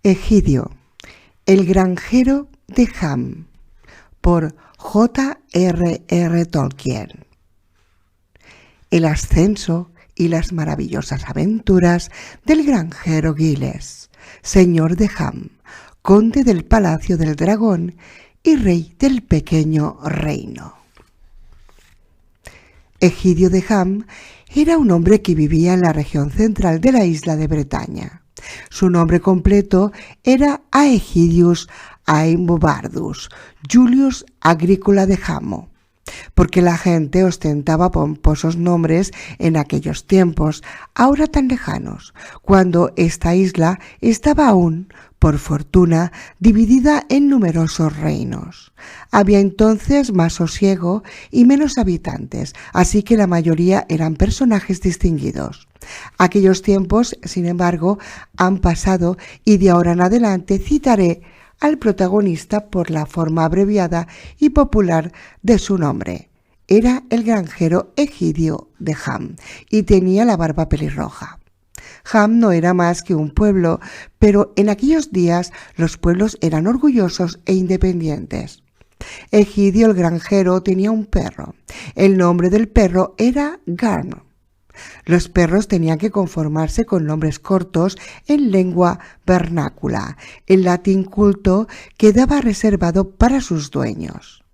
Egidio, el granjero de Ham, por J.R.R. Tolkien. El ascenso y las maravillosas aventuras del granjero Giles, señor de Ham, conde del Palacio del Dragón y rey del pequeño reino. Egidio de Ham era un hombre que vivía en la región central de la isla de Bretaña. Su nombre completo era Aegidius Aemobardus Julius Agricola de Hamo, porque la gente ostentaba pomposos nombres en aquellos tiempos, ahora tan lejanos, cuando esta isla estaba aún, por fortuna, dividida en numerosos reinos. Había entonces más sosiego y menos habitantes, así que la mayoría eran personajes distinguidos. Aquellos tiempos, sin embargo, han pasado y de ahora en adelante citaré al protagonista por la forma abreviada y popular de su nombre. Era el granjero Egidio de Ham y tenía la barba pelirroja. Ham no era más que un pueblo, pero en aquellos días los pueblos eran orgullosos e independientes. Egidio el granjero tenía un perro. El nombre del perro era Garm. Los perros tenían que conformarse con nombres cortos en lengua vernácula. El latín culto quedaba reservado para sus dueños.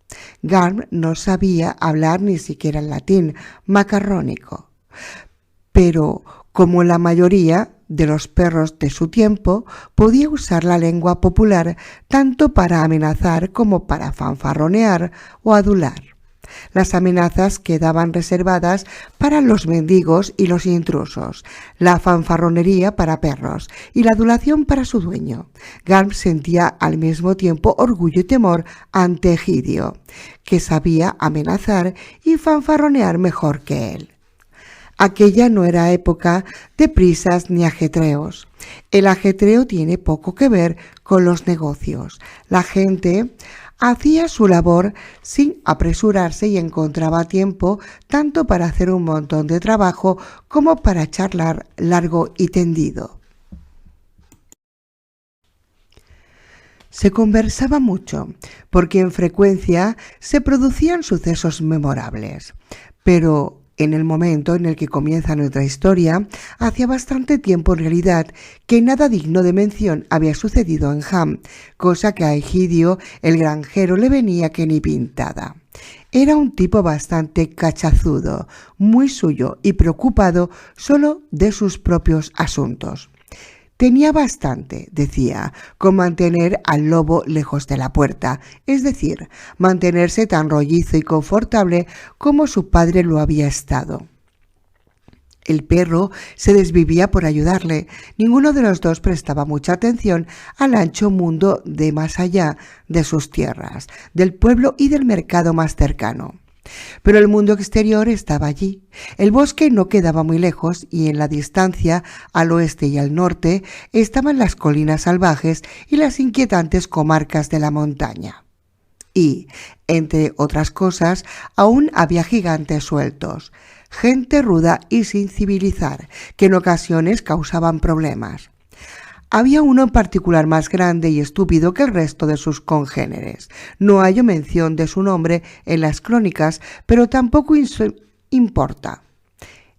Garm no sabía hablar ni siquiera el latín macarrónico, pero como la mayoría de los perros de su tiempo, podía usar la lengua popular tanto para amenazar como para fanfarronear o adular. Las amenazas quedaban reservadas para los mendigos y los intrusos, la fanfarronería para perros y la adulación para su dueño. Garm sentía al mismo tiempo orgullo y temor ante Egidio, que sabía amenazar y fanfarronear mejor que él. Aquella no era época de prisas ni ajetreos. El ajetreo tiene poco que ver con los negocios. La gente hacía su labor sin apresurarse y encontraba tiempo tanto para hacer un montón de trabajo como para charlar largo y tendido. Se conversaba mucho, porque en frecuencia se producían sucesos memorables, pero en el momento en el que comienza nuestra historia, hacía bastante tiempo en realidad que nada digno de mención había sucedido en Ham, cosa que a Egidio, el granjero, le venía que ni pintada. Era un tipo bastante cachazudo, muy suyo y preocupado solo de sus propios asuntos. Tenía bastante, decía, con mantener al lobo lejos de la puerta, es decir, mantenerse tan rollizo y confortable como su padre lo había estado. El perro se desvivía por ayudarle. Ninguno de los dos prestaba mucha atención al ancho mundo de más allá de sus tierras, del pueblo y del mercado más cercano. Pero el mundo exterior estaba allí. El bosque no quedaba muy lejos y en la distancia, al oeste y al norte, estaban las colinas salvajes y las inquietantes comarcas de la montaña. Y, entre otras cosas, aún había gigantes sueltos, gente ruda y sin civilizar, que en ocasiones causaban problemas. Había uno en particular más grande y estúpido que el resto de sus congéneres. No hallo mención de su nombre en las crónicas, pero tampoco importa.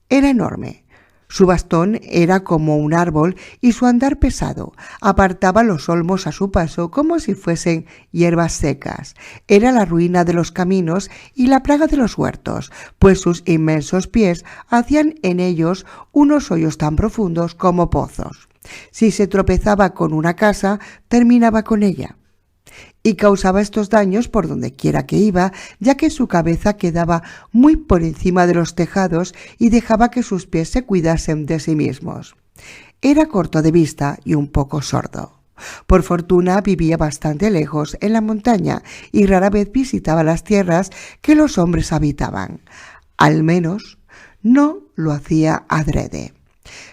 Era enorme. Su bastón era como un árbol y su andar pesado. Apartaba los olmos a su paso como si fuesen hierbas secas. Era la ruina de los caminos y la plaga de los huertos, pues sus inmensos pies hacían en ellos unos hoyos tan profundos como pozos. Si se tropezaba con una casa, terminaba con ella. Y causaba estos daños por donde quiera que iba, ya que su cabeza quedaba muy por encima de los tejados y dejaba que sus pies se cuidasen de sí mismos. Era corto de vista y un poco sordo. Por fortuna vivía bastante lejos en la montaña y rara vez visitaba las tierras que los hombres habitaban. Al menos no lo hacía adrede.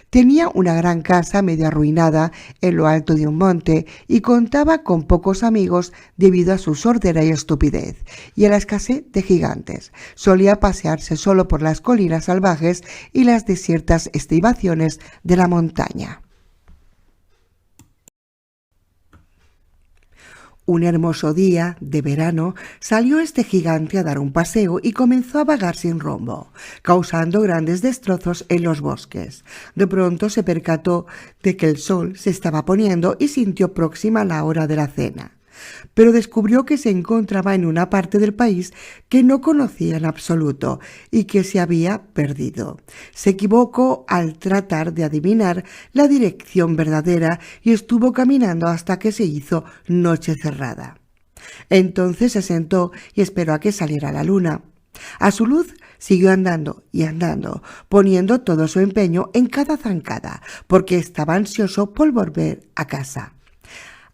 Tenía una gran casa medio arruinada en lo alto de un monte y contaba con pocos amigos debido a su sordera y estupidez y a la escasez de gigantes. Solía pasearse solo por las colinas salvajes y las desiertas estribaciones de la montaña. Un hermoso día de verano salió este gigante a dar un paseo y comenzó a vagar sin rumbo, causando grandes destrozos en los bosques. De pronto se percató de que el sol se estaba poniendo y sintió próxima la hora de la cena. Pero descubrió que se encontraba en una parte del país que no conocía en absoluto y que se había perdido. Se equivocó al tratar de adivinar la dirección verdadera y estuvo caminando hasta que se hizo noche cerrada. Entonces se sentó y esperó a que saliera la luna. A su luz siguió andando y andando, poniendo todo su empeño en cada zancada, porque estaba ansioso por volver a casa.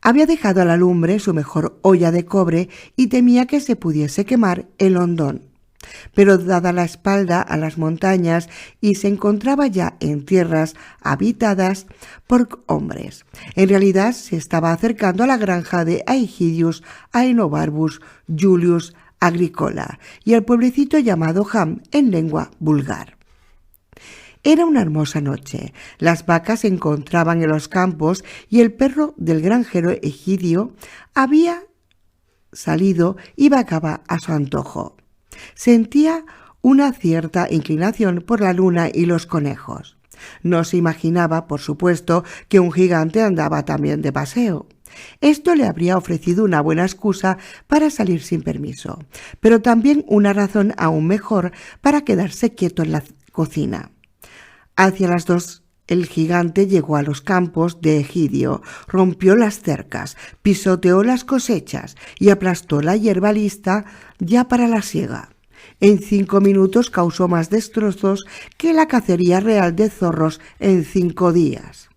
Había dejado a la lumbre su mejor olla de cobre y temía que se pudiese quemar el hondón. Pero dada la espalda a las montañas y se encontraba ya en tierras habitadas por hombres. En realidad se estaba acercando a la granja de Aegidius Aenobarbus Julius Agricola y al pueblecito llamado Ham en lengua vulgar. Era una hermosa noche. Las vacas se encontraban en los campos y el perro del granjero Egidio había salido y vagaba a su antojo. Sentía una cierta inclinación por la luna y los conejos. No se imaginaba, por supuesto, que un gigante andaba también de paseo. Esto le habría ofrecido una buena excusa para salir sin permiso, pero también una razón aún mejor para quedarse quieto en la cocina. Hacia las 2 el gigante llegó a los campos de Egidio, rompió las cercas, pisoteó las cosechas y aplastó la hierba lista ya para la siega. En 5 minutos causó más destrozos que la cacería real de zorros en 5 días.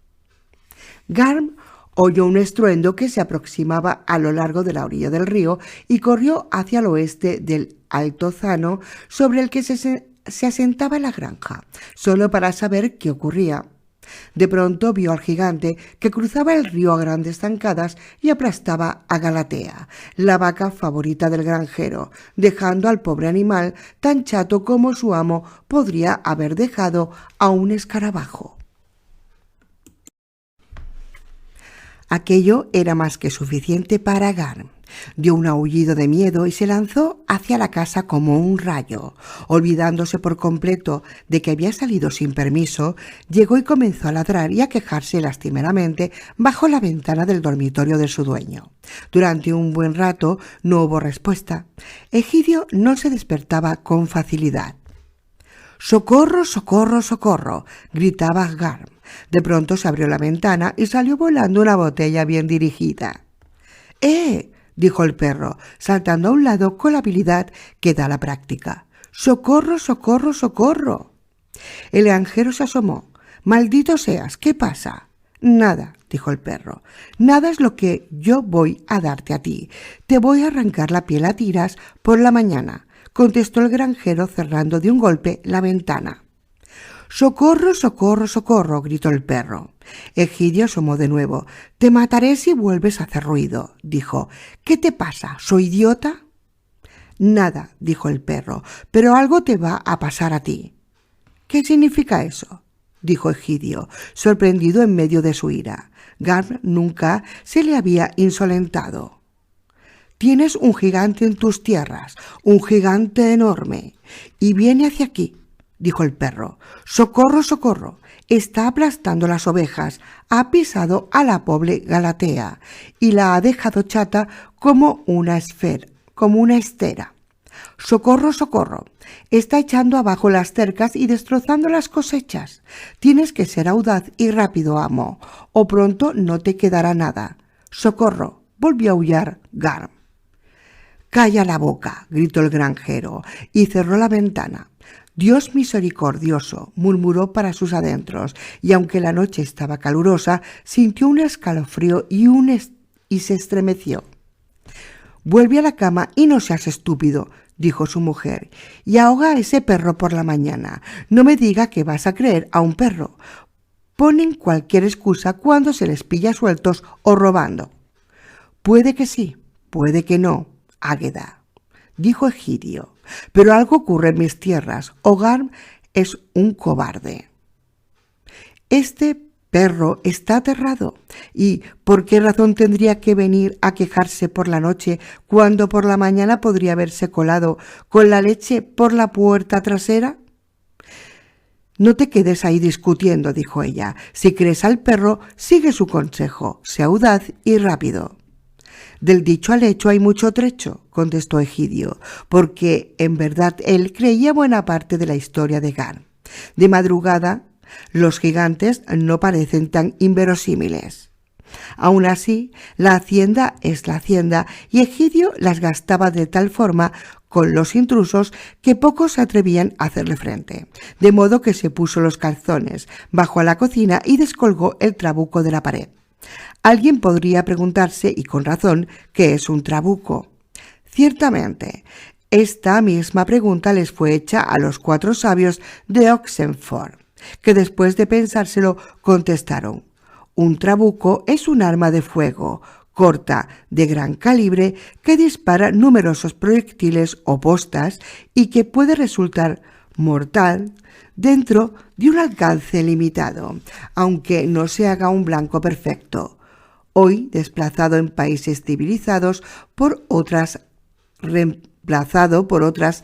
Garm oyó un estruendo que se aproximaba a lo largo de la orilla del río y corrió hacia el oeste del altozano sobre el que se asentaba la granja, solo para saber qué ocurría. De pronto vio al gigante que cruzaba el río a grandes zancadas y aplastaba a Galatea, la vaca favorita del granjero, dejando al pobre animal tan chato como su amo podría haber dejado a un escarabajo. Aquello era más que suficiente para Garm. Dio un aullido de miedo y se lanzó hacia la casa como un rayo. Olvidándose por completo de que había salido sin permiso, llegó y comenzó a ladrar y a quejarse lastimeramente bajo la ventana del dormitorio de su dueño. Durante un buen rato no hubo respuesta. Egidio no se despertaba con facilidad. «¡Socorro, socorro, socorro!», gritaba Garm. De pronto se abrió la ventana y salió volando una botella bien dirigida. «¡Dijo el perro, saltando a un lado con la habilidad que da la práctica. «¡Socorro, socorro, socorro!». El granjero se asomó. «¡Maldito seas! ¿Qué pasa?». «Nada», dijo el perro. «Nada es lo que yo voy a darte a ti. Te voy a arrancar la piel a tiras por la mañana», contestó el granjero cerrando de un golpe la ventana. «¡Socorro, socorro, socorro!», gritó el perro. Egidio asomó de nuevo. «Te mataré si vuelves a hacer ruido», dijo. «¿Qué te pasa? ¿Soy idiota?». «Nada», dijo el perro, «pero algo te va a pasar a ti». «¿Qué significa eso?», dijo Egidio, sorprendido en medio de su ira. Garm nunca se le había insolentado. «Tienes un gigante en tus tierras, un gigante enorme, y viene hacia aquí», dijo el perro. «¡Socorro, socorro! Está aplastando las ovejas, ha pisado a la pobre Galatea y la ha dejado chata como una estera. ¡Socorro, socorro! Está echando abajo las cercas y destrozando las cosechas. Tienes que ser audaz y rápido, amo, o pronto no te quedará nada. ¡Socorro!», volvió a aullar Garm. «¡Calla la boca!», gritó el granjero y cerró la ventana. «Dios misericordioso», murmuró para sus adentros, y aunque la noche estaba calurosa, sintió un escalofrío y se estremeció. «Vuelve a la cama y no seas estúpido», dijo su mujer, «y ahoga a ese perro por la mañana. No me diga que vas a creer a un perro. Ponen cualquier excusa cuando se les pilla sueltos o robando». «Puede que sí, puede que no, Águeda», dijo Egidio, «pero algo ocurre en mis tierras. Garm es un cobarde». Este perro está aterrado. ¿Y por qué razón tendría que venir a quejarse por la noche cuando por la mañana podría haberse colado con la leche por la puerta trasera? No te quedes ahí discutiendo, dijo ella. Si crees al perro, sigue su consejo, sea audaz y rápido. Del dicho al hecho hay mucho trecho, contestó Egidio, porque en verdad él creía buena parte de la historia de Gar. De madrugada, los gigantes no parecen tan inverosímiles. Aún así, la hacienda es la hacienda y Egidio las gastaba de tal forma con los intrusos que pocos se atrevían a hacerle frente. De modo que se puso los calzones, bajó a la cocina y descolgó el trabuco de la pared. Alguien podría preguntarse, y con razón, ¿qué es un trabuco? Ciertamente, esta misma pregunta les fue hecha a los 4 sabios de Oxenford, que después de pensárselo contestaron: un trabuco es un arma de fuego, corta, de gran calibre, que dispara numerosos proyectiles o postas y que puede resultar mortal dentro de un alcance limitado, aunque no se haga un blanco perfecto. Hoy desplazado en países civilizados reemplazado por otras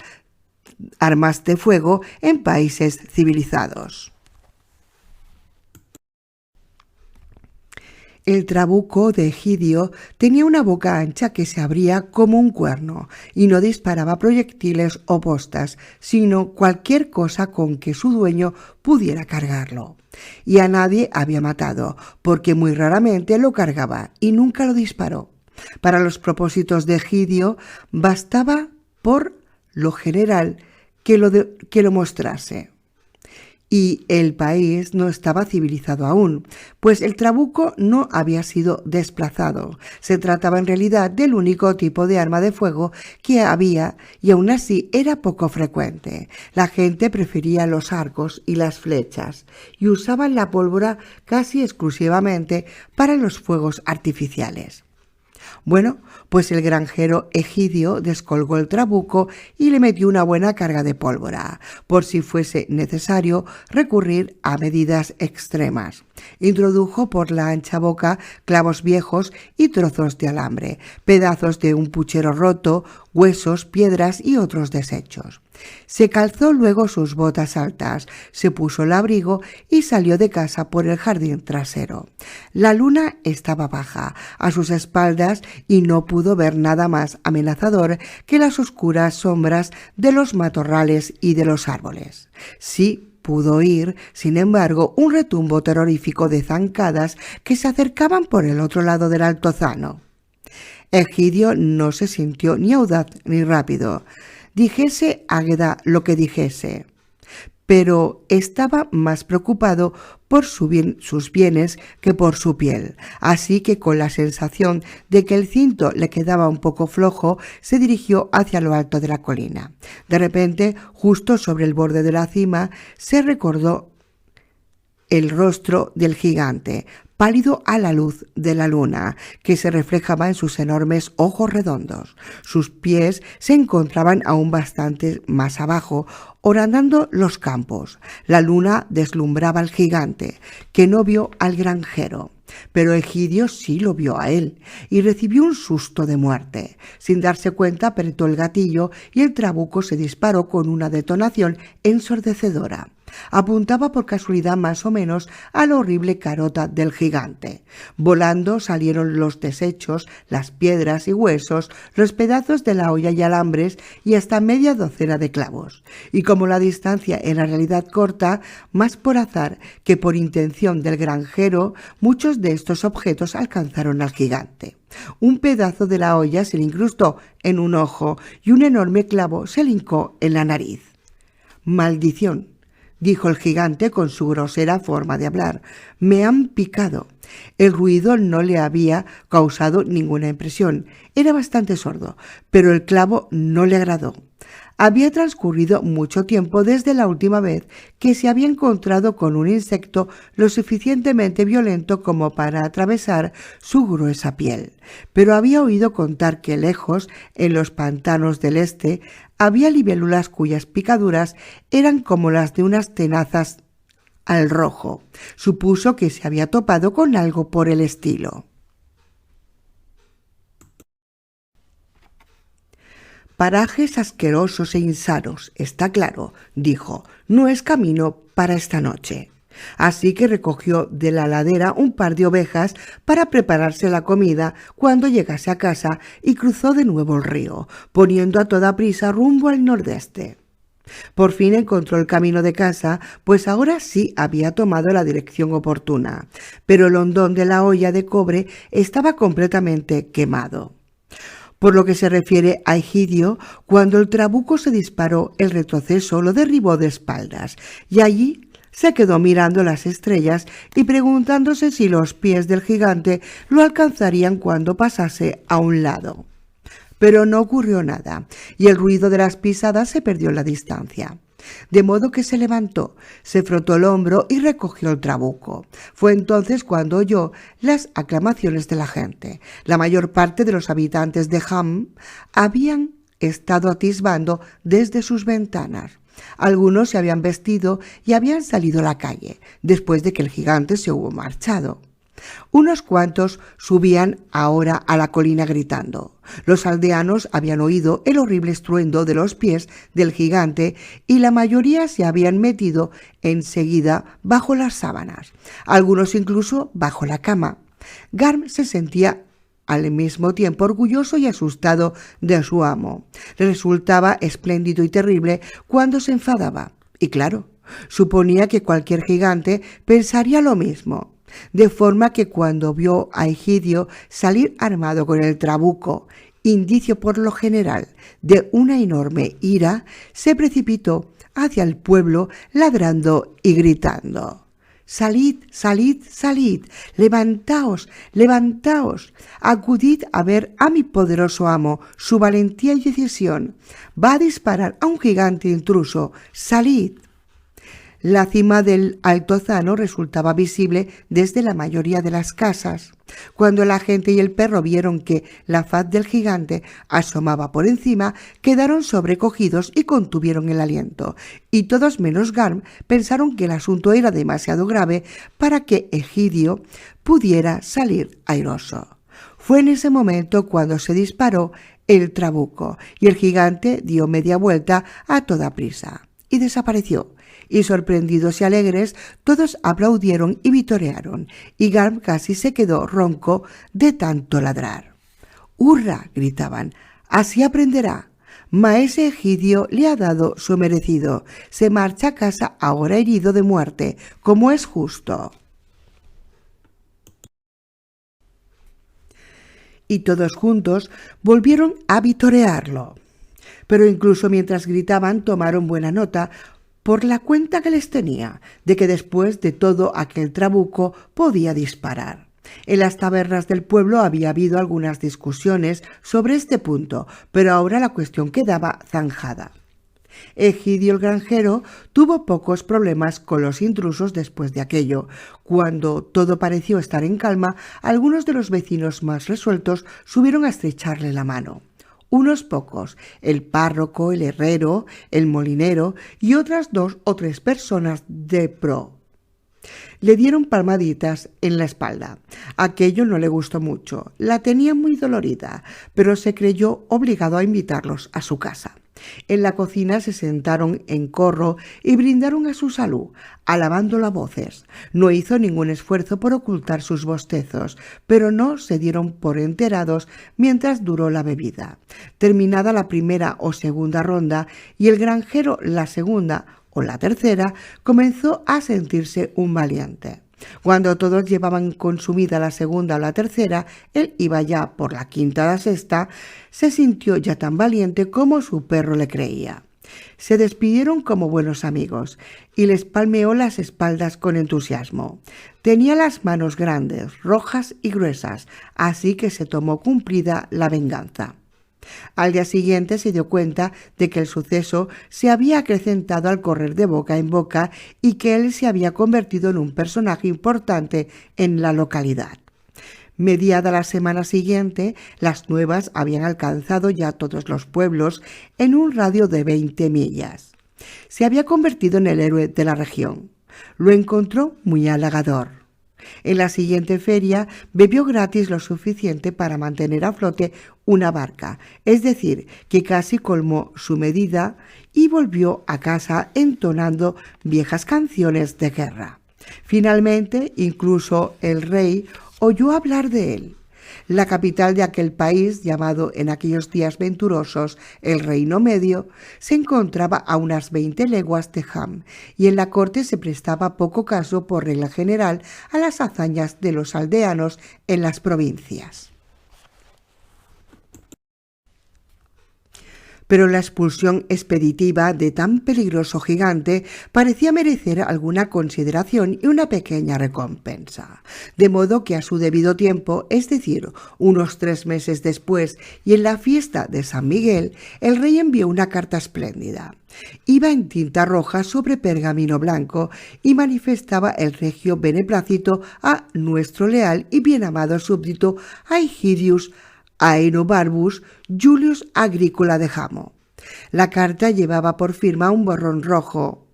armas de fuego en países civilizados. El trabuco de Egidio tenía una boca ancha que se abría como un cuerno y no disparaba proyectiles o postas, sino cualquier cosa con que su dueño pudiera cargarlo. Y a nadie había matado, porque muy raramente lo cargaba y nunca lo disparó. Para los propósitos de Egidio bastaba, por lo general, que lo mostrase. Y el país no estaba civilizado aún, pues el trabuco no había sido desplazado. Se trataba en realidad del único tipo de arma de fuego que había, y aún así era poco frecuente. La gente prefería los arcos y las flechas, y usaban la pólvora casi exclusivamente para los fuegos artificiales. Bueno, pues el granjero Egidio descolgó el trabuco y le metió una buena carga de pólvora, por si fuese necesario recurrir a medidas extremas. Introdujo por la ancha boca clavos viejos y trozos de alambre, pedazos de un puchero roto, huesos, piedras y otros desechos. Se calzó luego sus botas altas, se puso el abrigo y salió de casa por el jardín trasero. La luna estaba baja a sus espaldas y no pudo ver nada más amenazador que las oscuras sombras de los matorrales y de los árboles. Sí pudo oír, sin embargo, un retumbo terrorífico de zancadas que se acercaban por el otro lado del altozano. Egidio no se sintió ni audaz ni rápido. Dijese Águeda lo que dijese, pero estaba más preocupado por sus bienes que por su piel, así que con la sensación de que el cinto le quedaba un poco flojo, se dirigió hacia lo alto de la colina. De repente, justo sobre el borde de la cima, se recordó el rostro del gigante, pálido a la luz de la luna, que se reflejaba en sus enormes ojos redondos. Sus pies se encontraban aún bastante más abajo, horadando los campos. La luna deslumbraba al gigante, que no vio al granjero. Pero Egidio sí lo vio a él, y recibió un susto de muerte. Sin darse cuenta, apretó el gatillo y el trabuco se disparó con una detonación ensordecedora. Apuntaba por casualidad más o menos a la horrible carota del gigante. Volando salieron los desechos, las piedras y huesos, los pedazos de la olla y alambres y hasta media docena de clavos. Y como la distancia era en realidad corta, más por azar que por intención del granjero, muchos de estos objetos alcanzaron al gigante. Un pedazo de la olla se le incrustó en un ojo y un enorme clavo se le hincó en la nariz. «Maldición», dijo el gigante con su grosera forma de hablar. «Me han picado». El ruido no le había causado ninguna impresión. Era bastante sordo, pero el clavo no le agradó. Había transcurrido mucho tiempo desde la última vez que se había encontrado con un insecto lo suficientemente violento como para atravesar su gruesa piel, pero había oído contar que lejos, en los pantanos del este, había libélulas cuyas picaduras eran como las de unas tenazas al rojo. Supuso que se había topado con algo por el estilo. Parajes asquerosos e insanos, está claro, dijo, no es camino para esta noche. Así que recogió de la ladera un par de ovejas para prepararse la comida cuando llegase a casa y cruzó de nuevo el río, poniendo a toda prisa rumbo al nordeste. Por fin encontró el camino de casa, pues ahora sí había tomado la dirección oportuna, pero el hondón de la olla de cobre estaba completamente quemado. Por lo que se refiere a Egidio, cuando el trabuco se disparó, el retroceso lo derribó de espaldas, y allí se quedó mirando las estrellas y preguntándose si los pies del gigante lo alcanzarían cuando pasase a un lado. Pero no ocurrió nada, y el ruido de las pisadas se perdió en la distancia. De modo que se levantó, se frotó el hombro y recogió el trabuco. Fue entonces cuando oyó las aclamaciones de la gente. La mayor parte de los habitantes de Ham habían estado atisbando desde sus ventanas. Algunos se habían vestido y habían salido a la calle, después de que el gigante se hubo marchado. Unos cuantos subían ahora a la colina gritando. Los aldeanos habían oído el horrible estruendo de los pies del gigante y la mayoría se habían metido enseguida bajo las sábanas, algunos incluso bajo la cama. Garm se sentía al mismo tiempo orgulloso y asustado de su amo. Le resultaba espléndido y terrible cuando se enfadaba. Y claro, suponía que cualquier gigante pensaría lo mismo. De forma que cuando vio a Egidio salir armado con el trabuco, indicio por lo general de una enorme ira, se precipitó hacia el pueblo ladrando y gritando: «Salid, salid, salid, levantaos, levantaos, acudid a ver a mi poderoso amo, su valentía y decisión. Va a disparar a un gigante intruso, salid». La cima del altozano resultaba visible desde la mayoría de las casas. Cuando la gente y el perro vieron que la faz del gigante asomaba por encima, quedaron sobrecogidos y contuvieron el aliento, y todos menos Garm pensaron que el asunto era demasiado grave para que Egidio pudiera salir airoso. Fue en ese momento cuando se disparó el trabuco, y el gigante dio media vuelta a toda prisa y desapareció. Y sorprendidos y alegres, todos aplaudieron y vitorearon, y Garm casi se quedó ronco de tanto ladrar. «¡Hurra!», gritaban, «así aprenderá. Maese Egidio le ha dado su merecido. Se marcha a casa ahora herido de muerte, como es justo». Y todos juntos volvieron a vitorearlo. Pero incluso mientras gritaban tomaron buena nota por la cuenta que les tenía de que después de todo aquel trabuco podía disparar. En las tabernas del pueblo había habido algunas discusiones sobre este punto, pero ahora la cuestión quedaba zanjada. Egidio el granjero tuvo pocos problemas con los intrusos después de aquello. Cuando todo pareció estar en calma, algunos de los vecinos más resueltos subieron a estrecharle la mano. Unos pocos, el párroco, el herrero, el molinero y otras 2 o 3 personas de pro. Le dieron palmaditas en la espalda. Aquello no le gustó mucho. La tenía muy dolorida, pero se creyó obligado a invitarlos a su casa. En la cocina se sentaron en corro y brindaron a su salud, alabándola a voces. No hizo ningún esfuerzo por ocultar sus bostezos, pero no se dieron por enterados mientras duró la bebida. Terminada la primera o segunda ronda y el granjero la segunda o la tercera, comenzó a sentirse un valiente. Cuando todos llevaban consumida la segunda o la tercera, él iba ya por la quinta o la sexta, se sintió ya tan valiente como su perro le creía. Se despidieron como buenos amigos y les palmeó las espaldas con entusiasmo. Tenía las manos grandes, rojas y gruesas, así que se tomó cumplida la venganza. Al día siguiente se dio cuenta de que el suceso se había acrecentado al correr de boca en boca y que él se había convertido en un personaje importante en la localidad. Mediada la semana siguiente, las nuevas habían alcanzado ya todos los pueblos en un radio de 20 millas. Se había convertido en el héroe de la región. Lo encontró muy halagador. En la siguiente feria bebió gratis lo suficiente para mantener a flote una barca, es decir, que casi colmó su medida y volvió a casa entonando viejas canciones de guerra. Finalmente, incluso el rey oyó hablar de él. La capital de aquel país, llamado en aquellos días venturosos el Reino Medio, se encontraba a unas 20 leguas de Ham, y en la corte se prestaba poco caso, por regla general, a las hazañas de los aldeanos en las provincias. Pero la expulsión expeditiva de tan peligroso gigante parecía merecer alguna consideración y una pequeña recompensa. De modo que a su debido tiempo, es decir, unos 3 meses después, y en la fiesta de San Miguel, el rey envió una carta espléndida. Iba en tinta roja sobre pergamino blanco y manifestaba el regio beneplácito a nuestro leal y bien amado súbdito Aegidius Aenobarbus Julius Agricola de Jamo. La carta llevaba por firma un borrón rojo,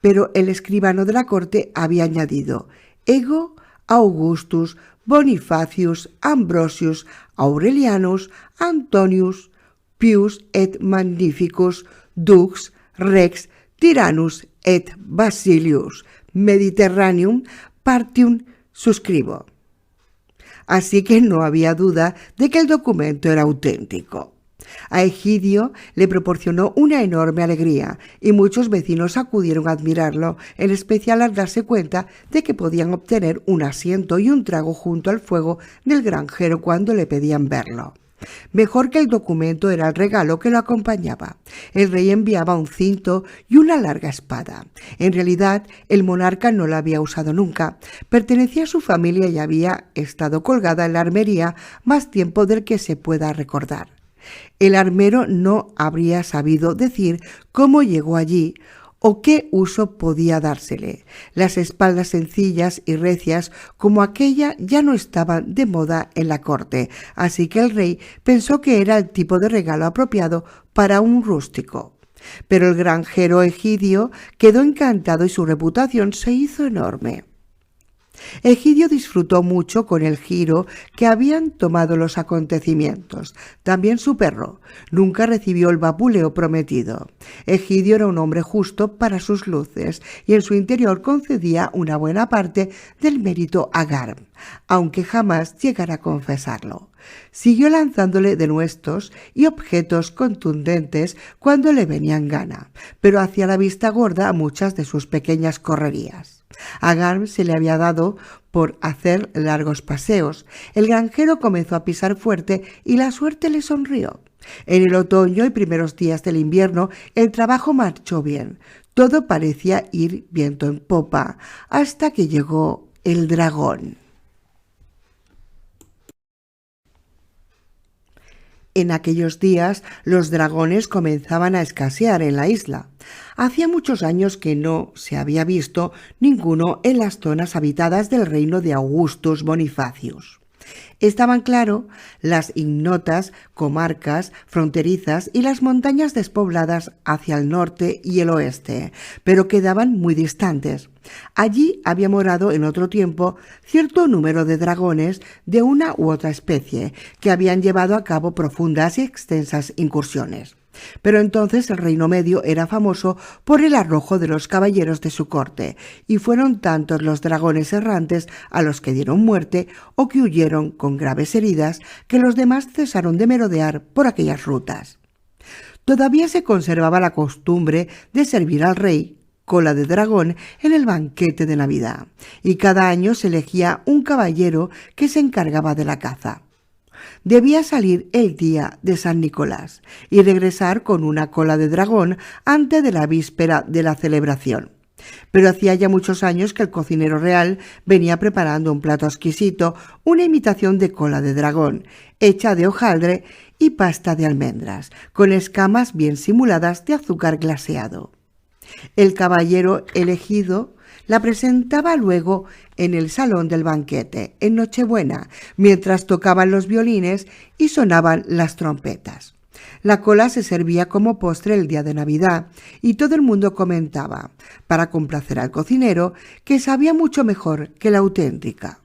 pero el escribano de la corte había añadido: Ego Augustus Bonifacius Ambrosius Aurelianus Antonius Pius et Magnificus Dux Rex Tyrannus et Basilius Mediterraneum Partium suscribo. Así que no había duda de que el documento era auténtico. A Egidio le proporcionó una enorme alegría y muchos vecinos acudieron a admirarlo, en especial al darse cuenta de que podían obtener un asiento y un trago junto al fuego del granjero cuando le pedían verlo. Mejor que el documento era el regalo que lo acompañaba. El rey enviaba un cinto y una larga espada. En realidad, el monarca no la había usado nunca. Pertenecía a su familia y había estado colgada en la armería más tiempo del que se pueda recordar. El armero no habría sabido decir cómo llegó allí o qué uso podía dársele. Las espaldas sencillas y recias como aquella ya no estaban de moda en la corte, así que el rey pensó que era el tipo de regalo apropiado para un rústico. Pero el granjero Egidio quedó encantado y su reputación se hizo enorme. Egidio disfrutó mucho con el giro que habían tomado los acontecimientos. También su perro nunca recibió el vapuleo prometido. Egidio era un hombre justo para sus luces y en su interior concedía una buena parte del mérito a Garm, aunque jamás llegara a confesarlo. Siguió lanzándole denuestos y objetos contundentes cuando le venían gana, pero hacía la vista gorda a muchas de sus pequeñas correrías. A Garm se le había dado por hacer largos paseos. El granjero comenzó a pisar fuerte y la suerte le sonrió. En el otoño y primeros días del invierno el trabajo marchó bien. Todo parecía ir viento en popa, hasta que llegó el dragón. En aquellos días los dragones comenzaban a escasear en la isla. Hacía muchos años que no se había visto ninguno en las zonas habitadas del reino de Augustus Bonifacius. Estaban claro las ignotas comarcas fronterizas y las montañas despobladas hacia el norte y el oeste, pero quedaban muy distantes. Allí había morado en otro tiempo cierto número de dragones de una u otra especie que habían llevado a cabo profundas y extensas incursiones. Pero entonces el Reino Medio era famoso por el arrojo de los caballeros de su corte, y fueron tantos los dragones errantes a los que dieron muerte o que huyeron con graves heridas que los demás cesaron de merodear por aquellas rutas. Todavía se conservaba la costumbre de servir al rey cola de dragón en el banquete de Navidad, y cada año se elegía un caballero que se encargaba de la caza. Debía salir el día de San Nicolás y regresar con una cola de dragón antes de la víspera de la celebración. Pero hacía ya muchos años que el cocinero real venía preparando un plato exquisito, una imitación de cola de dragón, hecha de hojaldre y pasta de almendras, con escamas bien simuladas de azúcar glaseado. El caballero elegido la presentaba luego en el salón del banquete, en Nochebuena, mientras tocaban los violines y sonaban las trompetas. La cola se servía como postre el día de Navidad y todo el mundo comentaba, para complacer al cocinero, que sabía mucho mejor que la auténtica.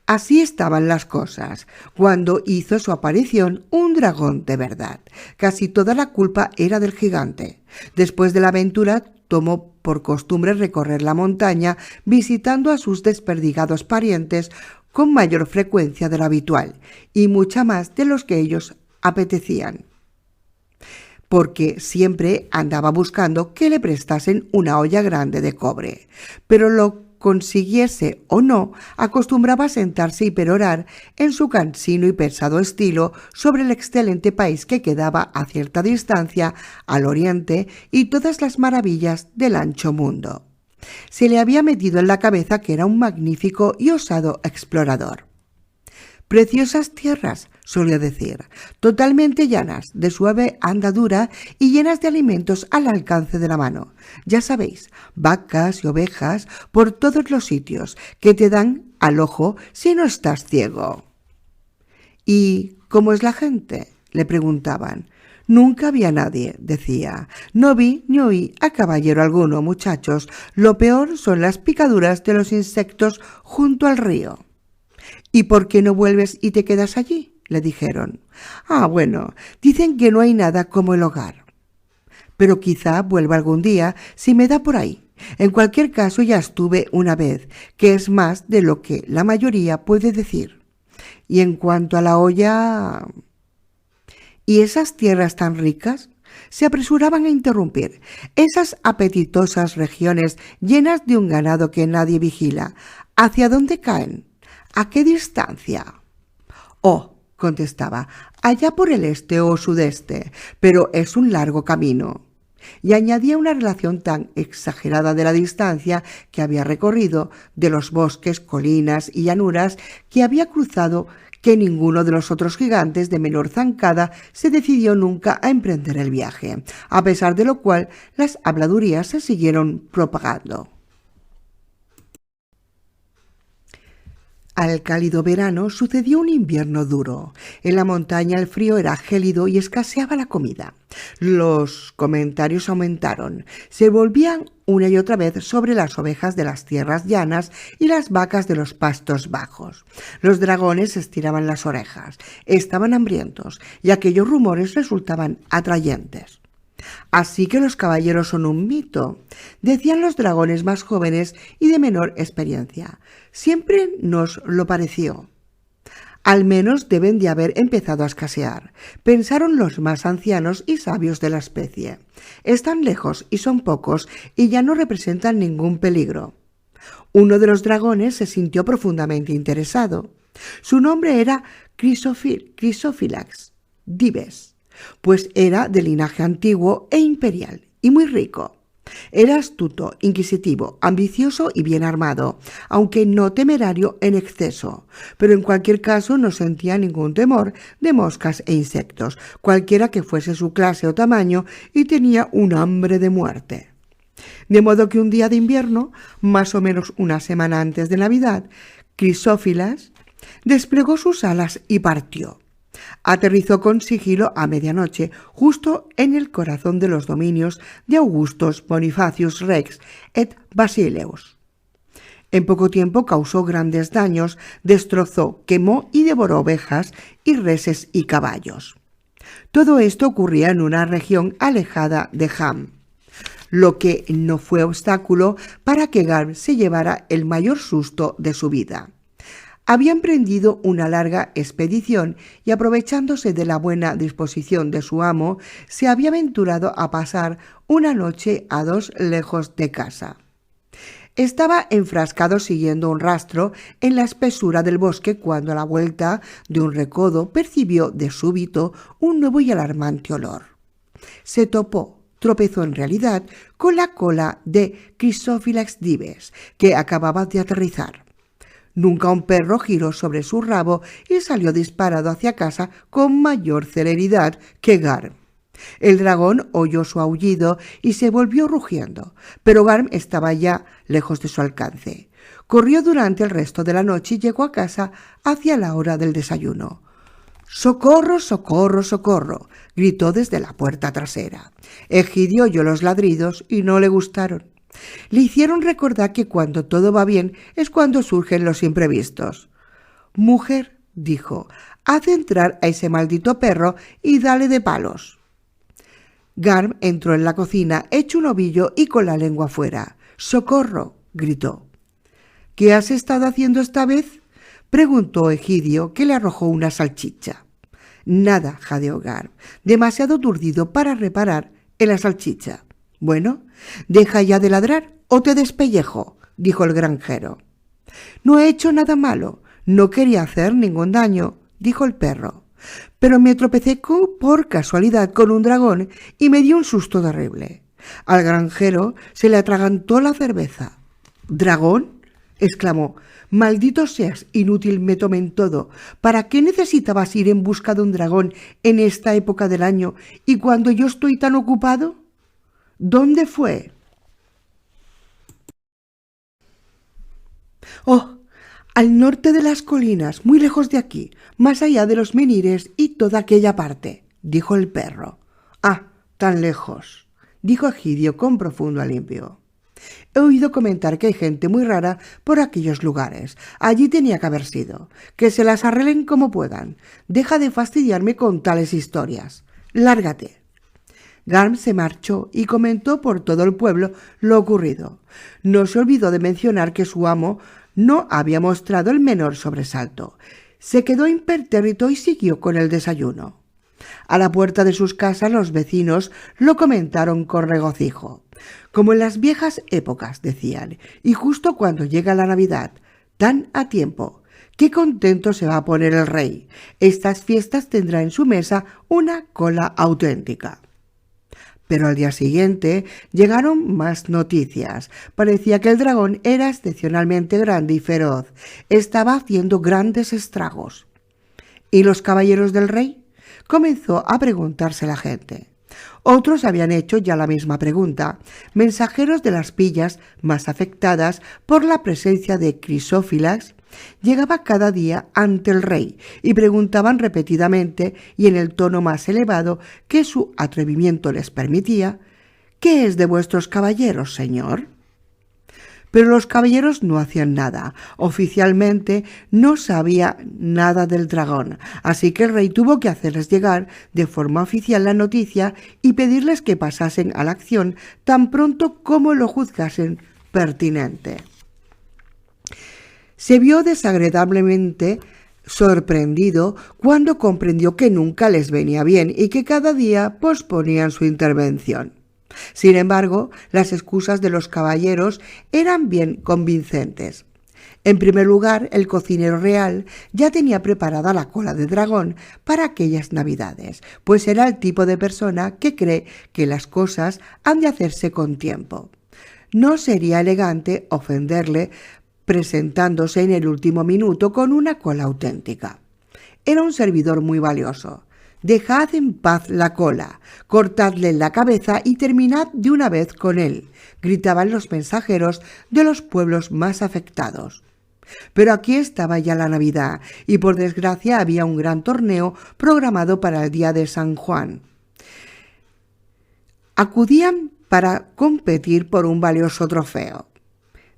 Así estaban las cosas cuando hizo su aparición un dragón de verdad. Casi toda la culpa era del gigante. Después de la aventura tomó por costumbre recorrer la montaña visitando a sus desperdigados parientes con mayor frecuencia de lo habitual y mucha más de los que ellos apetecían, porque siempre andaba buscando que le prestasen una olla grande de cobre, pero lo consiguiese o no, acostumbraba a sentarse y perorar en su cansino y pesado estilo sobre el excelente país que quedaba a cierta distancia al oriente y todas las maravillas del ancho mundo. Se le había metido en la cabeza que era un magnífico y osado explorador. Preciosas tierras, solía decir, totalmente llanas, de suave andadura y llenas de alimentos al alcance de la mano. Ya sabéis, vacas y ovejas por todos los sitios que te dan al ojo si no estás ciego. ¿Y cómo es la gente?, le preguntaban. Nunca había nadie, decía. No vi ni oí a caballero alguno, muchachos. Lo peor son las picaduras de los insectos junto al río. ¿Y por qué no vuelves y te quedas allí?, le dijeron. Bueno, dicen que no hay nada como el hogar. Pero quizá vuelva algún día si me da por ahí. En cualquier caso ya estuve una vez, que es más de lo que la mayoría puede decir. Y en cuanto a la olla... ¿Y esas tierras tan ricas?, se apresuraban a interrumpir. Esas apetitosas regiones llenas de un ganado que nadie vigila. ¿Hacia dónde caen? ¿A qué distancia? Contestaba, allá por el este o sudeste, pero es un largo camino. Y añadía una relación tan exagerada de la distancia que había recorrido, de los bosques, colinas y llanuras que había cruzado, que ninguno de los otros gigantes de menor zancada se decidió nunca a emprender el viaje, a pesar de lo cual las habladurías se siguieron propagando. Al cálido verano sucedió un invierno duro. En la montaña el frío era gélido y escaseaba la comida. Los comentarios aumentaron. Se volvían una y otra vez sobre las ovejas de las tierras llanas y las vacas de los pastos bajos. Los dragones estiraban las orejas. Estaban hambrientos y aquellos rumores resultaban atrayentes. Así que los caballeros son un mito, decían los dragones más jóvenes y de menor experiencia. Siempre nos lo pareció. Al menos deben de haber empezado a escasear, pensaron los más ancianos y sabios de la especie. Están lejos y son pocos y ya no representan ningún peligro. Uno de los dragones se sintió profundamente interesado. Su nombre era Crisófilax Dives, pues era de linaje antiguo e imperial y muy rico. Era astuto, inquisitivo, ambicioso y bien armado, aunque no temerario en exceso, pero en cualquier caso no sentía ningún temor de moscas e insectos, cualquiera que fuese su clase o tamaño, y tenía un hambre de muerte. De modo que un día de invierno, más o menos una semana antes de Navidad, Crisófilas desplegó sus alas y partió. Aterrizó con sigilo a medianoche, justo en el corazón de los dominios de Augustus Bonifacius Rex et Basileus. En poco tiempo causó grandes daños, destrozó, quemó y devoró ovejas y reses y caballos. Todo esto ocurría en una región alejada de Ham, lo que no fue obstáculo para que Garm se llevara el mayor susto de su vida. Había emprendido una larga expedición y, aprovechándose de la buena disposición de su amo, se había aventurado a pasar una noche a 2 lejos de casa. Estaba enfrascado siguiendo un rastro en la espesura del bosque cuando a la vuelta de un recodo percibió de súbito un nuevo y alarmante olor. Se tropezó en realidad con la cola de Crisófilax Dives, que acababa de aterrizar. Nunca un perro giró sobre su rabo y salió disparado hacia casa con mayor celeridad que Garm. El dragón oyó su aullido y se volvió rugiendo, pero Garm estaba ya lejos de su alcance. Corrió durante el resto de la noche y llegó a casa hacia la hora del desayuno. ¡Socorro, socorro, socorro!, gritó desde la puerta trasera. Egidio oyó los ladridos y no le gustaron. Le hicieron recordar que cuando todo va bien es cuando surgen los imprevistos. «Mujer», dijo, «haz entrar a ese maldito perro y dale de palos». Garm entró en la cocina hecho un ovillo y con la lengua fuera. «¡Socorro!», gritó. «¿Qué has estado haciendo esta vez?», preguntó Egidio, que le arrojó una salchicha. «Nada», jadeó Garm, demasiado aturdido para reparar en la salchicha. «Bueno, deja ya de ladrar o te despellejo», dijo el granjero. «No he hecho nada malo, no quería hacer ningún daño», dijo el perro. «Pero me tropecé por casualidad con un dragón y me dio un susto terrible. Al granjero se le atragantó la cerveza». «¿Dragón?», exclamó. «Maldito seas, inútil me tomé en todo. ¿Para qué necesitabas ir en busca de un dragón en esta época del año y cuando yo estoy tan ocupado? ¿Dónde fue?». «Oh, al norte de las colinas, muy lejos de aquí, más allá de los menires y toda aquella parte», dijo el perro. «Ah, tan lejos», dijo Egidio con profundo alivio. «He oído comentar que hay gente muy rara por aquellos lugares. Allí tenía que haber sido. Que se las arreglen como puedan. Deja de fastidiarme con tales historias. Lárgate». Garm se marchó y comentó por todo el pueblo lo ocurrido. No se olvidó de mencionar que su amo no había mostrado el menor sobresalto. Se quedó impertérrito y siguió con el desayuno. A la puerta de sus casas los vecinos lo comentaron con regocijo. «Como en las viejas épocas», decían, «y justo cuando llega la Navidad, tan a tiempo. Qué contento se va a poner el rey. Estas fiestas tendrá en su mesa una cola auténtica». Pero al día siguiente llegaron más noticias. Parecía que el dragón era excepcionalmente grande y feroz. Estaba haciendo grandes estragos. «¿Y los caballeros del rey?», comenzó a preguntarse la gente. Otros habían hecho ya la misma pregunta. Mensajeros de las villas más afectadas por la presencia de Crisófilas llegaba cada día ante el rey y preguntaban repetidamente y en el tono más elevado que su atrevimiento les permitía: «¿Qué es de vuestros caballeros, señor?». Pero los caballeros no hacían nada. Oficialmente no sabía nada del dragón, así que el rey tuvo que hacerles llegar de forma oficial la noticia y pedirles que pasasen a la acción tan pronto como lo juzgasen pertinente. Se vio desagradablemente sorprendido cuando comprendió que nunca les venía bien y que cada día posponían su intervención. Sin embargo, las excusas de los caballeros eran bien convincentes. En primer lugar, el cocinero real ya tenía preparada la cola de dragón para aquellas Navidades, pues era el tipo de persona que cree que las cosas han de hacerse con tiempo. No sería elegante ofenderle presentándose en el último minuto con una cola auténtica. Era un servidor muy valioso. «Dejad en paz la cola, cortadle la cabeza y terminad de una vez con él», gritaban los mensajeros de los pueblos más afectados. Pero aquí estaba ya la Navidad y por desgracia había un gran torneo programado para el día de San Juan. Acudían para competir por un valioso trofeo.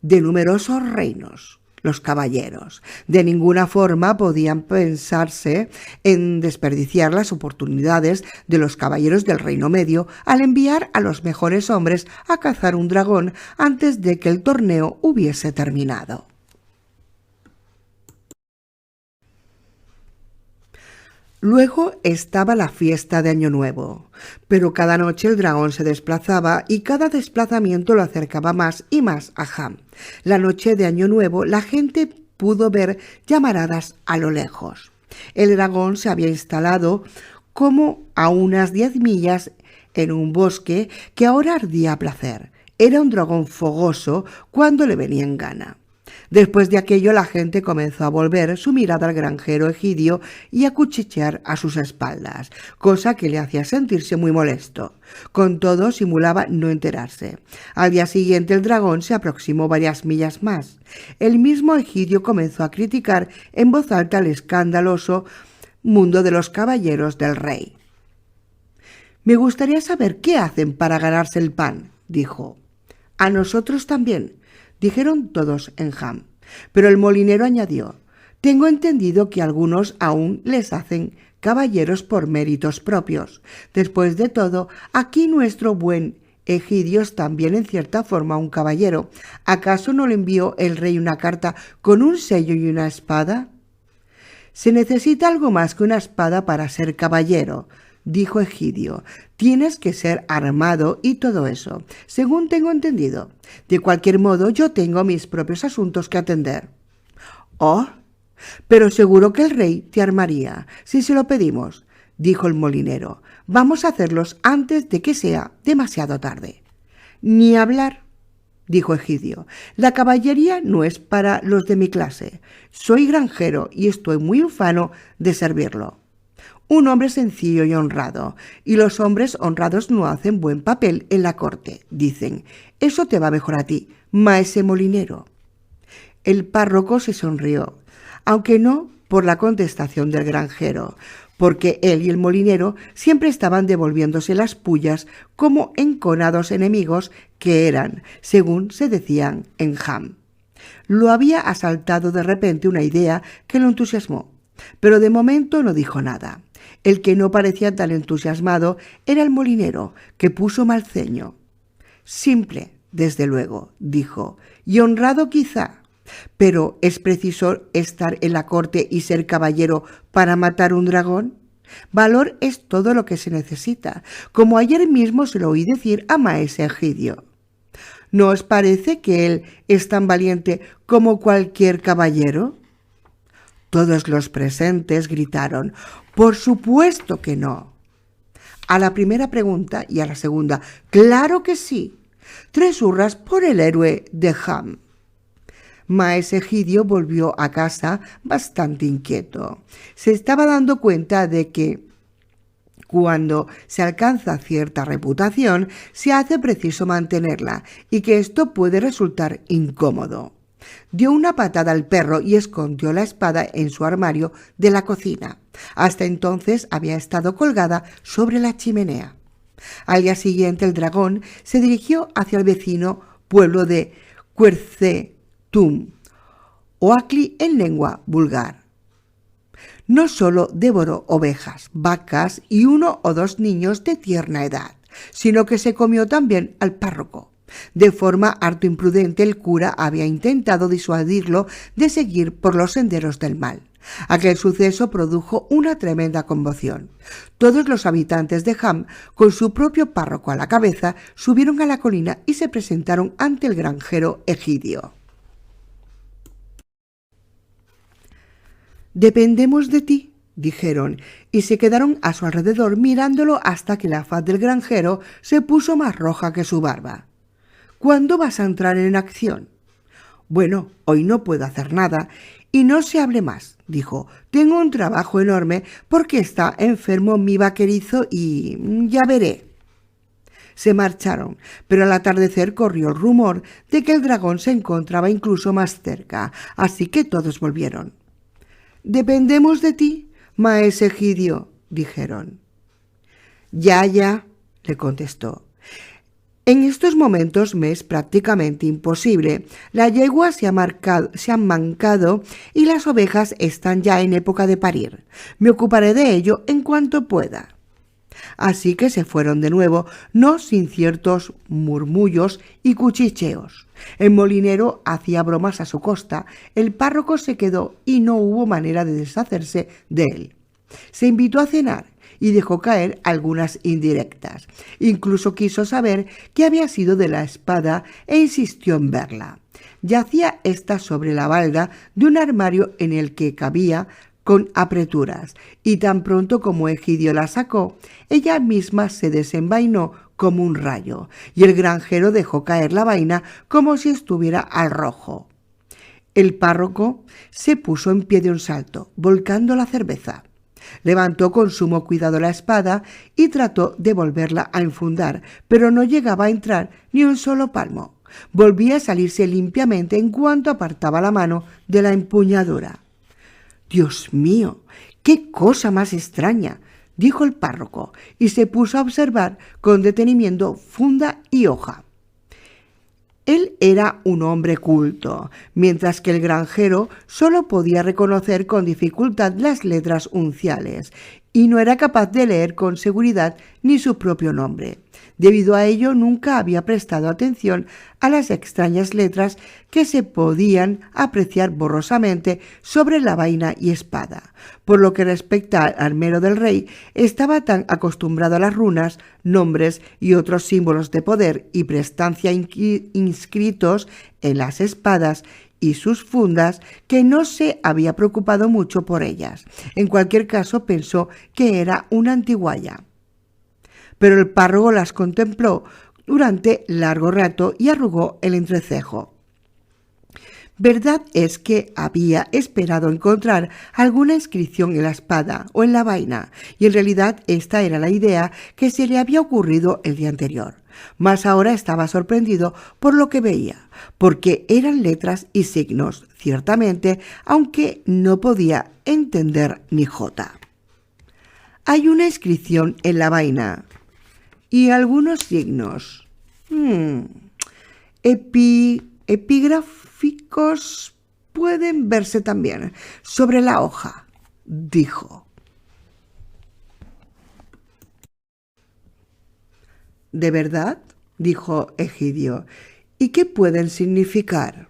De numerosos reinos, los caballeros. De ninguna forma podían pensarse en desperdiciar las oportunidades de los caballeros del Reino Medio al enviar a los mejores hombres a cazar un dragón antes de que el torneo hubiese terminado. Luego estaba la fiesta de Año Nuevo, pero cada noche el dragón se desplazaba y cada desplazamiento lo acercaba más y más a Ham. La noche de Año Nuevo la gente pudo ver llamaradas a lo lejos. El dragón se había instalado como a unas 10 millas en un bosque que ahora ardía a placer. Era un dragón fogoso cuando le venía en gana. Después de aquello la gente comenzó a volver su mirada al granjero Egidio y a cuchichear a sus espaldas, cosa que le hacía sentirse muy molesto. Con todo simulaba no enterarse. Al día siguiente el dragón se aproximó varias millas más. El mismo Egidio comenzó a criticar en voz alta el escandaloso mundo de los caballeros del rey. Me gustaría saber qué hacen para ganarse el pan, dijo. A nosotros también, dijeron todos en Ham. Pero el molinero añadió, tengo entendido que algunos aún les hacen caballeros por méritos propios. Después de todo, aquí nuestro buen Egidio es también en cierta forma un caballero. ¿Acaso no le envió el rey una carta con un sello y una espada? Se necesita algo más que una espada para ser caballero, dijo Egidio. Tienes que ser armado y todo eso, según tengo entendido. De cualquier modo, yo tengo mis propios asuntos que atender. Oh, pero seguro que el rey te armaría, si se lo pedimos, dijo el molinero. Vamos a hacerlos antes de que sea demasiado tarde. Ni hablar, dijo Egidio. La caballería no es para los de mi clase. Soy granjero y estoy muy ufano de servirlo. Un hombre sencillo y honrado, y los hombres honrados no hacen buen papel en la corte, dicen. Eso te va mejor a ti, maese molinero. El párroco se sonrió, aunque no por la contestación del granjero, porque él y el molinero siempre estaban devolviéndose las pullas como enconados enemigos que eran, según se decían en Ham. Lo había asaltado de repente una idea que lo entusiasmó, pero de momento no dijo nada. El que no parecía tan entusiasmado era el molinero, que puso mal ceño. Simple, desde luego, dijo, y honrado quizá. ¿Pero es preciso estar en la corte y ser caballero para matar un dragón? Valor es todo lo que se necesita, como ayer mismo se lo oí decir a maese Egidio. ¿No os parece que él es tan valiente como cualquier caballero? Todos los presentes gritaron, «¡Por supuesto que no!». A la primera pregunta y a la segunda, «¡Claro que sí!». 3 hurras por el héroe de Ham. Maese Egidio volvió a casa bastante inquieto. Se estaba dando cuenta de que cuando se alcanza cierta reputación, se hace preciso mantenerla y que esto puede resultar incómodo. Dio una patada al perro y escondió la espada en su armario de la cocina. Hasta entonces había estado colgada sobre la chimenea. Al día siguiente el dragón se dirigió hacia el vecino pueblo de Quercetum, Oacli en lengua vulgar. No solo devoró ovejas, vacas y 1 o 2 niños de tierna edad, sino que se comió también al párroco. De forma harto imprudente el cura había intentado disuadirlo de seguir por los senderos del mal. Aquel suceso produjo una tremenda conmoción. Todos los habitantes de Ham, con su propio párroco a la cabeza, subieron a la colina y se presentaron ante el granjero Egidio. «Dependemos de ti», dijeron, y se quedaron a su alrededor mirándolo hasta que la faz del granjero se puso más roja que su barba. «¿Cuándo vas a entrar en acción?» «Bueno, hoy no puedo hacer nada y no se hable más», dijo. «Tengo un trabajo enorme porque está enfermo mi vaquerizo y ya veré». Se marcharon, pero al atardecer corrió el rumor de que el dragón se encontraba incluso más cerca, así que todos volvieron. «Dependemos de ti, maese Egidio», dijeron. «Ya, le contestó. «En estos momentos me es prácticamente imposible. La yegua se ha mancado y las ovejas están ya en época de parir. Me ocuparé de ello en cuanto pueda». Así que se fueron de nuevo, no sin ciertos murmullos y cuchicheos. El molinero hacía bromas a su costa, el párroco se quedó y no hubo manera de deshacerse de él. Se invitó a cenar y dejó caer algunas indirectas. Incluso quiso saber qué había sido de la espada e insistió en verla. Yacía ésta sobre la balda de un armario en el que cabía con apreturas, y tan pronto como Egidio la sacó, ella misma se desenvainó como un rayo, y el granjero dejó caer la vaina como si estuviera al rojo. El párroco se puso en pie de un salto, volcando la cerveza. Levantó con sumo cuidado la espada y trató de volverla a enfundar, pero no llegaba a entrar ni un solo palmo. Volvía a salirse limpiamente en cuanto apartaba la mano de la empuñadura. «Dios mío, qué cosa más extraña», dijo el párroco, y se puso a observar con detenimiento funda y hoja. Él era un hombre culto, mientras que el granjero solo podía reconocer con dificultad las letras unciales y no era capaz de leer con seguridad ni su propio nombre. Debido a ello, nunca había prestado atención a las extrañas letras que se podían apreciar borrosamente sobre la vaina y espada. Por lo que respecta al armero del rey, estaba tan acostumbrado a las runas, nombres y otros símbolos de poder y prestancia inscritos en las espadas y sus fundas, que no se había preocupado mucho por ellas. En cualquier caso, pensó que era una antiguaya. Pero el párroco las contempló durante largo rato y arrugó el entrecejo. Verdad es que había esperado encontrar alguna inscripción en la espada o en la vaina, y en realidad esta era la idea que se le había ocurrido el día anterior. Mas ahora estaba sorprendido por lo que veía, porque eran letras y signos, ciertamente, aunque no podía entender ni jota. Hay una inscripción en la vaina y algunos signos epigráficos pueden verse también sobre la hoja, dijo. ¿De verdad?, dijo Egidio. ¿Y qué pueden significar?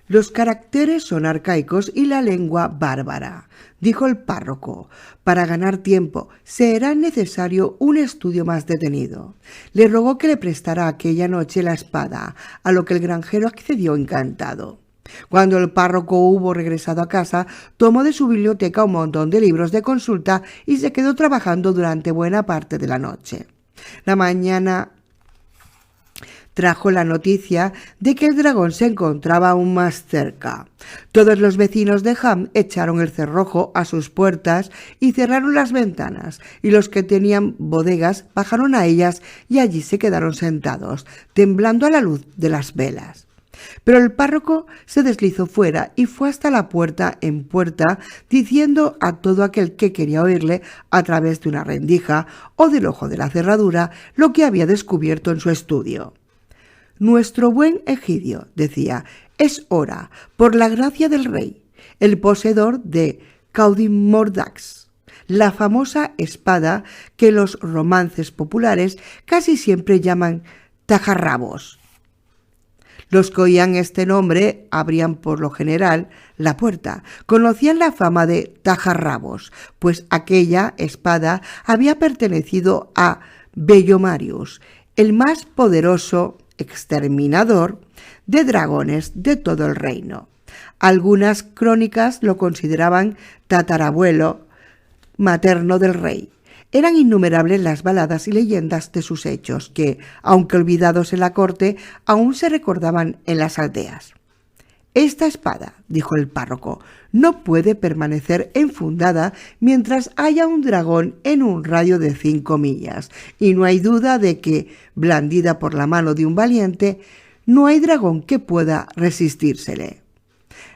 Los caracteres son arcaicos y la lengua bárbara, dijo el párroco. Para ganar tiempo será necesario un estudio más detenido. Le rogó que le prestara aquella noche la espada, a lo que el granjero accedió encantado. Cuando el párroco hubo regresado a casa, tomó de su biblioteca un montón de libros de consulta y se quedó trabajando durante buena parte de la noche. La mañana trajo la noticia de que el dragón se encontraba aún más cerca. Todos los vecinos de Ham echaron el cerrojo a sus puertas y cerraron las ventanas, y los que tenían bodegas bajaron a ellas y allí se quedaron sentados, temblando a la luz de las velas. Pero el párroco se deslizó fuera y fue hasta la puerta en puerta, diciendo a todo aquel que quería oírle a través de una rendija o del ojo de la cerradura lo que había descubierto en su estudio. «Nuestro buen Egidio», decía, «es hora, por la gracia del rey, el poseedor de Caudimordax, la famosa espada que los romances populares casi siempre llaman tajarrabos». Los que oían este nombre abrían por lo general la puerta. Conocían la fama de tajarrabos, pues aquella espada había pertenecido a Bellomarius, el más poderoso exterminador de dragones de todo el reino. Algunas crónicas lo consideraban tatarabuelo materno del rey. Eran innumerables las baladas y leyendas de sus hechos que, aunque olvidados en la corte, aún se recordaban en las aldeas. «Esta espada», dijo el párroco, «no puede permanecer enfundada mientras haya un dragón en un radio de 5 millas, y no hay duda de que, blandida por la mano de un valiente, no hay dragón que pueda resistírsele».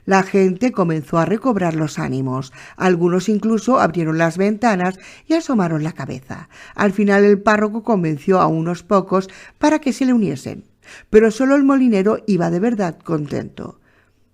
La gente comenzó a recobrar los ánimos. Algunos incluso abrieron las ventanas y asomaron la cabeza. Al final el párroco convenció a unos pocos para que se le uniesen, pero solo el molinero iba de verdad contento.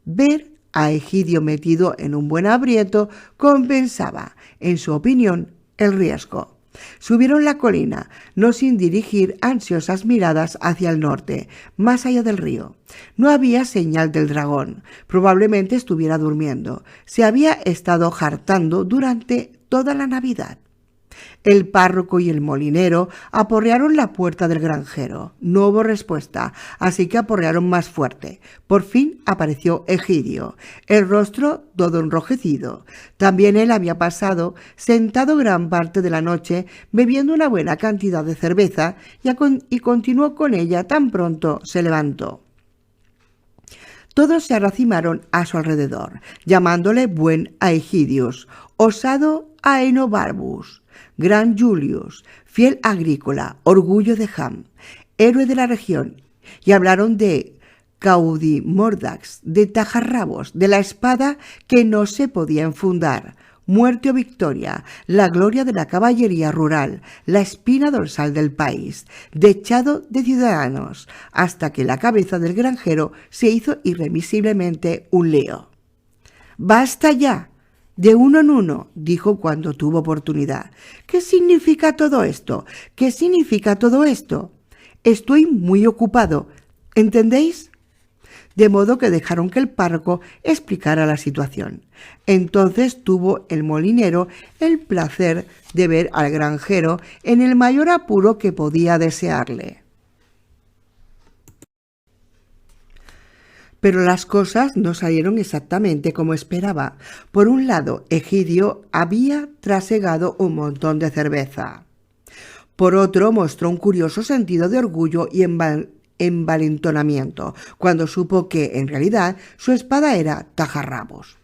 Ver a Egidio metido en un buen aprieto compensaba, en su opinión, el riesgo. Subieron la colina, no sin dirigir ansiosas miradas hacia el norte, más allá del río. No había señal del dragón. Probablemente estuviera durmiendo. Se había estado jartando durante toda la Navidad. El párroco y el molinero aporrearon la puerta del granjero. No hubo respuesta, así que aporrearon más fuerte. Por fin apareció Egidio, el rostro todo enrojecido. También él había pasado sentado gran parte de la noche bebiendo una buena cantidad de cerveza y continuó con ella tan pronto se levantó. Todos se arracimaron a su alrededor, llamándole buen Aegidius, osado Aenobarbus, gran Julius, fiel agrícola, orgullo de Ham, héroe de la región, y hablaron de caudimordax, de tajarrabos, de la espada que no se podía enfundar, muerte o victoria, la gloria de la caballería rural, la espina dorsal del país, dechado de ciudadanos, hasta que la cabeza del granjero se hizo irremisiblemente un lío. «¡Basta ya! De uno en uno», dijo cuando tuvo oportunidad. «¿Qué significa todo esto? ¿Qué significa todo esto? Estoy muy ocupado. ¿Entendéis?». De modo que dejaron que el párroco explicara la situación. Entonces tuvo el molinero el placer de ver al granjero en el mayor apuro que podía desearle. Pero las cosas no salieron exactamente como esperaba. Por un lado, Egidio había trasegado un montón de cerveza. Por otro, mostró un curioso sentido de orgullo y envalentonamiento cuando supo que, en realidad, su espada era tajarrabos.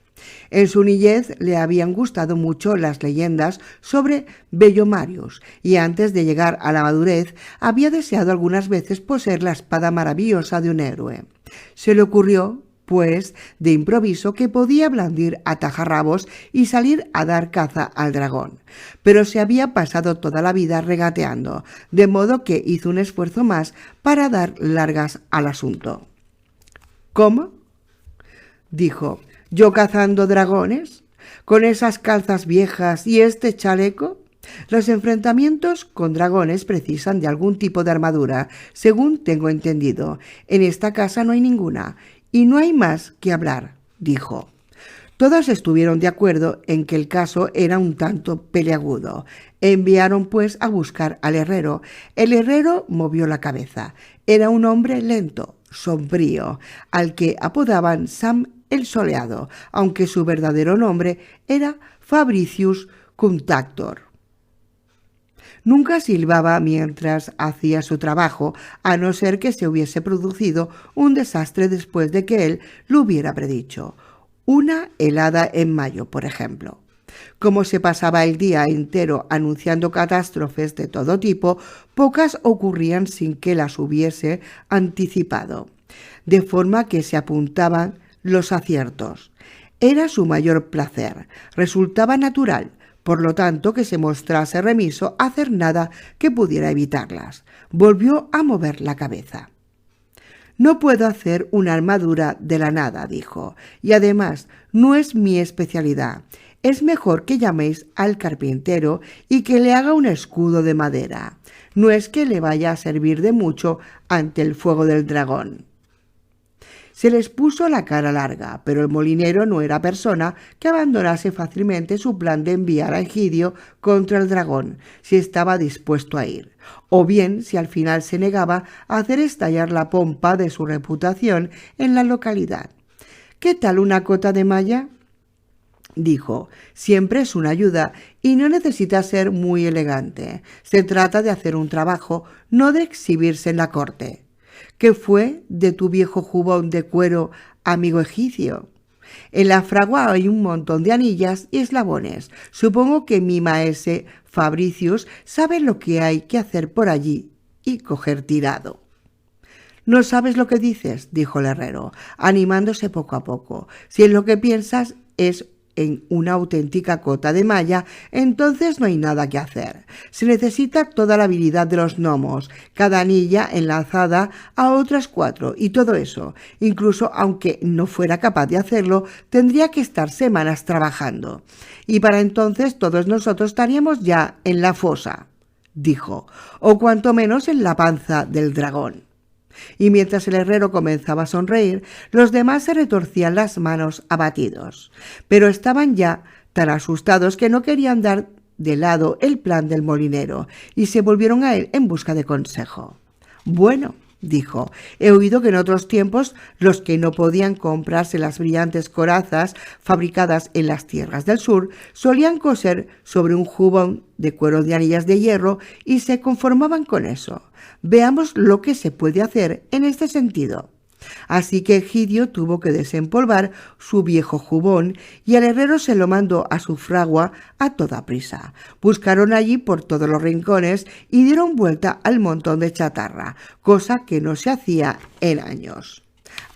En su niñez le habían gustado mucho las leyendas sobre Bellomarius y antes de llegar a la madurez había deseado algunas veces poseer la espada maravillosa de un héroe. Se le ocurrió, pues, de improviso que podía blandir a tajarrabos y salir a dar caza al dragón, pero se había pasado toda la vida regateando, de modo que hizo un esfuerzo más para dar largas al asunto. «¿Cómo?», dijo. «¿Yo cazando dragones? ¿Con esas calzas viejas y este chaleco?». Los enfrentamientos con dragones precisan de algún tipo de armadura, según tengo entendido. En esta casa no hay ninguna, y no hay más que hablar, dijo. Todos estuvieron de acuerdo en que el caso era un tanto peliagudo. Enviaron pues a buscar al herrero. El herrero movió la cabeza. Era un hombre lento, sombrío, al que apodaban Sam el Soleado, aunque su verdadero nombre era Fabricius Cunctator. Nunca silbaba mientras hacía su trabajo, a no ser que se hubiese producido un desastre después de que él lo hubiera predicho. Una helada en mayo, por ejemplo. Como se pasaba el día entero anunciando catástrofes de todo tipo, pocas ocurrían sin que las hubiese anticipado, de forma que se apuntaban los aciertos. Era su mayor placer. Resultaba natural, por lo tanto, que se mostrase remiso a hacer nada que pudiera evitarlas. Volvió a mover la cabeza. «No puedo hacer una armadura de la nada», dijo, «y además no es mi especialidad. Es mejor que llaméis al carpintero y que le haga un escudo de madera. No es que le vaya a servir de mucho ante el fuego del dragón». Se les puso la cara larga, pero el molinero no era persona que abandonase fácilmente su plan de enviar a Egidio contra el dragón, si estaba dispuesto a ir, o bien si al final se negaba a hacer estallar la pompa de su reputación en la localidad. «¿Qué tal una cota de malla?», dijo. «Siempre es una ayuda y no necesita ser muy elegante. Se trata de hacer un trabajo, no de exhibirse en la corte». «¿Qué fue de tu viejo jubón de cuero, amigo egipcio?». «En la fragua hay un montón de anillas y eslabones. Supongo que mi maese Fabricius sabe lo que hay que hacer por allí y coger tirado». «No sabes lo que dices», dijo el herrero, animándose poco a poco. «Si en lo que piensas es en una auténtica cota de malla, entonces no hay nada que hacer. Se necesita toda la habilidad de los gnomos, cada anilla enlazada a otras 4 y todo eso. Incluso aunque no fuera capaz de hacerlo, tendría que estar semanas trabajando. Y para entonces todos nosotros estaríamos ya en la fosa», dijo, «o cuanto menos en la panza del dragón». Y mientras el herrero comenzaba a sonreír, los demás se retorcían las manos abatidos, pero estaban ya tan asustados que no querían dar de lado el plan del molinero y se volvieron a él en busca de consejo. «Bueno», dijo, «he oído que en otros tiempos los que no podían comprarse las brillantes corazas fabricadas en las tierras del sur solían coser sobre un jubón de cuero de anillas de hierro y se conformaban con eso. Veamos lo que se puede hacer en este sentido». Así que Egidio tuvo que desempolvar su viejo jubón y el herrero se lo mandó a su fragua a toda prisa. Buscaron allí por todos los rincones y dieron vuelta al montón de chatarra, cosa que no se hacía en años.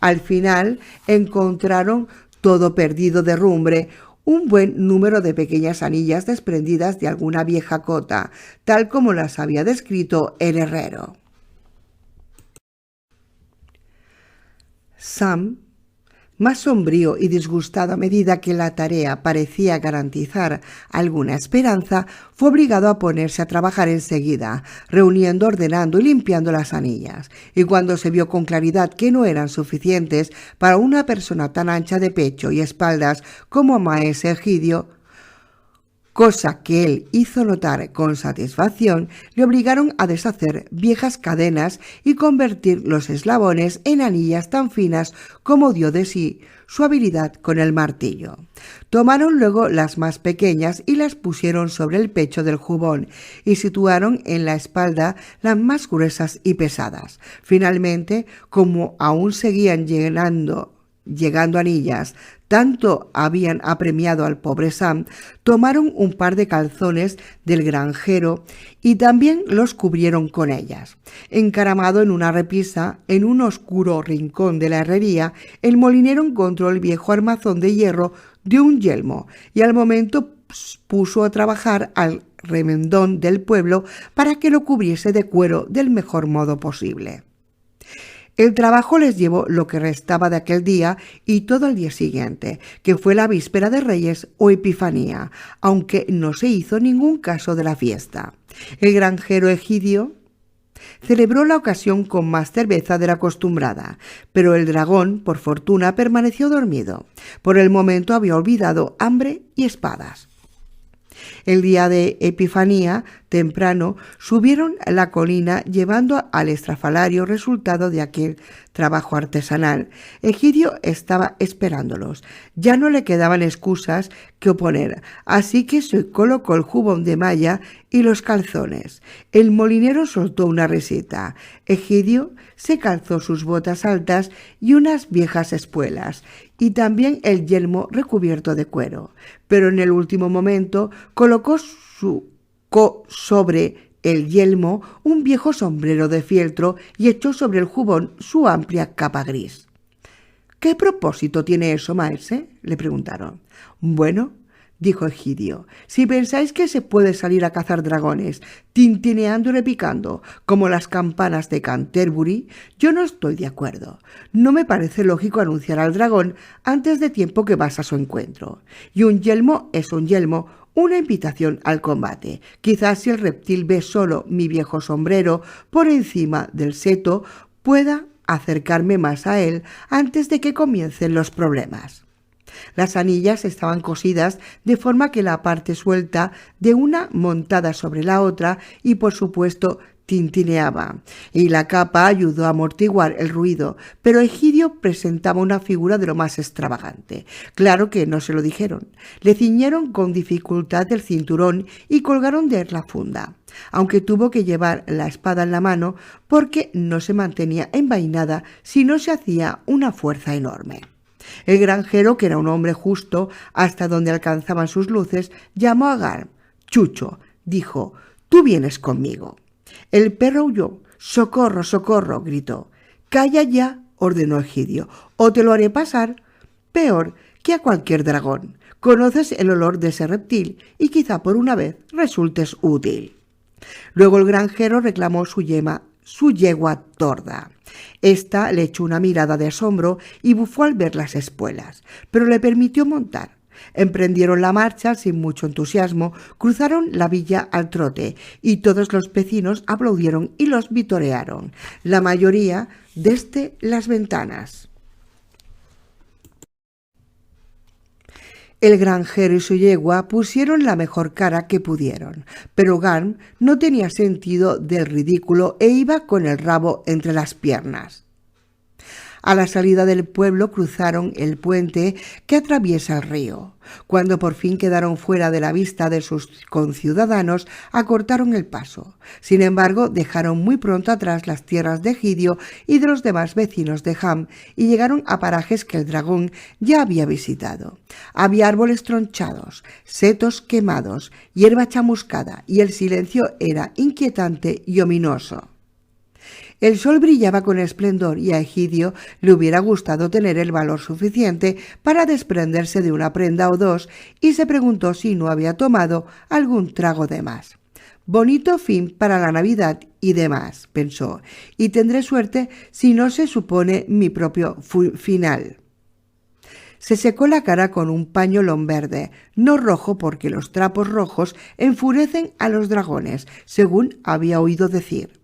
Al final encontraron todo perdido de rumbre, un buen número de pequeñas anillas desprendidas de alguna vieja cota, tal como las había descrito el herrero. Sam, más sombrío y disgustado a medida que la tarea parecía garantizar alguna esperanza, fue obligado a ponerse a trabajar enseguida, reuniendo, ordenando y limpiando las anillas. Y cuando se vio con claridad que no eran suficientes para una persona tan ancha de pecho y espaldas como Maese Egidio, cosa que él hizo notar con satisfacción, le obligaron a deshacer viejas cadenas y convertir los eslabones en anillas tan finas como dio de sí su habilidad con el martillo. Tomaron luego las más pequeñas y las pusieron sobre el pecho del jubón y situaron en la espalda las más gruesas y pesadas. Finalmente, como aún seguían llegando anillas, tanto habían apremiado al pobre Sam, tomaron un par de calzones del granjero y también los cubrieron con ellas. Encaramado en una repisa, en un oscuro rincón de la herrería, el molinero encontró el viejo armazón de hierro de un yelmo y al momento puso a trabajar al remendón del pueblo para que lo cubriese de cuero del mejor modo posible. El trabajo les llevó lo que restaba de aquel día y todo el día siguiente, que fue la víspera de Reyes o Epifanía, aunque no se hizo ningún caso de la fiesta. El granjero Egidio celebró la ocasión con más cerveza de la acostumbrada, pero el dragón, por fortuna, permaneció dormido. Por el momento había olvidado hambre y espadas. El día de Epifanía, temprano, subieron la colina llevando al estrafalario resultado de aquel trabajo artesanal. Egidio estaba esperándolos. Ya no le quedaban excusas que oponer, así que se colocó el jubón de malla y los calzones. El molinero soltó una risita. Egidio se calzó sus botas altas y unas viejas espuelas, y también el yelmo recubierto de cuero. Pero en el último momento colocó sobre el yelmo un viejo sombrero de fieltro y echó sobre el jubón su amplia capa gris. —¿Qué propósito tiene eso, maese? —le preguntaron. —Bueno —dijo Egidio—, si pensáis que se puede salir a cazar dragones, tintineando y repicando, como las campanas de Canterbury, yo no estoy de acuerdo. No me parece lógico anunciar al dragón antes de tiempo que vas a su encuentro. Y un yelmo es un yelmo, una invitación al combate. Quizás si el reptil ve solo mi viejo sombrero por encima del seto, pueda acercarme más a él antes de que comiencen los problemas. Las anillas estaban cosidas de forma que la parte suelta de una montada sobre la otra y por supuesto tintineaba, y la capa ayudó a amortiguar el ruido, pero Egidio presentaba una figura de lo más extravagante. Claro que no se lo dijeron. Le ciñeron con dificultad el cinturón y colgaron de él la funda, aunque tuvo que llevar la espada en la mano porque no se mantenía envainada si no se hacía una fuerza enorme. El granjero, que era un hombre justo hasta donde alcanzaban sus luces, llamó a Garm. —Chucho —dijo—, tú vienes conmigo. El perro huyó. —¡Socorro, socorro! —gritó. —Calla ya —ordenó Egidio—, o te lo haré pasar peor que a cualquier dragón. Conoces el olor de ese reptil y quizá por una vez resultes útil. Luego el granjero reclamó su yegua torda. Esta le echó una mirada de asombro y bufó al ver las espuelas, pero le permitió montar. Emprendieron la marcha sin mucho entusiasmo, cruzaron la villa al trote y todos los vecinos aplaudieron y los vitorearon, la mayoría desde las ventanas. El granjero y su yegua pusieron la mejor cara que pudieron, pero Garm no tenía sentido del ridículo e iba con el rabo entre las piernas. A la salida del pueblo cruzaron el puente que atraviesa el río. Cuando por fin quedaron fuera de la vista de sus conciudadanos, acortaron el paso. Sin embargo, dejaron muy pronto atrás las tierras de Egidio y de los demás vecinos de Ham y llegaron a parajes que el dragón ya había visitado. Había árboles tronchados, setos quemados, hierba chamuscada y el silencio era inquietante y ominoso. El sol brillaba con esplendor y a Egidio le hubiera gustado tener el valor suficiente para desprenderse de una prenda o dos, y se preguntó si no había tomado algún trago de más. Bonito fin para la Navidad y demás, pensó, y tendré suerte si no se supone mi propio final. Se secó la cara con un pañolón verde, no rojo porque los trapos rojos enfurecen a los dragones, según había oído decir.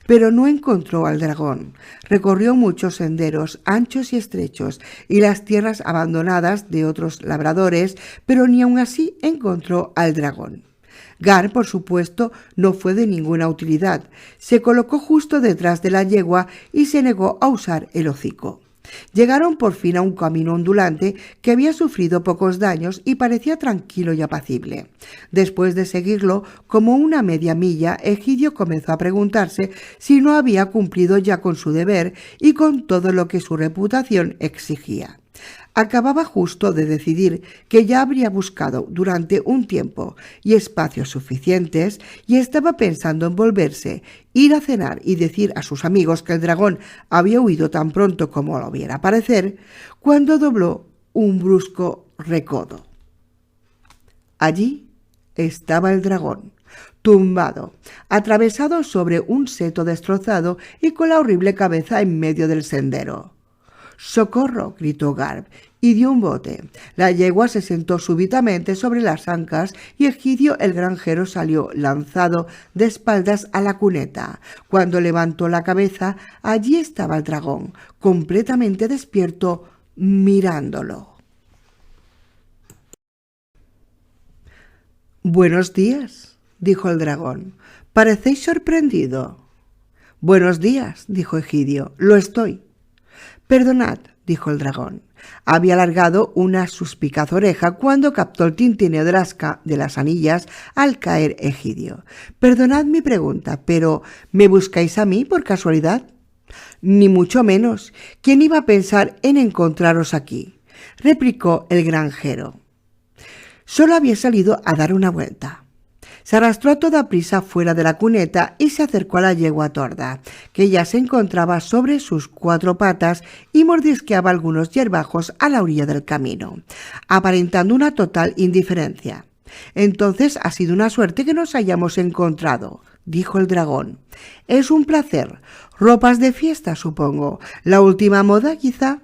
Pero no encontró al dragón. Recorrió muchos senderos anchos y estrechos y las tierras abandonadas de otros labradores, pero ni aun así encontró al dragón. Gar, por supuesto, no fue de ninguna utilidad. Se colocó justo detrás de la yegua y se negó a usar el hocico. Llegaron por fin a un camino ondulante que había sufrido pocos daños y parecía tranquilo y apacible. Después de seguirlo como una media milla, Egidio comenzó a preguntarse si no había cumplido ya con su deber y con todo lo que su reputación exigía. Acababa justo de decidir que ya habría buscado durante un tiempo y espacios suficientes y estaba pensando en volverse, ir a cenar y decir a sus amigos que el dragón había huido tan pronto como lo viera aparecer, cuando dobló un brusco recodo. Allí estaba el dragón, tumbado, atravesado sobre un seto destrozado y con la horrible cabeza en medio del sendero. ¡Socorro!, gritó Garb, y dio un bote. La yegua se sentó súbitamente sobre las ancas y Egidio el granjero salió lanzado de espaldas a la cuneta. Cuando levantó la cabeza, allí estaba el dragón, completamente despierto, mirándolo. «Buenos días», dijo el dragón. «Parecéis sorprendido». «Buenos días», dijo Egidio. «Lo estoy». «Perdonad», dijo el dragón. Había alargado una suspicaz oreja cuando captó el tintineo de las anillas al caer Egidio. «Perdonad mi pregunta, pero ¿me buscáis a mí por casualidad?» «Ni mucho menos. ¿Quién iba a pensar en encontraros aquí?», replicó el granjero. «Solo había salido a dar una vuelta». Se arrastró a toda prisa fuera de la cuneta y se acercó a la yegua torda, que ya se encontraba sobre sus 4 patas y mordisqueaba algunos hierbajos a la orilla del camino, aparentando una total indiferencia. «Entonces ha sido una suerte que nos hayamos encontrado», dijo el dragón. «Es un placer. Ropas de fiesta, supongo. La última moda, quizá».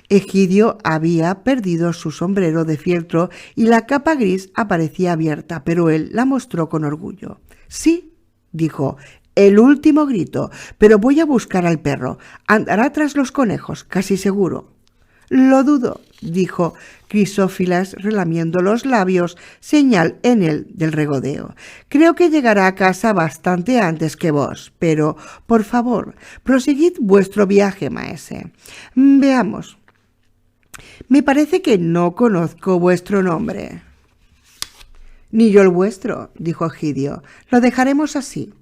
Egidio había perdido su sombrero de fieltro y la capa gris aparecía abierta, pero él la mostró con orgullo. «Sí», dijo, «el último grito, pero voy a buscar al perro. Andará tras los conejos, casi seguro». «Lo dudo», dijo Crisófilas relamiendo los labios, señal en él del regodeo. «Creo que llegará a casa bastante antes que vos, pero, por favor, proseguid vuestro viaje, maese. Veamos. Me parece que no conozco vuestro nombre». «Ni yo el vuestro», dijo Egidio. «Lo dejaremos así».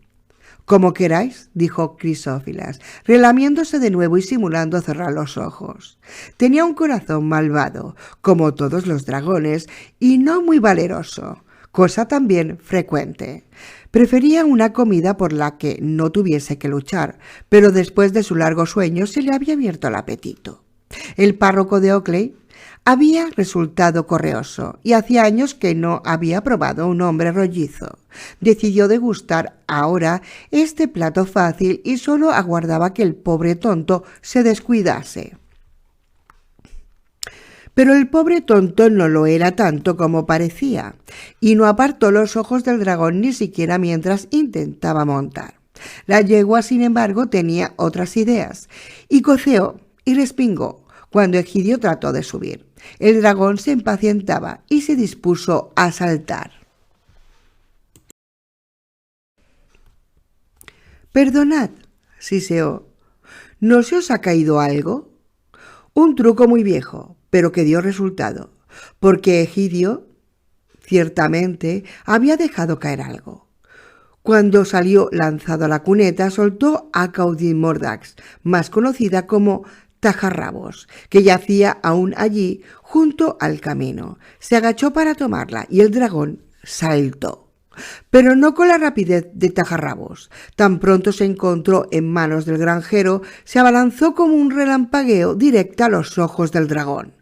«Como queráis», dijo Crisófilas, relamiéndose de nuevo y simulando cerrar los ojos. Tenía un corazón malvado, como todos los dragones, y no muy valeroso, cosa también frecuente. Prefería una comida por la que no tuviese que luchar, pero después de su largo sueño se le había abierto el apetito. El párroco de Oakley había resultado correoso y hacía años que no había probado un hombre rollizo. Decidió degustar ahora este plato fácil y solo aguardaba que el pobre tonto se descuidase. Pero el pobre tonto no lo era tanto como parecía, y no apartó los ojos del dragón ni siquiera mientras intentaba montar. La yegua, sin embargo, tenía otras ideas, y coceó y respingó cuando Egidio trató de subir. El dragón se impacientaba y se dispuso a saltar. «Perdonad», siseó, «¿no se os ha caído algo?» Un truco muy viejo, pero que dio resultado, porque Egidio ciertamente había dejado caer algo. Cuando salió lanzado a la cuneta, soltó a Caudín Mordax, más conocida como Tajarrabos, que yacía aún allí junto al camino. Se agachó para tomarla y el dragón saltó. pero no con la rapidez de tajarrabos. Tan pronto se encontró en manos del granjero, se abalanzó como un relampagueo directa a los ojos del dragón.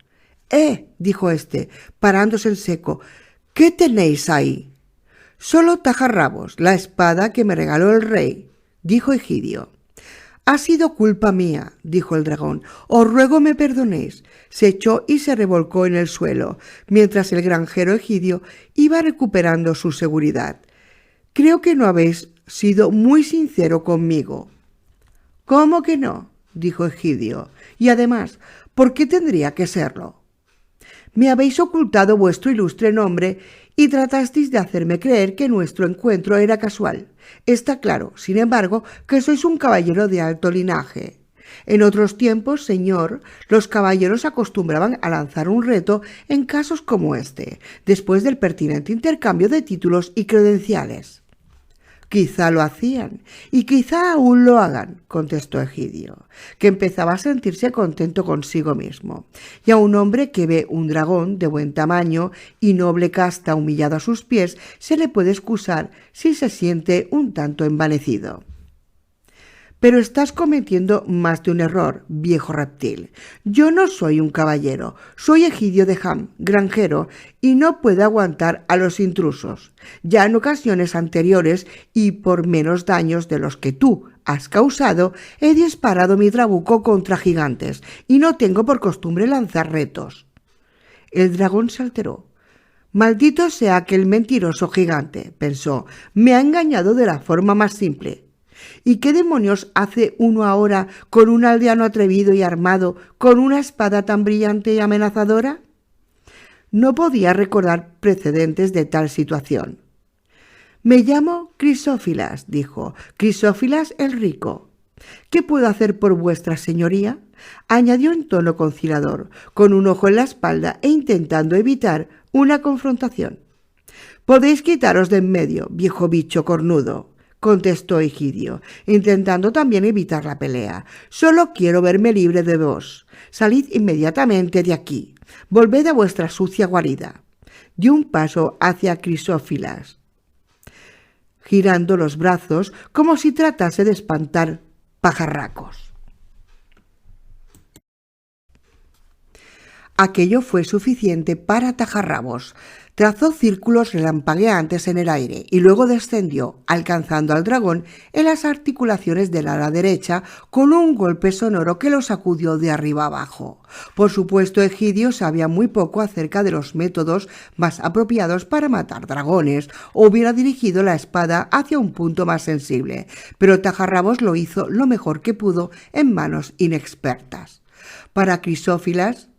—dijo éste, parándose en seco—, ¿qué tenéis ahí? —Solo tajarrabos, la espada que me regaló el rey —dijo Egidio. —Ha sido culpa mía —dijo el dragón—, os ruego me perdonéis. Se echó y se revolcó en el suelo, mientras el granjero Egidio iba recuperando su seguridad. —Creo que no habéis sido muy sincero conmigo. —¿Cómo que no? —dijo Egidio—. Y además, ¿por qué tendría que serlo? Me habéis ocultado vuestro ilustre nombre y tratasteis de hacerme creer que nuestro encuentro era casual. Está claro, sin embargo, que sois un caballero de alto linaje. En otros tiempos, señor, los caballeros acostumbraban a lanzar un reto en casos como este, después del pertinente intercambio de títulos y credenciales. —Quizá lo hacían, y quizá aún lo hagan —contestó Egidio, que empezaba a sentirse contento consigo mismo. Y a un hombre que ve un dragón de buen tamaño y noble casta humillado a sus pies se le puede excusar si se siente un tanto envanecido. —Pero estás cometiendo más de un error, viejo reptil. Yo no soy un caballero, soy Egidio de Ham, granjero, y no puedo aguantar a los intrusos. Ya en ocasiones anteriores, y por menos daños de los que tú has causado, he disparado mi trabuco contra gigantes, y no tengo por costumbre lanzar retos. El dragón se alteró. —Maldito sea aquel mentiroso gigante —pensó—, me ha engañado de la forma más simple. ¿Y qué demonios hace uno ahora con un aldeano atrevido y armado con una espada tan brillante y amenazadora? No podía recordar precedentes de tal situación. —Me llamo Crisófilas —dijo—, Crisófilas el rico. —¿Qué puedo hacer por vuestra señoría? —añadió en tono conciliador, con un ojo en la espalda e intentando evitar una confrontación. —Podéis quitaros de en medio, viejo bicho cornudo —contestó Egidio, intentando también evitar la pelea—. Solo quiero verme libre de vos. Salid inmediatamente de aquí. Volved a vuestra sucia guarida. Dio un paso hacia Crisófilas, girando los brazos como si tratase de espantar pajarracos. Aquello fue suficiente para tajarrabos. Trazó círculos relampagueantes en el aire y luego descendió, alcanzando al dragón en las articulaciones del ala derecha con un golpe sonoro que lo sacudió de arriba abajo. Por supuesto, Egidio sabía muy poco acerca de los métodos más apropiados para matar dragones, o hubiera dirigido la espada hacia un punto más sensible, pero tajarrabos lo hizo lo mejor que pudo en manos inexpertas. Para Crisófilas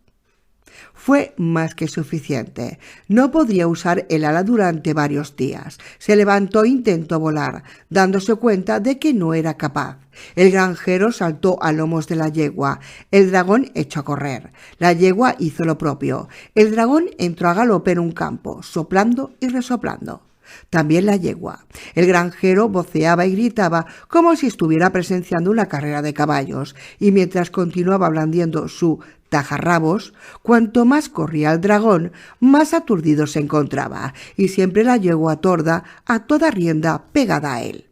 fue más que suficiente. No podría usar el ala durante varios días. Se levantó e intentó volar, dándose cuenta de que no era capaz. El granjero saltó a lomos de la yegua. El dragón echó a correr. La yegua hizo lo propio. El dragón entró a galope en un campo, soplando y resoplando. También la yegua. El granjero voceaba y gritaba como si estuviera presenciando una carrera de caballos, y mientras continuaba blandiendo su tajarrabos, cuanto más corría el dragón, más aturdido se encontraba, y siempre la yegua torda a toda rienda pegada a él.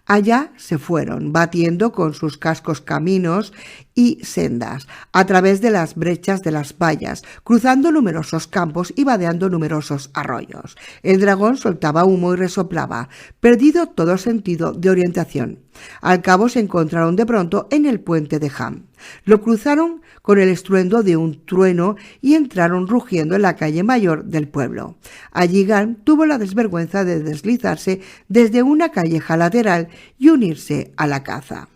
Allá se fueron, batiendo con sus cascos caminos y sendas, a través de las brechas de las vallas, cruzando numerosos campos y vadeando numerosos arroyos. El dragón soltaba humo y resoplaba, perdido todo sentido de orientación. Al cabo se encontraron de pronto en el puente de Ham. Lo cruzaron con el estruendo de un trueno y entraron rugiendo en la calle mayor del pueblo. Allí Garm tuvo la desvergüenza de deslizarse desde una calleja lateral y unirse a la caza.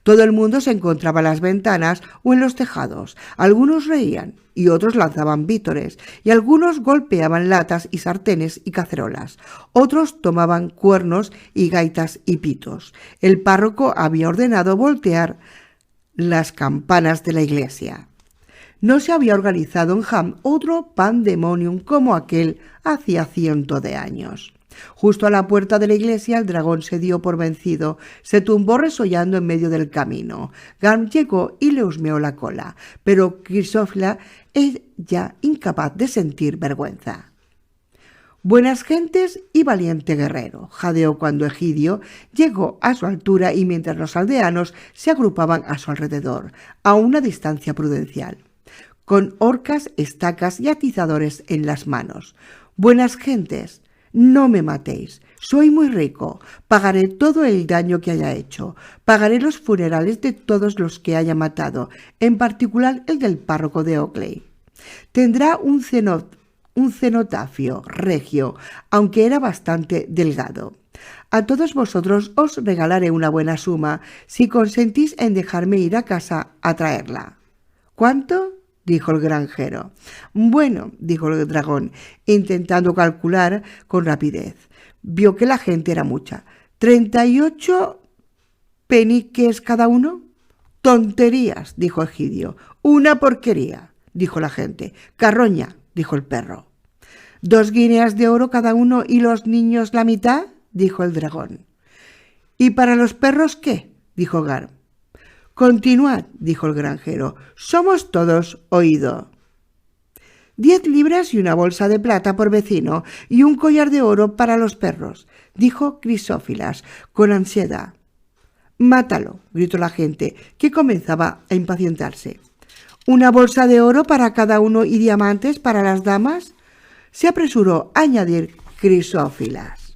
Todo el mundo se encontraba en las ventanas o en los tejados. Algunos reían y otros lanzaban vítores, y algunos golpeaban latas y sartenes y cacerolas. Otros tomaban cuernos y gaitas y pitos. El párroco había ordenado voltear las campanas de la iglesia. No se había organizado en Ham otro pandemonium como aquel hacía 100 de años. Justo a la puerta de la iglesia el dragón se dio por vencido, se tumbó resollando en medio del camino. Garm llegó y le husmeó la cola, pero Crisófila es ya incapaz de sentir vergüenza. Buenas gentes y valiente guerrero, jadeó cuando Egidio llegó a su altura y mientras los aldeanos se agrupaban a su alrededor, a una distancia prudencial, con horcas, estacas y atizadores en las manos. Buenas gentes, no me matéis. Soy muy rico, pagaré todo el daño que haya hecho, pagaré los funerales de todos los que haya matado, en particular el del párroco de Oakley. Tendrá un cenotafio regio, aunque era bastante delgado. A todos vosotros os regalaré una buena suma si consentís en dejarme ir a casa a traerla. ¿Cuánto?, dijo el granjero. Bueno, dijo el dragón, intentando calcular con rapidez. Vio que la gente era mucha. ¿38 peniques cada uno? Tonterías, dijo Egidio. Una porquería, dijo la gente. Carroña, dijo el perro. ¿2 guineas de oro cada uno y los niños la mitad? Dijo el dragón. ¿Y para los perros qué?, dijo Gar. Continuad, dijo el granjero. Somos todos oído. 10 libras y una bolsa de plata por vecino y un collar de oro para los perros, dijo Crisófilas con ansiedad. Mátalo, gritó la gente, que comenzaba a impacientarse. ¿Una bolsa de oro para cada uno y diamantes para las damas?, se apresuró a añadir Crisófilas.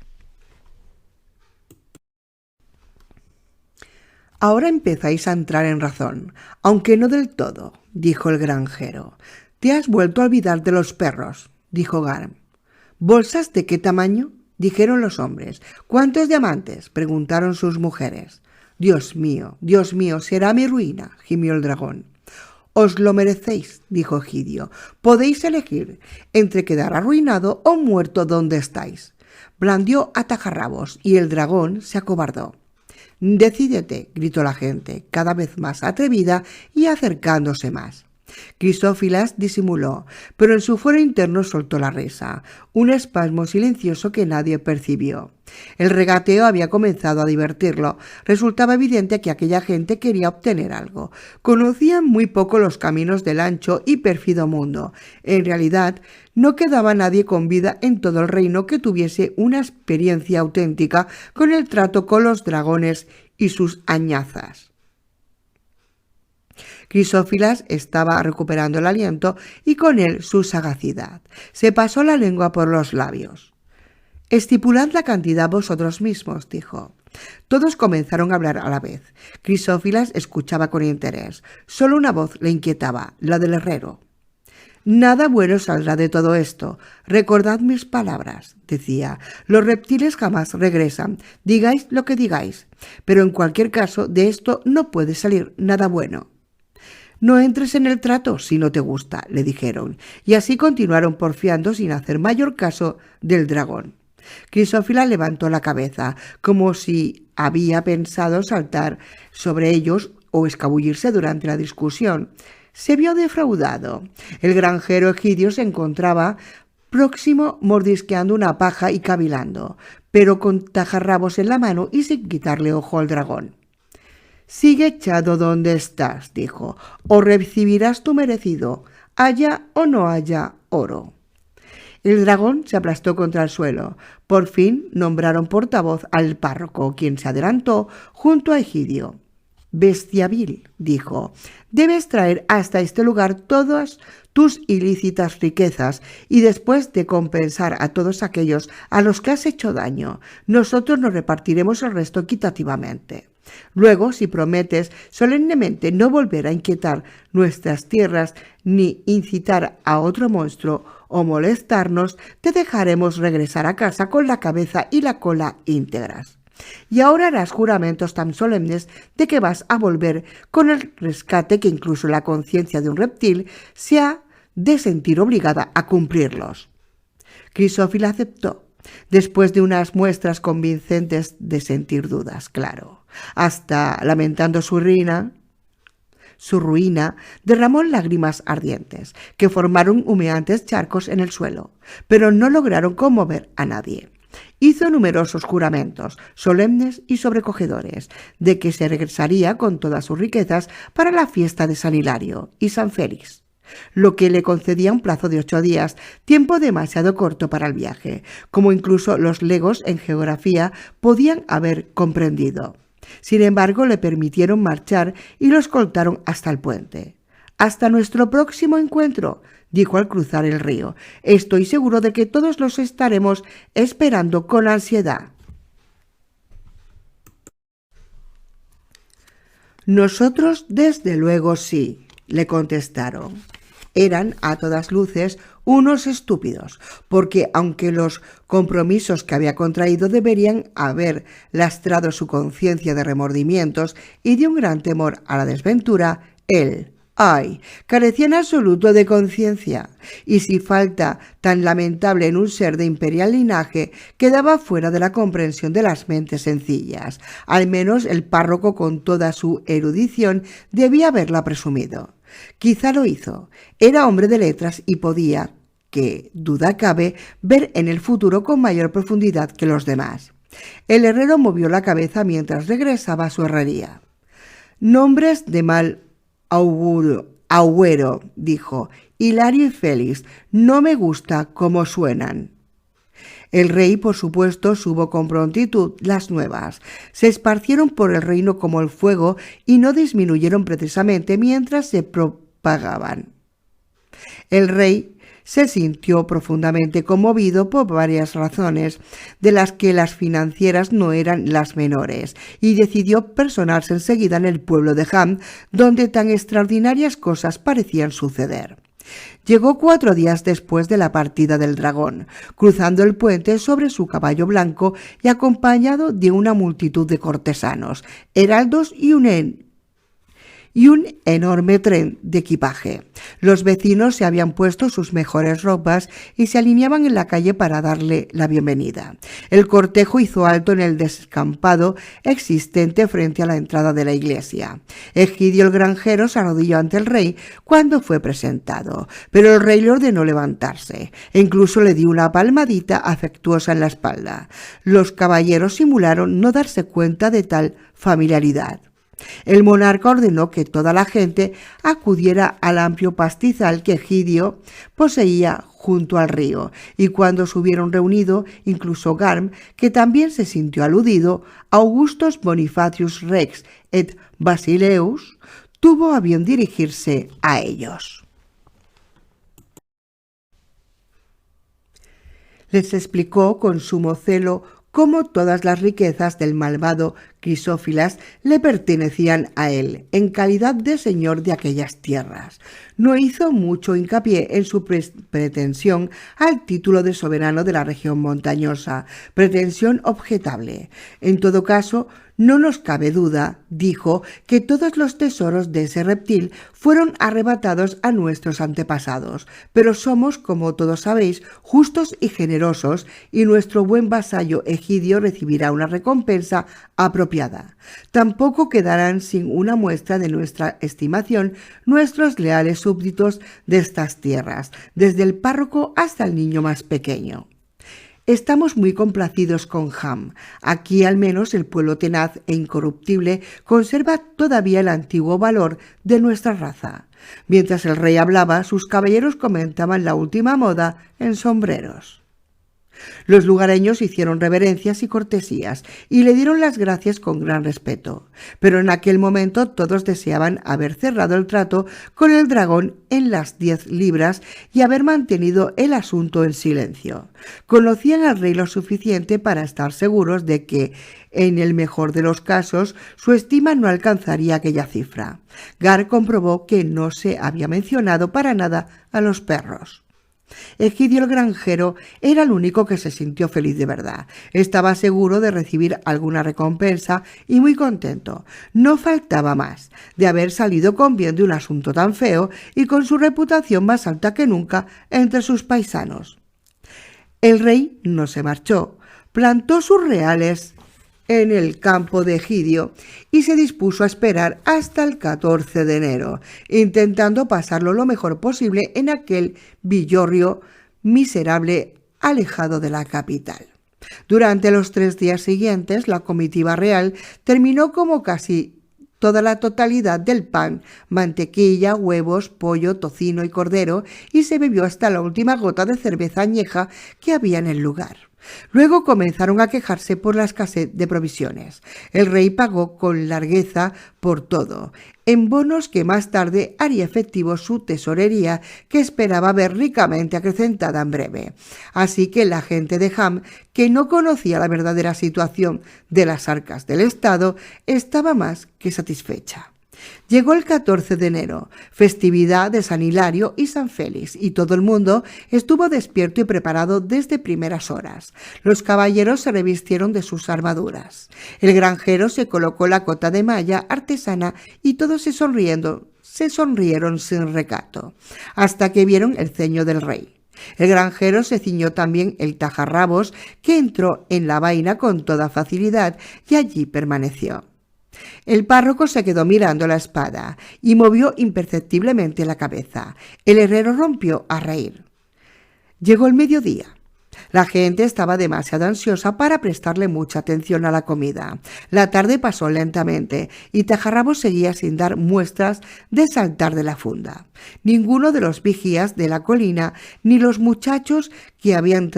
Ahora empezáis a entrar en razón, aunque no del todo, dijo el granjero. Te has vuelto a olvidar de los perros, dijo Gar. ¿Bolsas de qué tamaño?, dijeron los hombres. ¿Cuántos diamantes?, preguntaron sus mujeres. Dios mío, será mi ruina, gimió el dragón. Os lo merecéis, dijo Egidio. Podéis elegir entre quedar arruinado o muerto donde estáis. Blandió a tajarrabos y el dragón se acobardó. Decídete, gritó la gente, cada vez más atrevida y acercándose más. Crisófilas disimuló, pero en su fuero interno soltó la risa, un espasmo silencioso que nadie percibió. El regateo había comenzado a divertirlo. Resultaba evidente que aquella gente quería obtener algo. Conocían muy poco los caminos del ancho y pérfido mundo. En realidad, no quedaba nadie con vida en todo el reino que tuviese una experiencia auténtica con el trato con los dragones y sus añazas. Crisófilas estaba recuperando el aliento y con él su sagacidad. Se pasó la lengua por los labios. «Estipulad la cantidad vosotros mismos», dijo. Todos comenzaron a hablar a la vez. Crisófilas escuchaba con interés. Solo una voz le inquietaba, la del herrero. «Nada bueno saldrá de todo esto. Recordad mis palabras», decía. «Los reptiles jamás regresan. Digáis lo que digáis. Pero en cualquier caso, de esto no puede salir nada bueno». «No entres en el trato si no te gusta», le dijeron, y así continuaron porfiando sin hacer mayor caso del dragón. Crisófilas levantó la cabeza, como si había pensado saltar sobre ellos o escabullirse durante la discusión. Se vio defraudado. El granjero Egidio se encontraba próximo mordisqueando una paja y cavilando, pero con tajarrabos en la mano y sin quitarle ojo al dragón. «Sigue echado donde estás», dijo, «o recibirás tu merecido, haya o no haya oro». El dragón se aplastó contra el suelo. Por fin nombraron portavoz al párroco, quien se adelantó junto a Egidio. «Bestia vil», dijo, «debes traer hasta este lugar todas tus ilícitas riquezas y después de compensar a todos aquellos a los que has hecho daño, nosotros nos repartiremos el resto equitativamente. Luego, si prometes solemnemente no volver a inquietar nuestras tierras ni incitar a otro monstruo o molestarnos, te dejaremos regresar a casa con la cabeza y la cola íntegras. Y ahora harás juramentos tan solemnes de que vas a volver con el rescate que incluso la conciencia de un reptil se ha de sentir obligada a cumplirlos». Crisófilas aceptó, después de unas muestras convincentes de sentir dudas, claro. Hasta, lamentando su ruina, derramó lágrimas ardientes, que formaron humeantes charcos en el suelo, pero no lograron conmover a nadie. Hizo numerosos juramentos, solemnes y sobrecogedores, de que se regresaría con todas sus riquezas para la fiesta de San Hilario y San Félix. lo que le concedía un plazo de 8 días, tiempo demasiado corto para el viaje, como incluso los legos en geografía podían haber comprendido. Sin embargo, le permitieron marchar y lo escoltaron hasta el puente. «Hasta nuestro próximo encuentro», dijo al cruzar el río. «Estoy seguro de que todos los estaremos esperando con ansiedad». «Nosotros, desde luego, sí», le contestaron. Eran, a todas luces, unos estúpidos, porque aunque los compromisos que había contraído deberían haber lastrado su conciencia de remordimientos y de un gran temor a la desventura, él, carecía en absoluto de conciencia, y si falta tan lamentable en un ser de imperial linaje quedaba fuera de la comprensión de las mentes sencillas. Al menos el párroco, con toda su erudición, debía haberla presumido. Quizá lo hizo. Era hombre de letras y podía, que duda cabe, ver en el futuro con mayor profundidad que los demás. El herrero movió la cabeza mientras regresaba a su herrería. «Nombres de mal agüero», dijo. «Hilario y Félix, no me gusta cómo suenan». El rey, por supuesto, supo con prontitud las nuevas. Se esparcieron por el reino como el fuego y no disminuyeron precisamente mientras se propagaban. El rey se sintió profundamente conmovido por varias razones, de las que las financieras no eran las menores, y decidió personarse enseguida en el pueblo de Ham, donde tan extraordinarias cosas parecían suceder. Llegó 4 días después de la partida del dragón, cruzando el puente sobre su caballo blanco y acompañado de una multitud de cortesanos, heraldos y un enorme tren de equipaje. Los vecinos se habían puesto sus mejores ropas y se alineaban en la calle para darle la bienvenida. El cortejo hizo alto en el descampado existente frente a la entrada de la iglesia. Egidio el granjero se arrodilló ante el rey cuando fue presentado, pero el rey le ordenó levantarse e incluso le dio una palmadita afectuosa en la espalda. Los caballeros simularon no darse cuenta de tal familiaridad. El monarca ordenó que toda la gente acudiera al amplio pastizal que Egidio poseía junto al río, y cuando se hubieron reunido, incluso Garm, que también se sintió aludido, Augustus Bonifacius Rex et Basileus, tuvo a bien dirigirse a ellos. Les explicó con sumo celo cómo todas las riquezas del malvado Crisófilas le pertenecían a él, en calidad de señor de aquellas tierras. No hizo mucho hincapié en su pretensión al título de soberano de la región montañosa, pretensión objetable. En todo caso, no nos cabe duda, dijo, que todos los tesoros de ese reptil fueron arrebatados a nuestros antepasados, pero somos, como todos sabéis, justos y generosos, y nuestro buen vasallo Egidio recibirá una recompensa apropiada. Tampoco quedarán sin una muestra de nuestra estimación nuestros leales súbditos de estas tierras, desde el párroco hasta el niño más pequeño. Estamos muy complacidos con Ham. Aquí al menos el pueblo tenaz e incorruptible conserva todavía el antiguo valor de nuestra raza. Mientras el rey hablaba, sus caballeros comentaban la última moda en sombreros. Los lugareños hicieron reverencias y cortesías y le dieron las gracias con gran respeto, pero en aquel momento todos deseaban haber cerrado el trato con el dragón en las 10 libras y haber mantenido el asunto en silencio. Conocían al rey lo suficiente para estar seguros de que, en el mejor de los casos, su estima no alcanzaría aquella cifra. Gar comprobó que no se había mencionado para nada a los perros. Egidio el granjero era el único que se sintió feliz de verdad. Estaba seguro de recibir alguna recompensa y muy contento. No faltaba más, de haber salido con bien de un asunto tan feo y con su reputación más alta que nunca entre sus paisanos. El rey no se marchó, plantó sus reales en el campo de Egidio y se dispuso a esperar hasta el 14 de enero, intentando pasarlo lo mejor posible en aquel villorrio miserable alejado de la capital. Durante los 3 días siguientes, la comitiva real terminó como casi toda la totalidad del pan, mantequilla, huevos, pollo, tocino y cordero, y se bebió hasta la última gota de cerveza añeja que había en el lugar. Luego comenzaron a quejarse por la escasez de provisiones. El rey pagó con largueza por todo, en bonos que más tarde haría efectivo su tesorería, que esperaba ver ricamente acrecentada en breve. Así que la gente de Ham, que no conocía la verdadera situación de las arcas del Estado, estaba más que satisfecha. Llegó el 14 de enero, festividad de San Hilario y San Félix, y todo el mundo estuvo despierto y preparado desde primeras horas. Los caballeros se revistieron de sus armaduras. El granjero se colocó la cota de malla artesana y todos se sonrieron sin recato, hasta que vieron el ceño del rey. El granjero se ciñó también el tajarrabos, que entró en la vaina con toda facilidad y allí permaneció. El párroco se quedó mirando la espada y movió imperceptiblemente la cabeza. El herrero rompió a reír. Llegó el mediodía. La gente estaba demasiado ansiosa para prestarle mucha atención a la comida. La tarde pasó lentamente y Tajarrabos seguía sin dar muestras de saltar de la funda. Ninguno de los vigías de la colina ni los muchachos que habían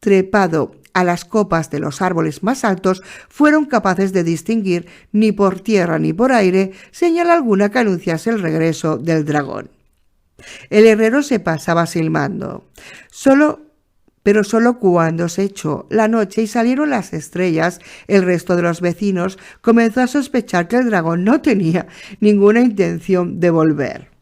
trepado a las copas de los árboles más altos fueron capaces de distinguir, ni por tierra ni por aire, señal alguna que anunciase el regreso del dragón. El herrero se pasaba silbando, pero solo cuando se echó la noche y salieron las estrellas, el resto de los vecinos comenzó a sospechar que el dragón no tenía ninguna intención de volver.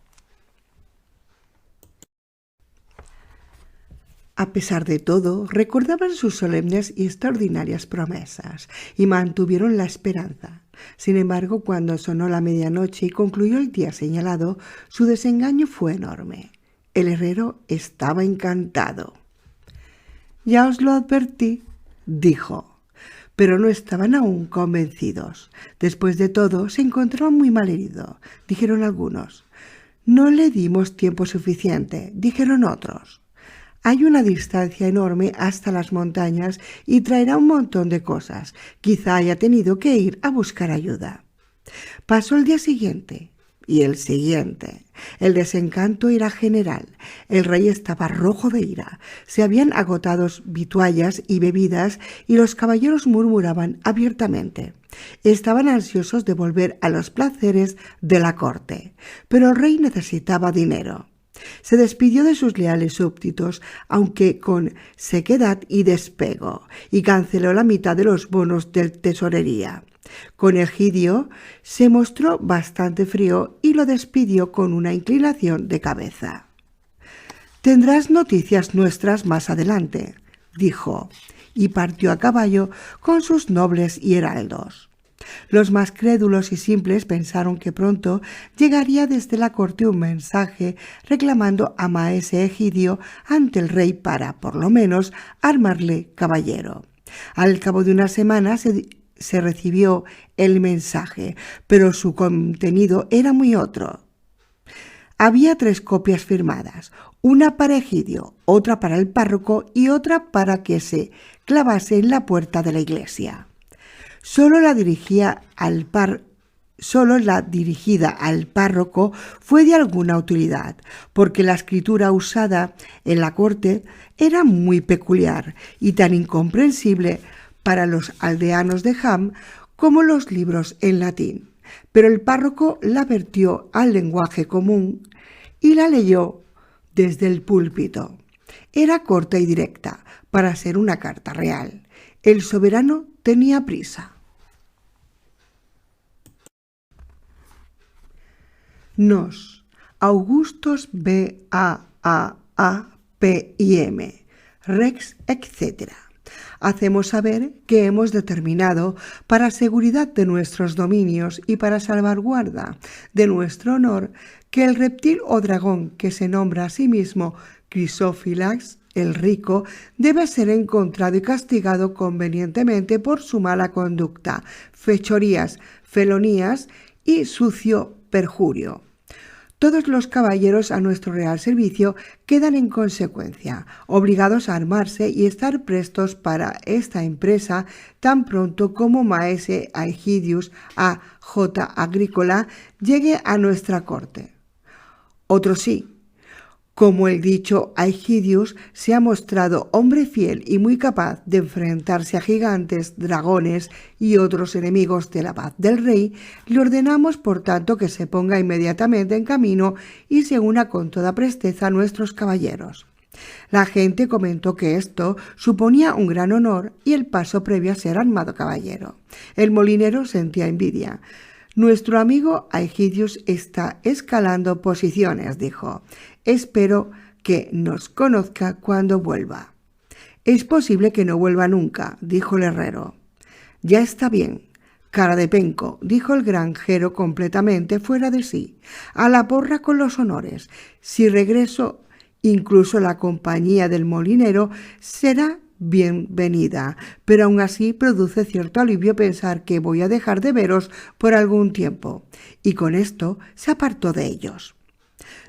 A pesar de todo, recordaban sus solemnes y extraordinarias promesas y mantuvieron la esperanza. Sin embargo, cuando sonó la medianoche y concluyó el día señalado, su desengaño fue enorme. El herrero estaba encantado. «Ya os lo advertí», dijo, pero no estaban aún convencidos. Después de todo, se encontraba muy mal herido, dijeron algunos. «No le dimos tiempo suficiente», dijeron otros. «Hay una distancia enorme hasta las montañas y traerá un montón de cosas. Quizá haya tenido que ir a buscar ayuda». Pasó el día siguiente y el siguiente. El desencanto era general. El rey estaba rojo de ira. Se habían agotado vituallas y bebidas y los caballeros murmuraban abiertamente. Estaban ansiosos de volver a los placeres de la corte, pero el rey necesitaba dinero. Se despidió de sus leales súbditos, aunque con sequedad y despego, y canceló la mitad de los bonos de tesorería. Con Egidio se mostró bastante frío y lo despidió con una inclinación de cabeza. «Tendrás noticias nuestras más adelante», dijo, y partió a caballo con sus nobles y heraldos. Los más crédulos y simples pensaron que pronto llegaría desde la corte un mensaje reclamando a maese Egidio ante el rey para, por lo menos, armarle caballero. Al cabo de una semana se recibió el mensaje, pero su contenido era muy otro. Había 3 copias firmadas, una para Egidio, otra para el párroco y otra para que se clavase en la puerta de la iglesia. Solo la dirigida al párroco fue de alguna utilidad, porque la escritura usada en la corte era muy peculiar y tan incomprensible para los aldeanos de Ham como los libros en latín. Pero el párroco la vertió al lenguaje común y la leyó desde el púlpito. Era corta y directa, para ser una carta real. El soberano tenía prisa. Nos, Augustos B.A.A.P.I.M., Rex, etc. Hacemos saber que hemos determinado, para seguridad de nuestros dominios y para salvaguarda de nuestro honor, que el reptil o dragón que se nombra a sí mismo Crisófilax, el rico, debe ser encontrado y castigado convenientemente por su mala conducta, fechorías, felonías y sucio perjurio. Todos los caballeros a nuestro real servicio quedan en consecuencia obligados a armarse y estar prestos para esta empresa tan pronto como Maese Aegidius A. J. Agrícola llegue a nuestra corte. Otro sí. Como el dicho Aegidius se ha mostrado hombre fiel y muy capaz de enfrentarse a gigantes, dragones y otros enemigos de la paz del rey, le ordenamos por tanto que se ponga inmediatamente en camino y se una con toda presteza a nuestros caballeros. La gente comentó que esto suponía un gran honor y el paso previo a ser armado caballero. El molinero sentía envidia. Nuestro amigo Aegidius está escalando posiciones, dijo. Espero que nos conozca cuando vuelva. Es posible que no vuelva nunca, dijo el herrero. Ya está bien, cara de penco, dijo el granjero completamente fuera de sí. A la porra con los honores. Si regreso, incluso la compañía del molinero será bienvenida, pero aún así produce cierto alivio pensar que voy a dejar de veros por algún tiempo. Y con esto se apartó de ellos.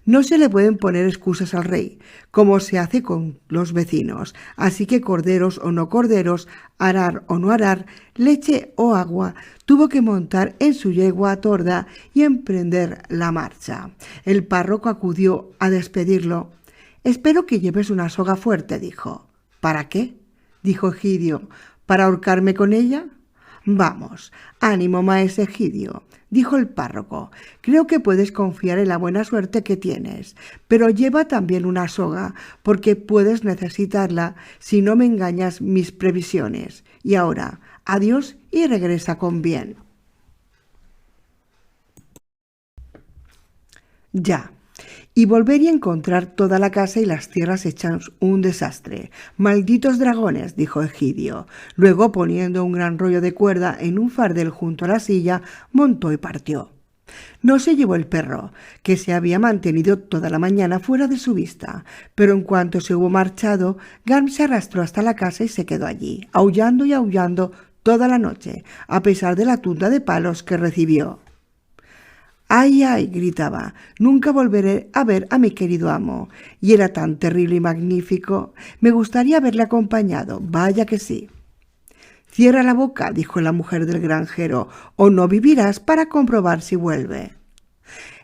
No se le pueden poner excusas al rey, como se hace con los vecinos, así que corderos o no corderos, arar o no arar, leche o agua, tuvo que montar en su yegua torda y emprender la marcha. El párroco acudió a despedirlo. «Espero que lleves una soga fuerte», dijo. «¿Para qué?», dijo Egidio. «¿Para ahorcarme con ella?». «Vamos, ánimo, maese Egidio», dijo el párroco. «Creo que puedes confiar en la buena suerte que tienes, pero lleva también una soga, porque puedes necesitarla si no me engañas mis previsiones. Y ahora, adiós y regresa con bien». Ya. Y volver y encontrar toda la casa y las tierras hechas un desastre. «Malditos dragones», dijo Egidio. Luego, poniendo un gran rollo de cuerda en un fardel junto a la silla, montó y partió. No se llevó el perro, que se había mantenido toda la mañana fuera de su vista, pero en cuanto se hubo marchado, Garm se arrastró hasta la casa y se quedó allí, aullando y aullando toda la noche, a pesar de la tunda de palos que recibió. «¡Ay, ay!», gritaba, «nunca volveré a ver a mi querido amo. Y era tan terrible y magnífico. Me gustaría haberle acompañado, vaya que sí». «Cierra la boca», dijo la mujer del granjero, «o no vivirás para comprobar si vuelve».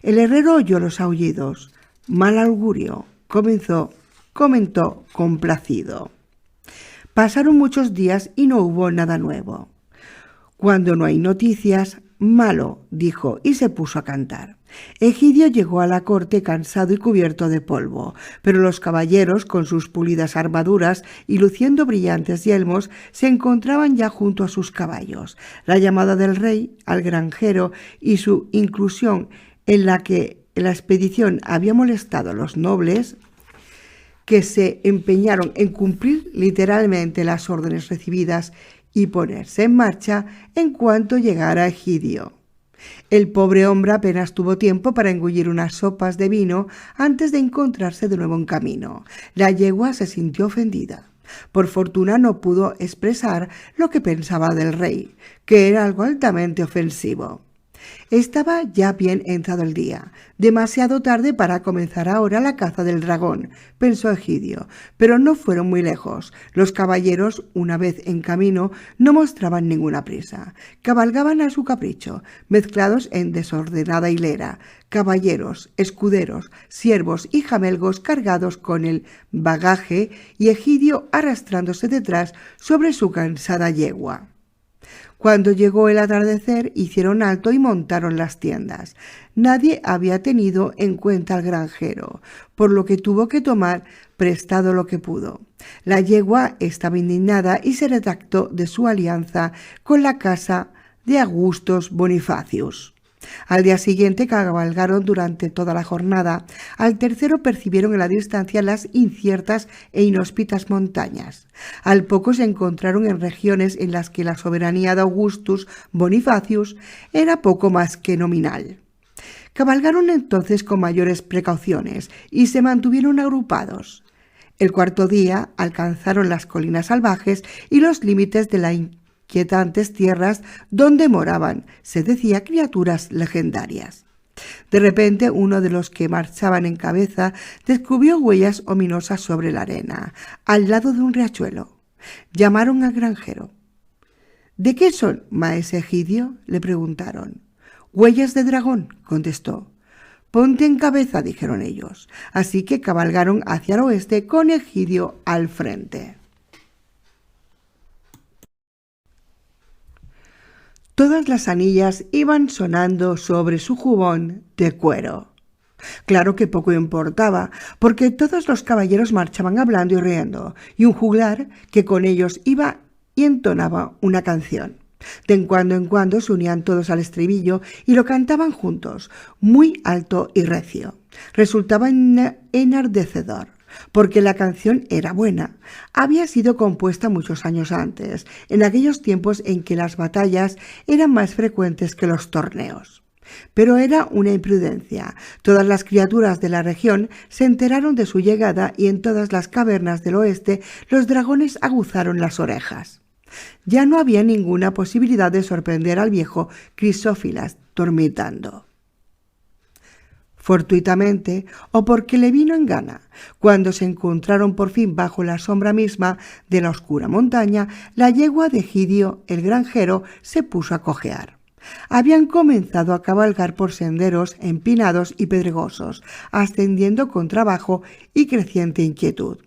El herrero oyó los aullidos. «Mal augurio», comentó complacido. Pasaron muchos días y no hubo nada nuevo. «Cuando no hay noticias, malo», dijo, y se puso a cantar. Egidio llegó a la corte cansado y cubierto de polvo, pero los caballeros, con sus pulidas armaduras y luciendo brillantes yelmos, se encontraban ya junto a sus caballos. La llamada del rey al granjero y su inclusión en la que la expedición había molestado a los nobles, que se empeñaron en cumplir literalmente las órdenes recibidas y ponerse en marcha en cuanto llegara Egidio. El pobre hombre apenas tuvo tiempo para engullir unas sopas de vino antes de encontrarse de nuevo en camino. La yegua se sintió ofendida. Por fortuna no pudo expresar lo que pensaba del rey, que era algo altamente ofensivo. Estaba ya bien entrado el día, demasiado tarde para comenzar ahora la caza del dragón, pensó Egidio, pero no fueron muy lejos. Los caballeros, una vez en camino, no mostraban ninguna prisa. Cabalgaban a su capricho, mezclados en desordenada hilera, caballeros, escuderos, siervos y jamelgos cargados con el bagaje y Egidio arrastrándose detrás sobre su cansada yegua. Cuando llegó el atardecer, hicieron alto y montaron las tiendas. Nadie había tenido en cuenta al granjero, por lo que tuvo que tomar prestado lo que pudo. La yegua estaba indignada y se retractó de su alianza con la casa de Augustus Bonifacius. Al día siguiente cabalgaron durante toda la jornada. Al tercero percibieron en la distancia las inciertas e inhóspitas montañas. Al poco se encontraron en regiones en las que la soberanía de Augustus Bonifacius era poco más que nominal. Cabalgaron entonces con mayores precauciones y se mantuvieron agrupados. El cuarto día alcanzaron las colinas salvajes y los límites de la inquietantes tierras donde moraban, se decía, criaturas legendarias. De repente, uno de los que marchaban en cabeza descubrió huellas ominosas sobre la arena, al lado de un riachuelo. Llamaron al granjero. —¿De qué son, maese Egidio? —le preguntaron. —Huellas de dragón —contestó. —Ponte en cabeza —dijeron ellos. Así que cabalgaron hacia el oeste con Egidio al frente. Todas las anillas iban sonando sobre su jubón de cuero. Claro que poco importaba, porque todos los caballeros marchaban hablando y riendo, y un juglar que con ellos iba y entonaba una canción. De en cuando se unían todos al estribillo y lo cantaban juntos, muy alto y recio. Resultaba enardecedor, porque la canción era buena. Había sido compuesta muchos años antes, en aquellos tiempos en que las batallas eran más frecuentes que los torneos. Pero era una imprudencia. Todas las criaturas de la región se enteraron de su llegada y en todas las cavernas del oeste los dragones aguzaron las orejas. Ya no había ninguna posibilidad de sorprender al viejo Crisófilas dormitando. Fortuitamente, o porque le vino en gana, cuando se encontraron por fin bajo la sombra misma de la oscura montaña, la yegua de Egidio, el granjero, se puso a cojear. Habían comenzado a cabalgar por senderos empinados y pedregosos, ascendiendo con trabajo y creciente inquietud.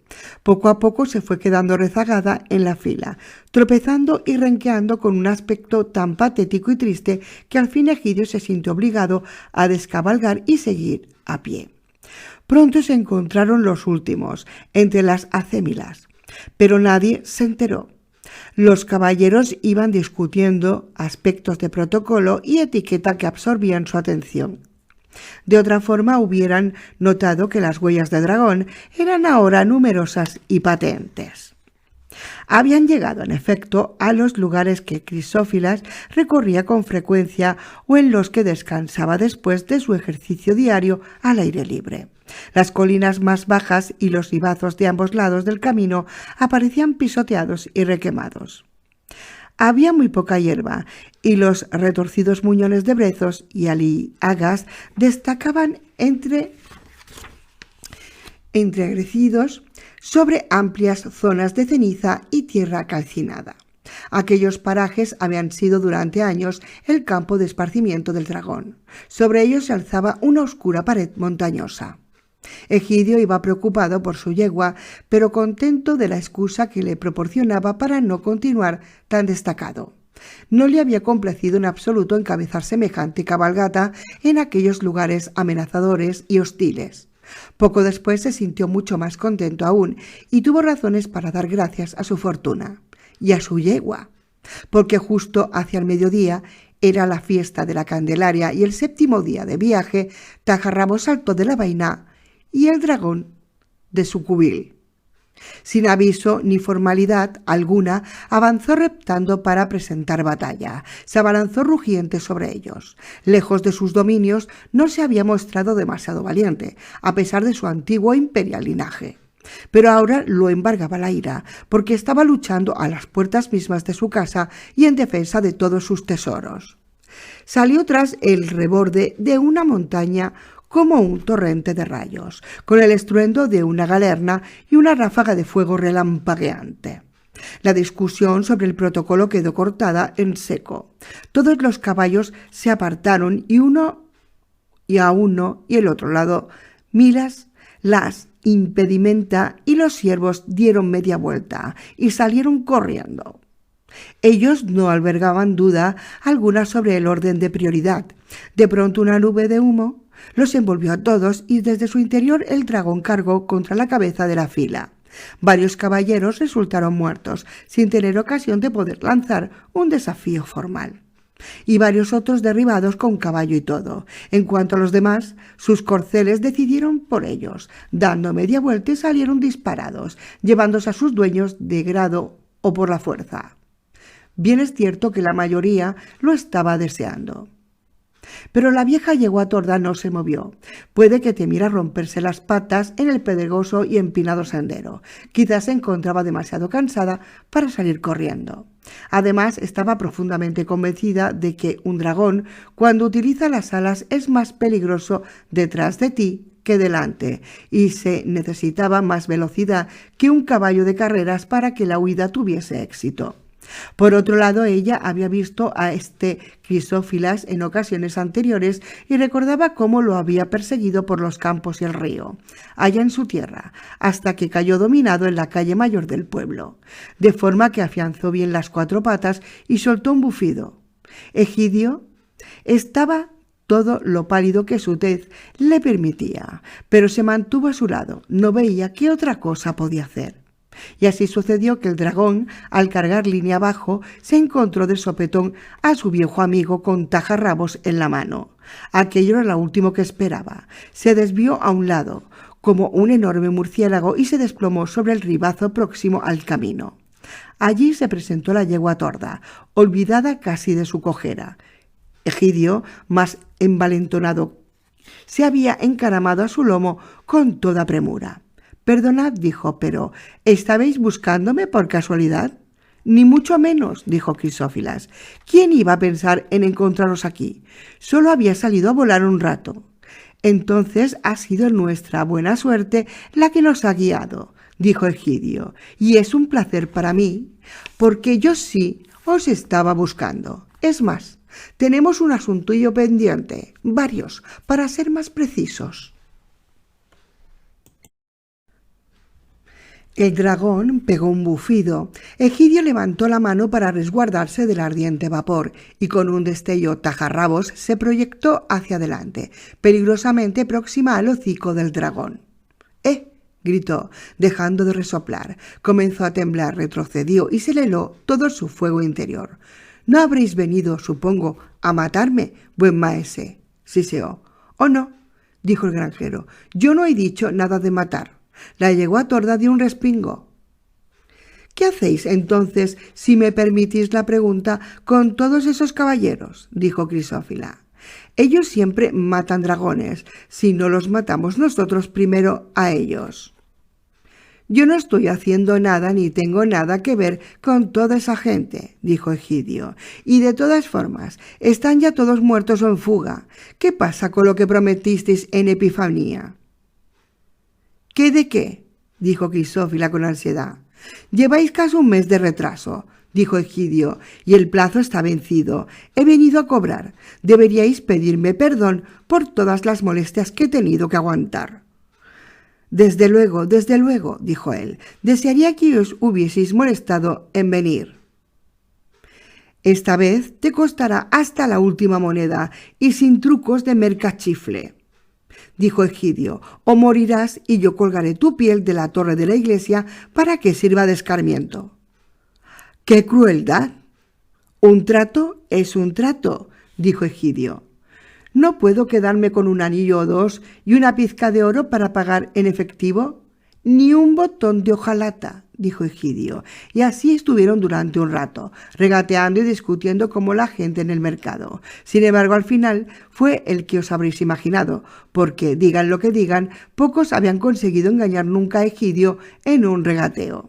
Poco a poco se fue quedando rezagada en la fila, tropezando y renqueando con un aspecto tan patético y triste que al fin Egidio se sintió obligado a descabalgar y seguir a pie. Pronto se encontraron los últimos, entre las acémilas, pero nadie se enteró. Los caballeros iban discutiendo aspectos de protocolo y etiqueta que absorbían su atención. De otra forma hubieran notado que las huellas de dragón eran ahora numerosas y patentes. Habían llegado, en efecto, a los lugares que Crisófilas recorría con frecuencia o en los que descansaba después de su ejercicio diario al aire libre. Las colinas más bajas y los ribazos de ambos lados del camino aparecían pisoteados y requemados. Había muy poca hierba y los retorcidos muñones de brezos y aliagas destacaban entreagrecidos sobre amplias zonas de ceniza y tierra calcinada. Aquellos parajes habían sido durante años el campo de esparcimiento del dragón. Sobre ellos se alzaba una oscura pared montañosa. Egidio iba preocupado por su yegua, pero contento de la excusa que le proporcionaba para no continuar tan destacado. No le había complacido en absoluto encabezar semejante cabalgata en aquellos lugares amenazadores y hostiles. Poco después se sintió mucho más contento aún y tuvo razones para dar gracias a su fortuna y a su yegua, porque justo hacia el mediodía era la fiesta de la Candelaria y el 7º día de viaje Tajarrabo saltó de la vaina y el dragón de su cubil. Sin aviso ni formalidad alguna, avanzó reptando para presentar batalla. Se abalanzó rugiente sobre ellos. Lejos de sus dominios, no se había mostrado demasiado valiente, a pesar de su antiguo imperial linaje. Pero ahora lo embargaba la ira, porque estaba luchando a las puertas mismas de su casa y en defensa de todos sus tesoros. Salió tras el reborde de una montaña como un torrente de rayos, con el estruendo de una galerna y una ráfaga de fuego relampagueante. La discusión sobre el protocolo quedó cortada en seco. Todos los caballos se apartaron y a uno y el otro lado Milas, las impedimenta y los siervos dieron media vuelta y salieron corriendo. Ellos no albergaban duda alguna sobre el orden de prioridad. De pronto una nube de humo los envolvió a todos y desde su interior el dragón cargó contra la cabeza de la fila. Varios caballeros resultaron muertos, sin tener ocasión de poder lanzar un desafío formal, y varios otros derribados con caballo y todo. En cuanto a los demás, sus corceles decidieron por ellos, dando media vuelta y salieron disparados, llevándose a sus dueños de grado o por la fuerza. Bien es cierto que la mayoría lo estaba deseando. Pero la vieja yegua torda no se movió. Puede que temiera romperse las patas en el pedregoso y empinado sendero. Quizás se encontraba demasiado cansada para salir corriendo. Además, estaba profundamente convencida de que un dragón, cuando utiliza las alas, es más peligroso detrás de ti que delante, y se necesitaba más velocidad que un caballo de carreras para que la huida tuviese éxito. Por otro lado, ella había visto a Crisófilas en ocasiones anteriores y recordaba cómo lo había perseguido por los campos y el río, allá en su tierra, hasta que cayó dominado en la calle mayor del pueblo, de forma que afianzó bien las cuatro patas y soltó un bufido. Egidio estaba todo lo pálido que su tez le permitía, pero se mantuvo a su lado, no veía qué otra cosa podía hacer. Y así sucedió que el dragón, al cargar línea abajo, se encontró de sopetón a su viejo amigo con tajarrabos en la mano. Aquello era lo último que esperaba. Se desvió a un lado, como un enorme murciélago, y se desplomó sobre el ribazo próximo al camino. Allí se presentó la yegua torda, olvidada casi de su cojera. Egidio, más envalentonado, se había encaramado a su lomo con toda premura. «Perdonad», dijo, «pero ¿estabais buscándome por casualidad?» «Ni mucho menos», dijo Crisófilas. «¿Quién iba a pensar en encontraros aquí? Solo había salido a volar un rato». «Entonces ha sido nuestra buena suerte la que nos ha guiado», dijo Egidio, «y es un placer para mí, porque yo sí os estaba buscando. Es más, tenemos un asuntillo pendiente, varios, para ser más precisos». El dragón pegó un bufido. Egidio levantó la mano para resguardarse del ardiente vapor y con un destello tajarrabos se proyectó hacia adelante, peligrosamente próxima al hocico del dragón. Gritó, dejando de resoplar. Comenzó a temblar, retrocedió y se le heló todo su fuego interior. «No habréis venido, supongo, a matarme, buen maese», siseó. «¿O no?», dijo el granjero. «Yo no he dicho nada de matar». La yegua torda dio un respingo. «¿Qué hacéis entonces, si me permitís la pregunta, con todos esos caballeros?», dijo Crisófila. «Ellos siempre matan dragones, si no los matamos nosotros primero a ellos». «Yo no estoy haciendo nada ni tengo nada que ver con toda esa gente», dijo Egidio. «Y de todas formas, están ya todos muertos o en fuga. ¿Qué pasa con lo que prometisteis en Epifanía?» «¿Qué de qué?», dijo Crisófila con ansiedad. «Lleváis casi un mes de retraso», dijo Egidio, «y el plazo está vencido. He venido a cobrar. Deberíais pedirme perdón por todas las molestias que he tenido que aguantar». desde luego», dijo él. «Desearía que os hubieseis molestado en venir». «Esta vez te costará hasta la última moneda y sin trucos de mercachifle», dijo Egidio, «o morirás y yo colgaré tu piel de la torre de la iglesia para que sirva de escarmiento». «¡Qué crueldad!». «Un trato es un trato», dijo Egidio. «¿No puedo quedarme con un anillo o dos y una pizca de oro para pagar en efectivo?» «Ni un botón de hojalata», dijo Egidio, y así estuvieron durante un rato, regateando y discutiendo como la gente en el mercado. Sin embargo, al final fue el que os habréis imaginado, porque, digan lo que digan, pocos habían conseguido engañar nunca a Egidio en un regateo.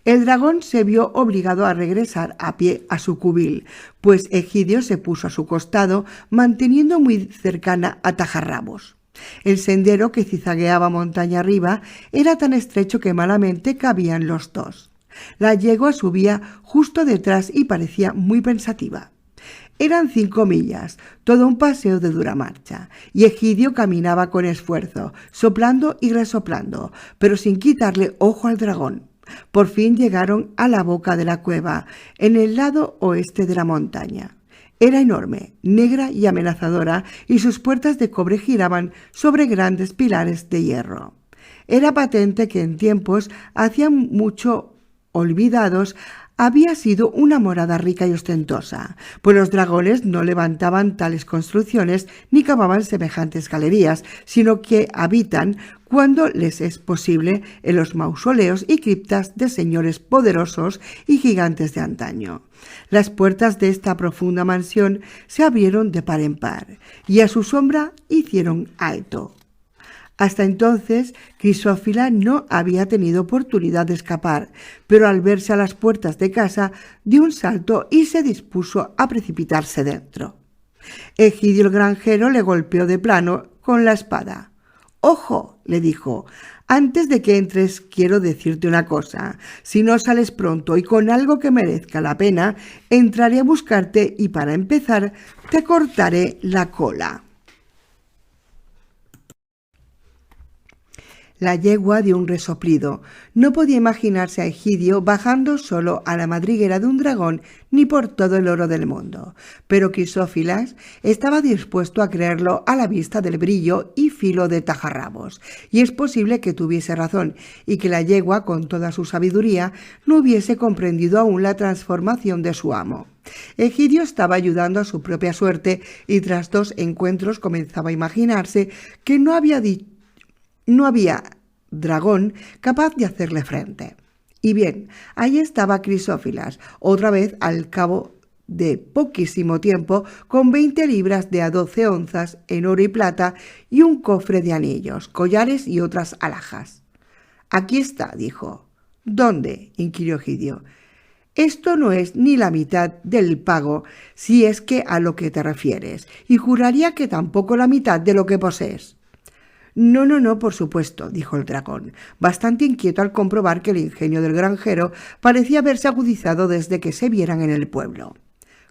El dragón se vio obligado a regresar a pie a su cubil, pues Egidio se puso a su costado, manteniendo muy cercana a tajarrabos. El sendero que cizagueaba montaña arriba era tan estrecho que malamente cabían los dos. La yegua subía justo detrás y parecía muy pensativa. Eran 5 millas, todo un paseo de dura marcha, y Egidio caminaba con esfuerzo, soplando y resoplando, pero sin quitarle ojo al dragón. Por fin llegaron a la boca de la cueva, en el lado oeste de la montaña. Era enorme, negra y amenazadora, y sus puertas de cobre giraban sobre grandes pilares de hierro. Era patente que en tiempos hacía mucho olvidados había sido una morada rica y ostentosa, pues los dragones no levantaban tales construcciones ni cavaban semejantes galerías, sino que habitan cuando les es posible en los mausoleos y criptas de señores poderosos y gigantes de antaño. Las puertas de esta profunda mansión se abrieron de par en par, y a su sombra hicieron alto. Hasta entonces, Crisófila no había tenido oportunidad de escapar, pero al verse a las puertas de casa, dio un salto y se dispuso a precipitarse dentro. Egidio el granjero le golpeó de plano con la espada. «¡Ojo!», le dijo, «antes de que entres quiero decirte una cosa. Si no sales pronto y con algo que merezca la pena, entraré a buscarte y para empezar te cortaré la cola». La yegua dio un resoplido. No podía imaginarse a Egidio bajando solo a la madriguera de un dragón ni por todo el oro del mundo. Pero Crisófilas estaba dispuesto a creerlo a la vista del brillo y filo de Tajarrabos. Y es posible que tuviese razón y que la yegua, con toda su sabiduría, no hubiese comprendido aún la transformación de su amo. Egidio estaba ayudando a su propia suerte y tras 2 encuentros comenzaba a imaginarse que no había dragón capaz de hacerle frente. Y bien, ahí estaba Crisófilas, otra vez al cabo de poquísimo tiempo, con 20 libras de a 12 onzas en oro y plata y un cofre de anillos, collares y otras alhajas. «Aquí está», dijo. «¿Dónde?», inquirió Egidio. «Esto no es ni la mitad del pago, si es que a lo que te refieres, y juraría que tampoco la mitad de lo que posees». No, por supuesto», dijo el dragón, bastante inquieto al comprobar que el ingenio del granjero parecía haberse agudizado desde que se vieran en el pueblo.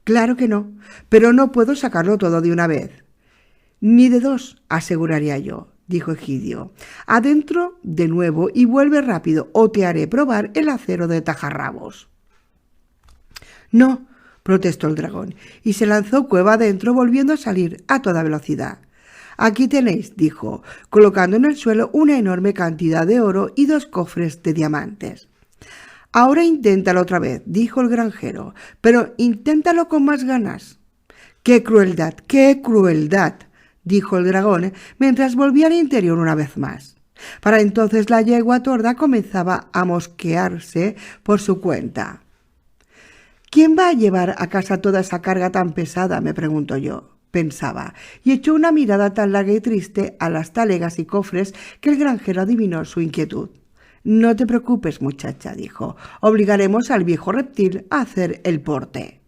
«Claro que no, pero no puedo sacarlo todo de una vez». «Ni de 2, aseguraría yo», dijo Egidio. «Adentro de nuevo y vuelve rápido o te haré probar el acero de Tajarrabos». «No», protestó el dragón, y se lanzó cueva adentro volviendo a salir a toda velocidad. «Aquí tenéis», dijo, colocando en el suelo una enorme cantidad de oro y 2 cofres de diamantes. «Ahora inténtalo otra vez», dijo el granjero, «pero inténtalo con más ganas». «¡Qué crueldad, qué crueldad!», dijo el dragón, mientras volvía al interior una vez más. Para entonces la yegua torda comenzaba a mosquearse por su cuenta. «¿Quién va a llevar a casa toda esa carga tan pesada?», me pregunto yo. Pensaba, y echó una mirada tan larga y triste a las talegas y cofres que el granjero adivinó su inquietud. «No te preocupes, muchacha», dijo, «obligaremos al viejo reptil a hacer el porte».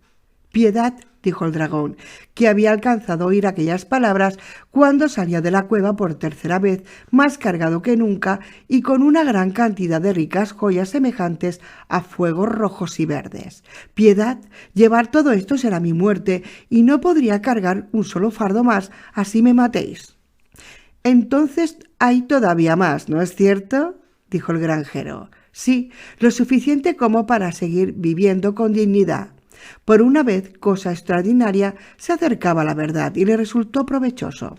«Piedad», dijo el dragón, que había alcanzado a oír aquellas palabras cuando salía de la cueva por 3ª vez, más cargado que nunca y con una gran cantidad de ricas joyas semejantes a fuegos rojos y verdes. «Piedad, llevar todo esto será mi muerte y no podría cargar un solo fardo más, así me matéis». «Entonces hay todavía más, ¿no es cierto?», dijo el granjero. «Sí, lo suficiente como para seguir viviendo con dignidad». Por una vez, cosa extraordinaria, se acercaba a la verdad y le resultó provechoso.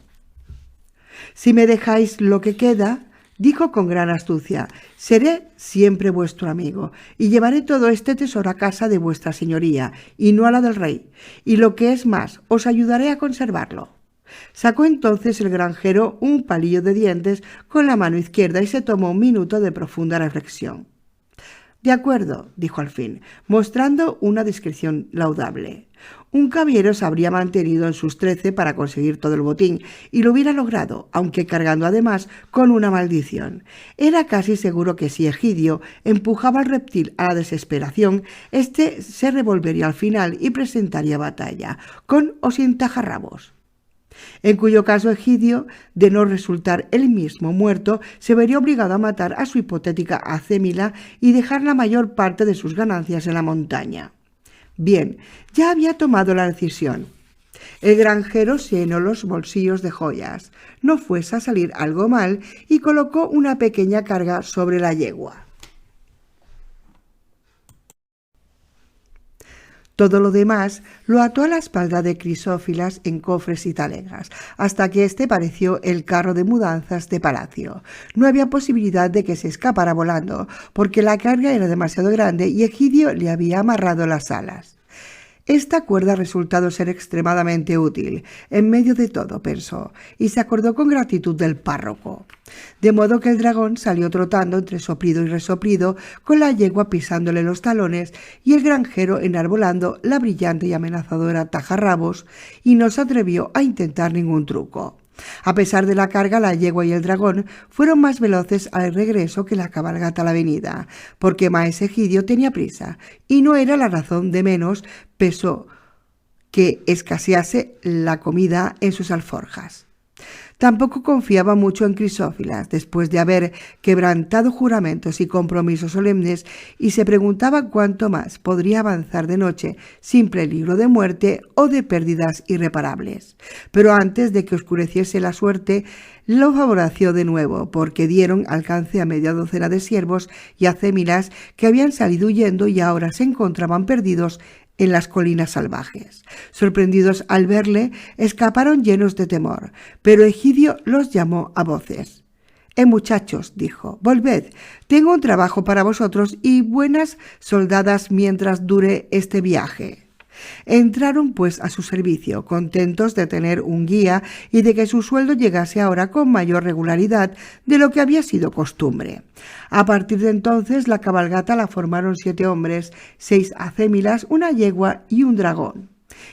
«Si me dejáis lo que queda», dijo con gran astucia, «seré siempre vuestro amigo y llevaré todo este tesoro a casa de vuestra señoría y no a la del rey, y lo que es más, os ayudaré a conservarlo». Sacó entonces el granjero un palillo de dientes con la mano izquierda y se tomó un minuto de profunda reflexión. «De acuerdo», dijo al fin, mostrando una discreción laudable. «Un caballero se habría mantenido en sus 13 para conseguir todo el botín y lo hubiera logrado, aunque cargando además con una maldición. Era casi seguro que si Egidio empujaba al reptil a la desesperación, éste se revolvería al final y presentaría batalla, con o sin Tajarrabos. En cuyo caso Egidio, de no resultar él mismo muerto, se vería obligado a matar a su hipotética acémila y dejar la mayor parte de sus ganancias en la montaña. Bien, ya había tomado la decisión. El granjero llenó los bolsillos de joyas, no fuese a salir algo mal, y colocó una pequeña carga sobre la yegua. Todo lo demás lo ató a la espalda de Crisófilas en cofres y talegas, hasta que éste pareció el carro de mudanzas de palacio. No había posibilidad de que se escapara volando, porque la carga era demasiado grande y Egidio le había amarrado las alas. Esta cuerda ha resultado ser extremadamente útil, en medio de todo, pensó, y se acordó con gratitud del párroco. De modo que el dragón salió trotando entre soplido y resoplido, con la yegua pisándole los talones y el granjero enarbolando la brillante y amenazadora tajarrabos, y no se atrevió a intentar ningún truco. A pesar de la carga, la yegua y el dragón fueron más veloces al regreso que la cabalgata a la venida, porque maese Egidio tenía prisa, y no era la razón de menos peso que escasease la comida en sus alforjas. Tampoco confiaba mucho en Crisófilas, después de haber quebrantado juramentos y compromisos solemnes, y se preguntaba cuánto más podría avanzar de noche sin peligro de muerte o de pérdidas irreparables. Pero antes de que oscureciese la suerte, lo favoreció de nuevo, porque dieron alcance a media docena de siervos y acémilas que habían salido huyendo y ahora se encontraban perdidos en las colinas salvajes. Sorprendidos al verle, escaparon llenos de temor, pero Egidio los llamó a voces. Muchachos, dijo, volved, tengo un trabajo para vosotros y buenas soldadas mientras dure este viaje. Entraron pues a su servicio, contentos de tener un guía y de que su sueldo llegase ahora con mayor regularidad de lo que había sido costumbre. A partir de entonces la cabalgata la formaron 7 hombres, 6 acémilas, una yegua y un dragón.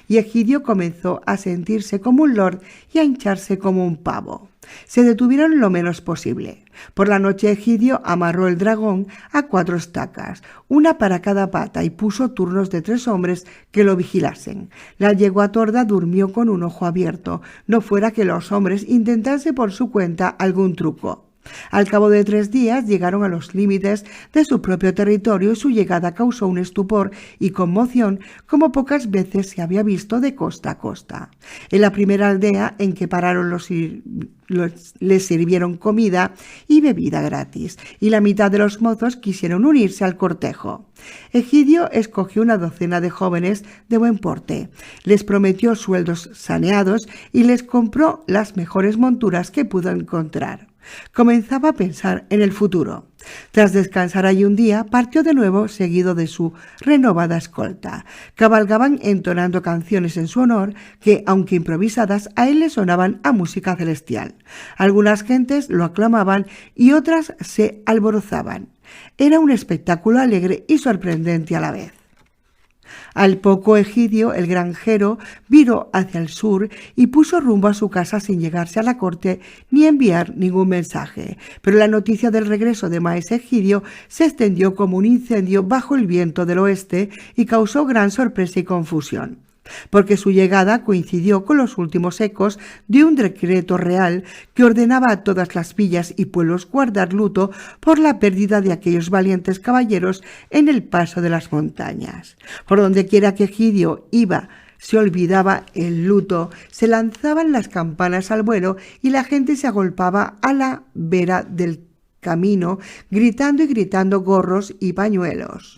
Y Egidio comenzó a sentirse como un lord y a hincharse como un pavo. Se detuvieron lo menos posible. Por la noche Egidio amarró el dragón a 4 estacas, una para cada pata, y puso turnos de 3 hombres que lo vigilasen. La yegua torda durmió con un ojo abierto, no fuera que los hombres intentasen por su cuenta algún truco. Al cabo de 3 días llegaron a los límites de su propio territorio y su llegada causó un estupor y conmoción como pocas veces se había visto de costa a costa. En la primera aldea en que pararon les sirvieron comida y bebida gratis, y la mitad de los mozos quisieron unirse al cortejo. Egidio escogió una docena de jóvenes de buen porte, les prometió sueldos saneados y les compró las mejores monturas que pudo encontrar. Comenzaba a pensar en el futuro. Tras descansar allí un día, partió de nuevo seguido de su renovada escolta. Cabalgaban entonando canciones en su honor que, aunque improvisadas, a él le sonaban a música celestial. Algunas gentes lo aclamaban y otras se alborozaban. Era un espectáculo alegre y sorprendente a la vez. Al poco Egidio, el granjero, viró hacia el sur y puso rumbo a su casa sin llegarse a la corte ni enviar ningún mensaje. Pero la noticia del regreso de maese Egidio se extendió como un incendio bajo el viento del oeste y causó gran sorpresa y confusión, porque su llegada coincidió con los últimos ecos de un decreto real que ordenaba a todas las villas y pueblos guardar luto por la pérdida de aquellos valientes caballeros en el paso de las montañas. Por donde quiera que Egidio iba, se olvidaba el luto, se lanzaban las campanas al vuelo y la gente se agolpaba a la vera del camino, gritando y gritando gorros y pañuelos.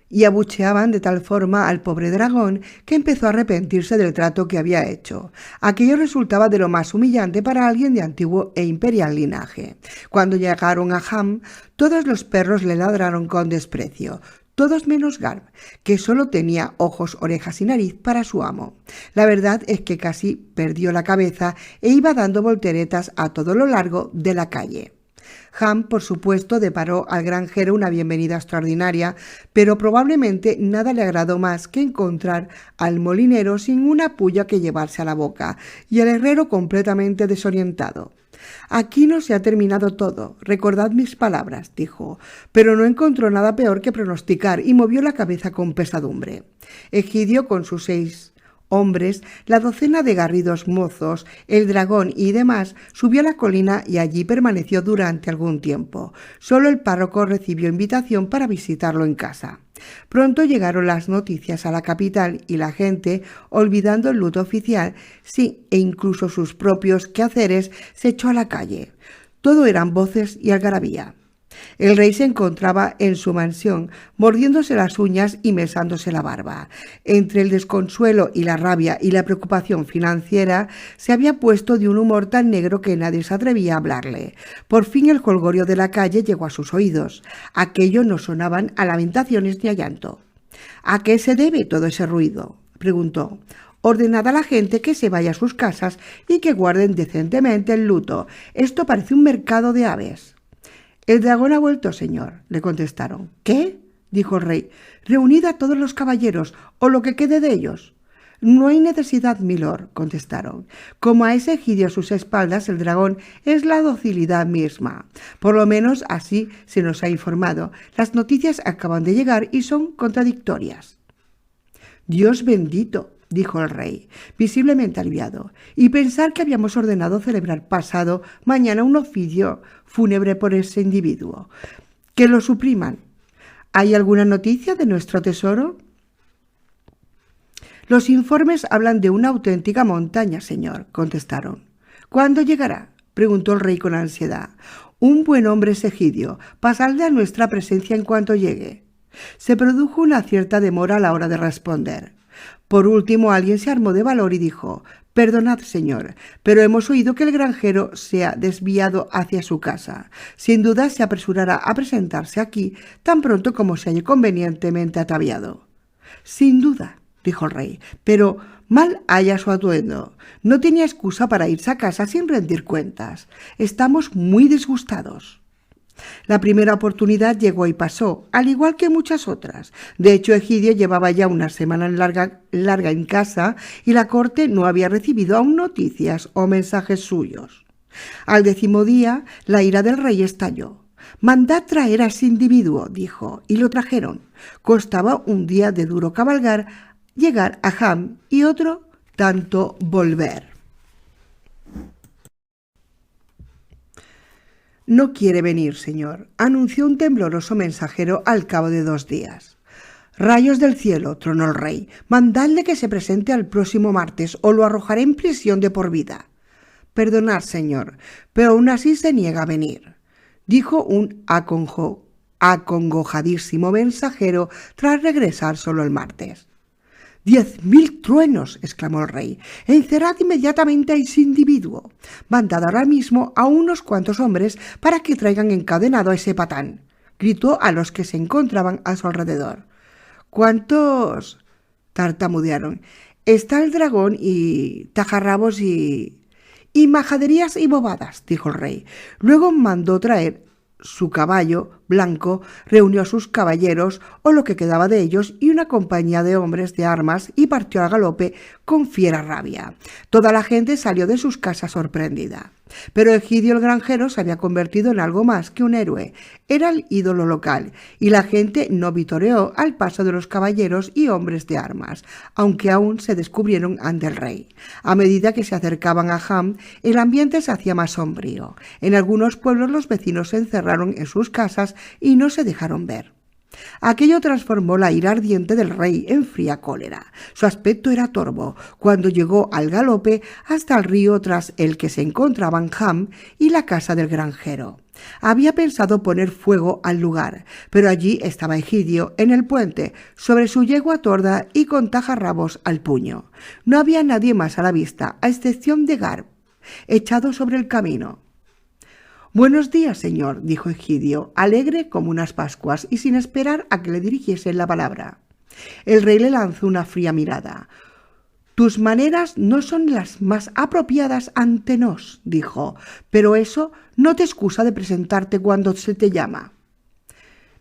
Y abucheaban de tal forma al pobre dragón que empezó a arrepentirse del trato que había hecho. Aquello resultaba de lo más humillante para alguien de antiguo e imperial linaje. Cuando llegaron a Ham, todos los perros le ladraron con desprecio, todos menos Garb, que solo tenía ojos, orejas y nariz para su amo. La verdad es que casi perdió la cabeza e iba dando volteretas a todo lo largo de la calle. Ham, por supuesto, deparó al granjero una bienvenida extraordinaria, pero probablemente nada le agradó más que encontrar al molinero sin una puya que llevarse a la boca y al herrero completamente desorientado. «Aquí no se ha terminado todo, recordad mis palabras», dijo, pero no encontró nada peor que pronosticar y movió la cabeza con pesadumbre. Egidio, con sus 6 hombres, la docena de garridos mozos, el dragón y demás, subió a la colina y allí permaneció durante algún tiempo. Solo el párroco recibió invitación para visitarlo en casa. Pronto llegaron las noticias a la capital y la gente, olvidando el luto oficial, sí, e incluso sus propios quehaceres, se echó a la calle. Todo eran voces y algarabía. El rey se encontraba en su mansión, mordiéndose las uñas y mesándose la barba. Entre el desconsuelo y la rabia y la preocupación financiera, se había puesto de un humor tan negro que nadie se atrevía a hablarle. Por fin el jolgorio de la calle llegó a sus oídos. Aquello no sonaban a lamentaciones ni a llanto. ¿A qué se debe todo ese ruido?, preguntó. Ordenad a la gente que se vaya a sus casas y que guarden decentemente el luto. Esto parece un mercado de aves. El dragón ha vuelto, señor, le contestaron. ¿Qué?, dijo el rey. Reunid a todos los caballeros, o lo que quede de ellos. No hay necesidad, milord, contestaron. Como a ese Egidio a sus espaldas, el dragón es la docilidad misma. Por lo menos así se nos ha informado. Las noticias acaban de llegar y son contradictorias. Dios bendito, dijo el rey, visiblemente aliviado, y pensar que habíamos ordenado celebrar pasado mañana un oficio fúnebre por ese individuo. Que lo supriman. ¿Hay alguna noticia de nuestro tesoro? Los informes hablan de una auténtica montaña, señor, contestaron. ¿Cuándo llegará?, preguntó el rey con ansiedad. Un buen hombre es Egidio. Pasadle a nuestra presencia en cuanto llegue. Se produjo una cierta demora a la hora de responder. Por último, alguien se armó de valor y dijo: «Perdonad, señor, pero hemos oído que el granjero se ha desviado hacia su casa. Sin duda se apresurará a presentarse aquí tan pronto como se halle convenientemente ataviado». «Sin duda», dijo el rey, «pero mal haya su atuendo. No tenía excusa para irse a casa sin rendir cuentas. Estamos muy disgustados». La primera oportunidad llegó y pasó, al igual que muchas otras. De hecho, Egidio llevaba ya una semana larga en casa y la corte no había recibido aún noticias o mensajes suyos. Al 10º día, la ira del rey estalló. «Mandad traer a ese individuo», dijo, y lo trajeron. Costaba un día de duro cabalgar llegar a Ham y otro tanto volver. «No quiere venir, señor», anunció un tembloroso mensajero al cabo de 2 días. «Rayos del cielo», tronó el rey, «mandadle que se presente al próximo martes o lo arrojaré en prisión de por vida». «Perdonad, señor, pero aún así se niega a venir», dijo un acongojadísimo mensajero tras regresar solo el martes. «¡10.000 truenos!», exclamó el rey. «Encerrad inmediatamente a ese individuo. Mandad ahora mismo a unos cuantos hombres para que traigan encadenado a ese patán», gritó a los que se encontraban a su alrededor. «¿Cuántos?», tartamudearon. «Está el dragón y tajarrabos y majaderías y bobadas», dijo el rey. Luego mandó traer su caballo blanco, reunió a sus caballeros, o lo que quedaba de ellos, y una compañía de hombres de armas, y partió al galope con fiera rabia. Toda la gente salió de sus casas sorprendida. Pero Egidio el granjero se había convertido en algo más que un héroe. Era el ídolo local, y la gente no vitoreó al paso de los caballeros y hombres de armas, aunque aún se descubrieron ante el rey. A medida que se acercaban a Ham, el ambiente se hacía más sombrío. En algunos pueblos los vecinos se encerraron en sus casas y no se dejaron ver. Aquello transformó la ira ardiente del rey en fría cólera. Su aspecto era torvo cuando llegó al galope hasta el río tras el que se encontraban Ham y la casa del granjero. Había pensado poner fuego al lugar, pero allí estaba Egidio en el puente, sobre su yegua torda y con tajarrabos al puño. No había nadie más a la vista, a excepción de Garb, echado sobre el camino. «Buenos días, señor», dijo Egidio, alegre como unas Pascuas y sin esperar a que le dirigiesen la palabra. El rey le lanzó una fría mirada. «Tus maneras no son las más apropiadas ante nos», dijo, «pero eso no te excusa de presentarte cuando se te llama».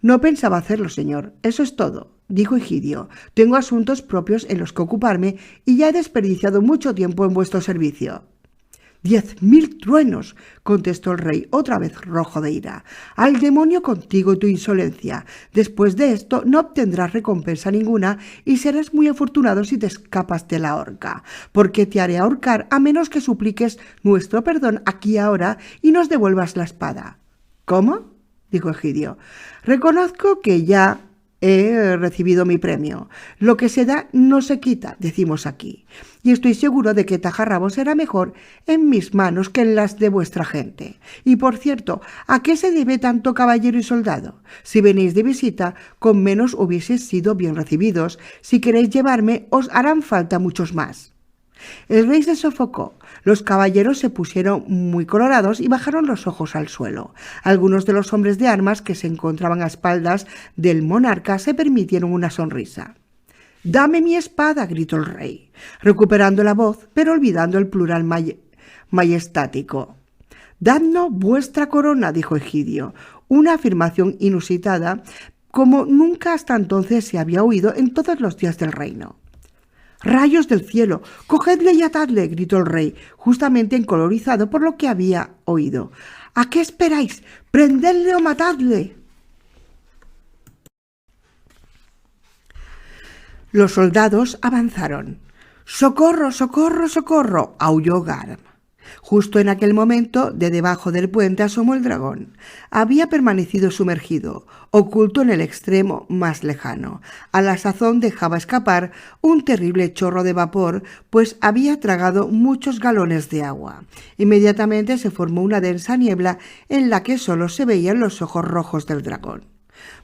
«No pensaba hacerlo, señor, eso es todo», dijo Egidio. «Tengo asuntos propios en los que ocuparme y ya he desperdiciado mucho tiempo en vuestro servicio». «10.000 truenos», contestó el rey, otra vez rojo de ira. «Al demonio contigo y tu insolencia. Después de esto no obtendrás recompensa ninguna y serás muy afortunado si te escapas de la horca, porque te haré ahorcar a menos que supliques nuestro perdón aquí ahora y nos devuelvas la espada». «¿Cómo?», dijo Egidio. «Reconozco que ya he recibido mi premio. Lo que se da no se quita, decimos aquí. Y estoy seguro de que Tajarrabos será mejor en mis manos que en las de vuestra gente. Y por cierto, ¿a qué se debe tanto caballero y soldado? Si venís de visita, con menos hubieseis sido bien recibidos. Si queréis llevarme, os harán falta muchos más. El rey se sofocó. Los caballeros se pusieron muy colorados y bajaron los ojos al suelo. Algunos de los hombres de armas que se encontraban a espaldas del monarca se permitieron una sonrisa. «¡Dame mi espada!», gritó el rey, recuperando la voz, pero olvidando el plural majestático. «¡Dadnos vuestra corona!», dijo Egidio, una afirmación inusitada como nunca hasta entonces se había oído en todos los días del reino. «¡Rayos del cielo! ¡Cogedle y atadle!», gritó el rey, justamente encolorizado por lo que había oído. «¿A qué esperáis? ¡Prendedle o matadle!». Los soldados avanzaron. «¡Socorro, socorro, socorro!», aulló Garm. Justo en aquel momento, de debajo del puente asomó el dragón. Había permanecido sumergido, oculto en el extremo más lejano. A la sazón dejaba escapar un terrible chorro de vapor, pues había tragado muchos galones de agua. Inmediatamente se formó una densa niebla en la que solo se veían los ojos rojos del dragón.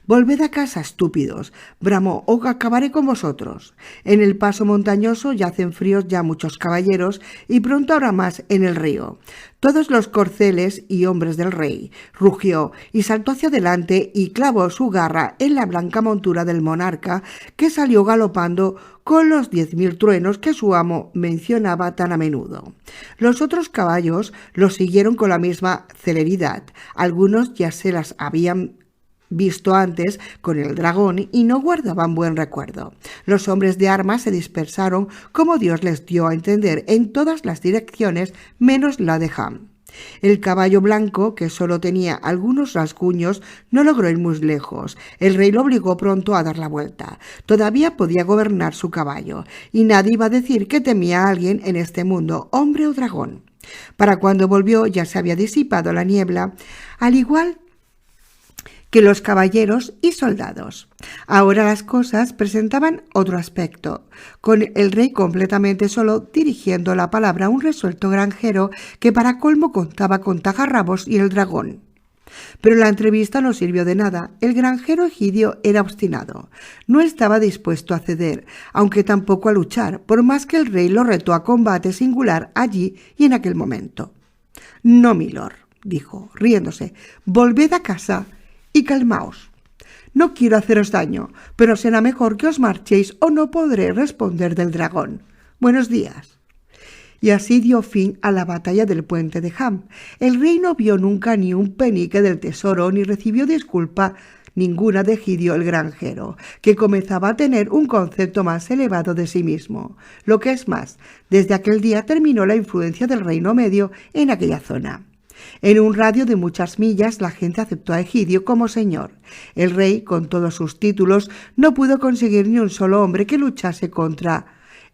«Volved a casa, estúpidos», bramó, «o acabaré con vosotros». En el paso montañoso yacen fríos ya muchos caballeros y pronto habrá más en el río. Todos los corceles y hombres del rey. Rugió y saltó hacia adelante y clavó su garra en la blanca montura del monarca, que salió galopando con los 10.000 truenos que su amo mencionaba tan a menudo. Los otros caballos los siguieron con la misma celeridad. Algunos ya se las habían visto antes con el dragón y no guardaban buen recuerdo. Los hombres de armas se dispersaron como Dios les dio a entender en todas las direcciones menos la de Ham. El caballo blanco, que solo tenía algunos rasguños, no logró ir muy lejos. El rey lo obligó pronto a dar la vuelta. Todavía podía gobernar su caballo, y nadie iba a decir que temía a alguien en este mundo, hombre o dragón. Para cuando volvió ya se había disipado la niebla, al igual que los caballeros y soldados. Ahora las cosas presentaban otro aspecto, con el rey completamente solo dirigiendo la palabra a un resuelto granjero que para colmo contaba con Tajarrabos y el dragón. Pero la entrevista no sirvió de nada. El granjero Egidio era obstinado. No estaba dispuesto a ceder, aunque tampoco a luchar, por más que el rey lo retó a combate singular allí y en aquel momento. «No, milord», dijo, riéndose, «volved a casa y calmaos. No quiero haceros daño, pero será mejor que os marchéis o no podré responder del dragón. Buenos días». Y así dio fin a la batalla del puente de Ham. El rey no vio nunca ni un penique del tesoro ni recibió disculpa ninguna de Egidio el granjero, que comenzaba a tener un concepto más elevado de sí mismo. Lo que es más, desde aquel día terminó la influencia del Reino Medio en aquella zona. En un radio de muchas millas la gente aceptó a Egidio como señor. El rey, con todos sus títulos, no pudo conseguir ni un solo hombre que luchase contra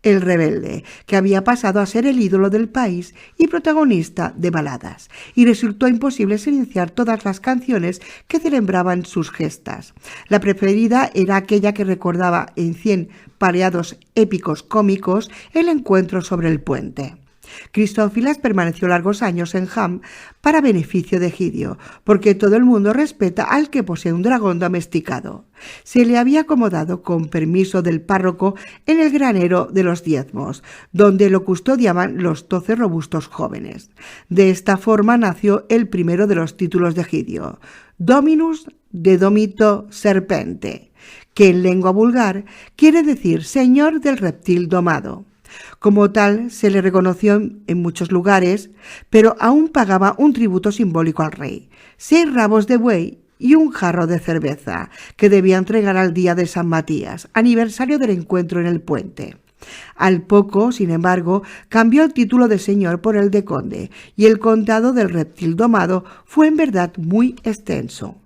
el rebelde, que había pasado a ser el ídolo del país y protagonista de baladas, y resultó imposible silenciar todas las canciones que celebraban sus gestas. La preferida era aquella que recordaba en 100 pareados épicos cómicos el encuentro sobre el puente. Cristófilas permaneció largos años en Ham para beneficio de Egidio, porque todo el mundo respeta al que posee un dragón domesticado. Se le había acomodado con permiso del párroco en el granero de los diezmos, donde lo custodiaban los 12 robustos jóvenes. De esta forma nació el primero de los títulos de Egidio, Dominus de Domito Serpente, que en lengua vulgar quiere decir señor del reptil domado. Como tal, se le reconoció en muchos lugares, pero aún pagaba un tributo simbólico al rey, 6 rabos de buey y un jarro de cerveza, que debía entregar al día de San Matías, aniversario del encuentro en el puente. Al poco, sin embargo, cambió el título de señor por el de conde, y el condado del reptil domado fue en verdad muy extenso.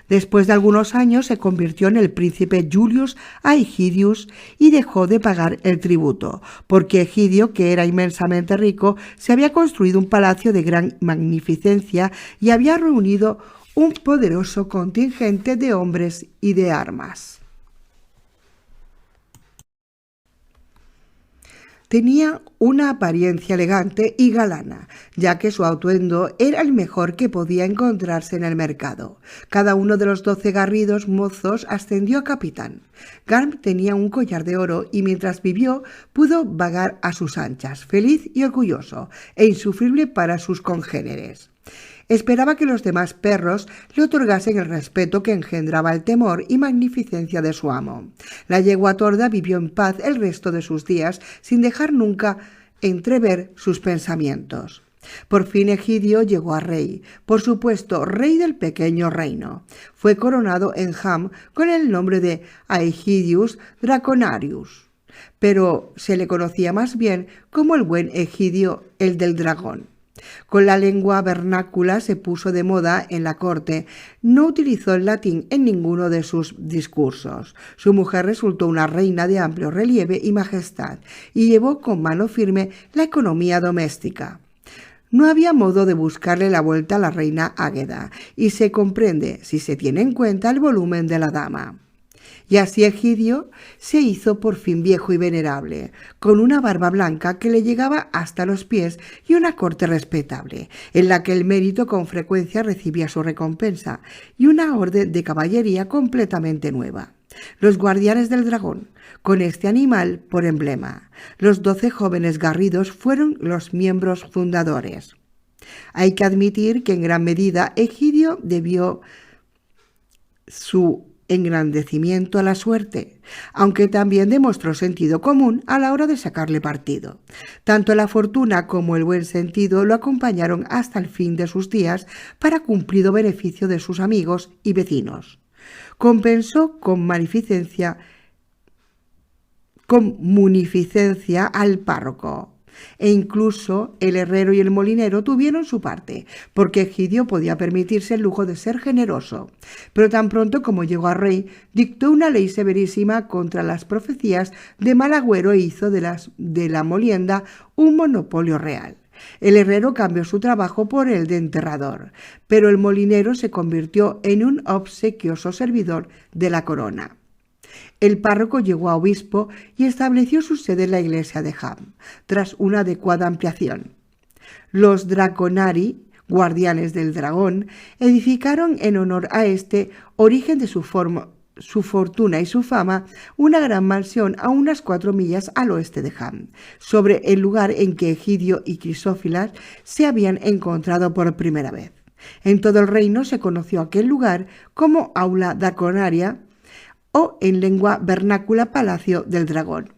Después de algunos años se convirtió en el príncipe Julius Aegidius y dejó de pagar el tributo, porque Egidio, que era inmensamente rico, se había construido un palacio de gran magnificencia y había reunido un poderoso contingente de hombres y de armas. tenía una apariencia elegante y galana, ya que su atuendo era el mejor que podía encontrarse en el mercado. Cada uno de los 12 garridos mozos ascendió a capitán. Garm tenía un collar de oro y mientras vivió pudo vagar a sus anchas, feliz y orgulloso, e insufrible para sus congéneres. Esperaba que los demás perros le otorgasen el respeto que engendraba el temor y magnificencia de su amo. La yegua torda vivió en paz el resto de sus días sin dejar nunca entrever sus pensamientos. Por fin Egidio llegó a rey, por supuesto rey del pequeño reino. Fue coronado en Ham con el nombre de Aegidius Draconarius, pero se le conocía más bien como el buen Egidio, el del dragón. Con la lengua vernácula se puso de moda en la corte. No utilizó el latín en ninguno de sus discursos. Su mujer resultó una reina de amplio relieve y majestad, y llevó con mano firme la economía doméstica. No había modo de buscarle la vuelta a la reina Águeda, y se comprende si se tiene en cuenta el volumen de la dama. Y así Egidio se hizo por fin viejo y venerable, con una barba blanca que le llegaba hasta los pies y una corte respetable, en la que el mérito con frecuencia recibía su recompensa, y una orden de caballería completamente nueva. Los guardianes del dragón, con este animal por emblema. Los 12 jóvenes garridos fueron los miembros fundadores. Hay que admitir que en gran medida Egidio debió su engrandecimiento a la suerte, aunque también demostró sentido común a la hora de sacarle partido. Tanto la fortuna como el buen sentido lo acompañaron hasta el fin de sus días para cumplido beneficio de sus amigos y vecinos. Compensó con munificencia al párroco, e incluso el herrero y el molinero tuvieron su parte, porque Egidio podía permitirse el lujo de ser generoso. Pero tan pronto como llegó a rey, dictó una ley severísima contra las profecías de mal agüero e hizo de la molienda un monopolio real. El herrero cambió su trabajo por el de enterrador, pero el molinero se convirtió en un obsequioso servidor de la corona. El párroco llegó a obispo y estableció su sede en la iglesia de Ham, tras una adecuada ampliación. Los Draconari, guardianes del dragón, edificaron en honor a este origen de su fortuna y su fama, una gran mansión a unas 4 millas al oeste de Ham, sobre el lugar en que Egidio y Crisófilas se habían encontrado por primera vez. En todo el reino se conoció aquel lugar como Aula Draconaria, o en lengua vernácula Palacio del Dragón,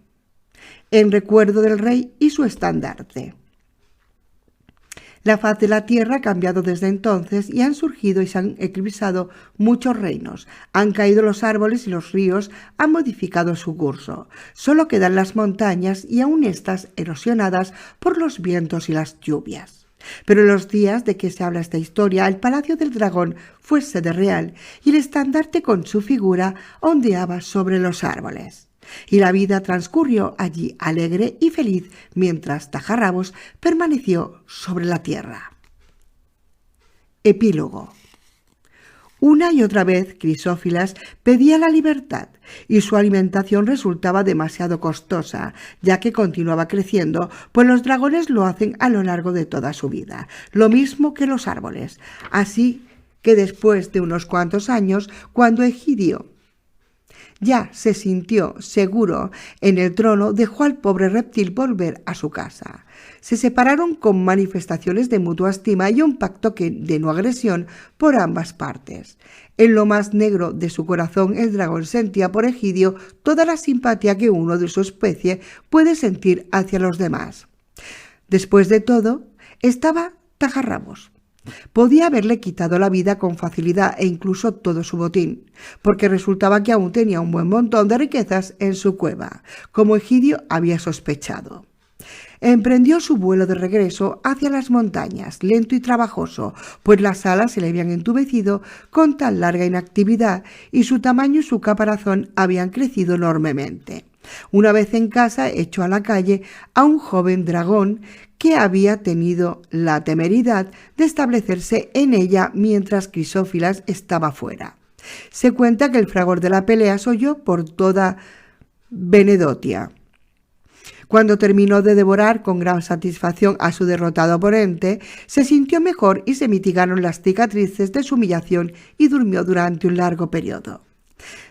en recuerdo del rey y su estandarte. La faz de la tierra ha cambiado desde entonces y han surgido y se han eclipsado muchos reinos. Han caído los árboles y los ríos han modificado su curso. Solo quedan las montañas y aún estas erosionadas por los vientos y las lluvias. Pero en los días de que se habla esta historia, el Palacio del Dragón fue sede real y el estandarte con su figura ondeaba sobre los árboles. Y la vida transcurrió allí alegre y feliz mientras Tajarrabos permaneció sobre la tierra. Epílogo. Una y otra vez Crisófilas pedía la libertad y su alimentación resultaba demasiado costosa, ya que continuaba creciendo, pues los dragones lo hacen a lo largo de toda su vida, lo mismo que los árboles. Así que después de unos cuantos años, cuando Egidio ya se sintió seguro en el trono, dejó al pobre reptil volver a su casa. Se separaron con manifestaciones de mutua estima y un pacto de no agresión por ambas partes. En lo más negro de su corazón, el dragón sentía por Egidio toda la simpatía que uno de su especie puede sentir hacia los demás. Después de todo, estaba Tajarrabos. Podía haberle quitado la vida con facilidad e incluso todo su botín, porque resultaba que aún tenía un buen montón de riquezas en su cueva, como Egidio había sospechado. Emprendió su vuelo de regreso hacia las montañas, lento y trabajoso, pues las alas se le habían entubecido con tan larga inactividad y su tamaño y su caparazón habían crecido enormemente. Una vez en casa, echó a la calle a un joven dragón que había tenido la temeridad de establecerse en ella mientras Crisófilas estaba fuera. Se cuenta que el fragor de la pelea se oyó por toda Benedotia. Cuando terminó de devorar con gran satisfacción a su derrotado oponente, se sintió mejor y se mitigaron las cicatrices de su humillación y durmió durante un largo periodo.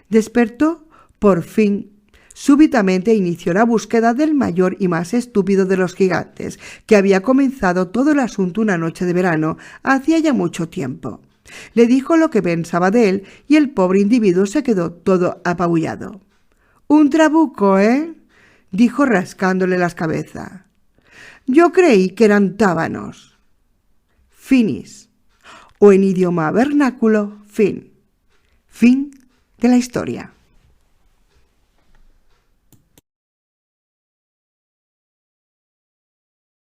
Despertó, por fin. Súbitamente inició la búsqueda del mayor y más estúpido de los gigantes, que había comenzado todo el asunto una noche de verano, hacía ya mucho tiempo. Le dijo lo que pensaba de él y el pobre individuo se quedó todo apabullado. «Un trabuco, ¿eh?», dijo rascándole las cabezas. «Yo creí que eran tábanos». Finis, o en idioma vernáculo, fin. Fin de la historia.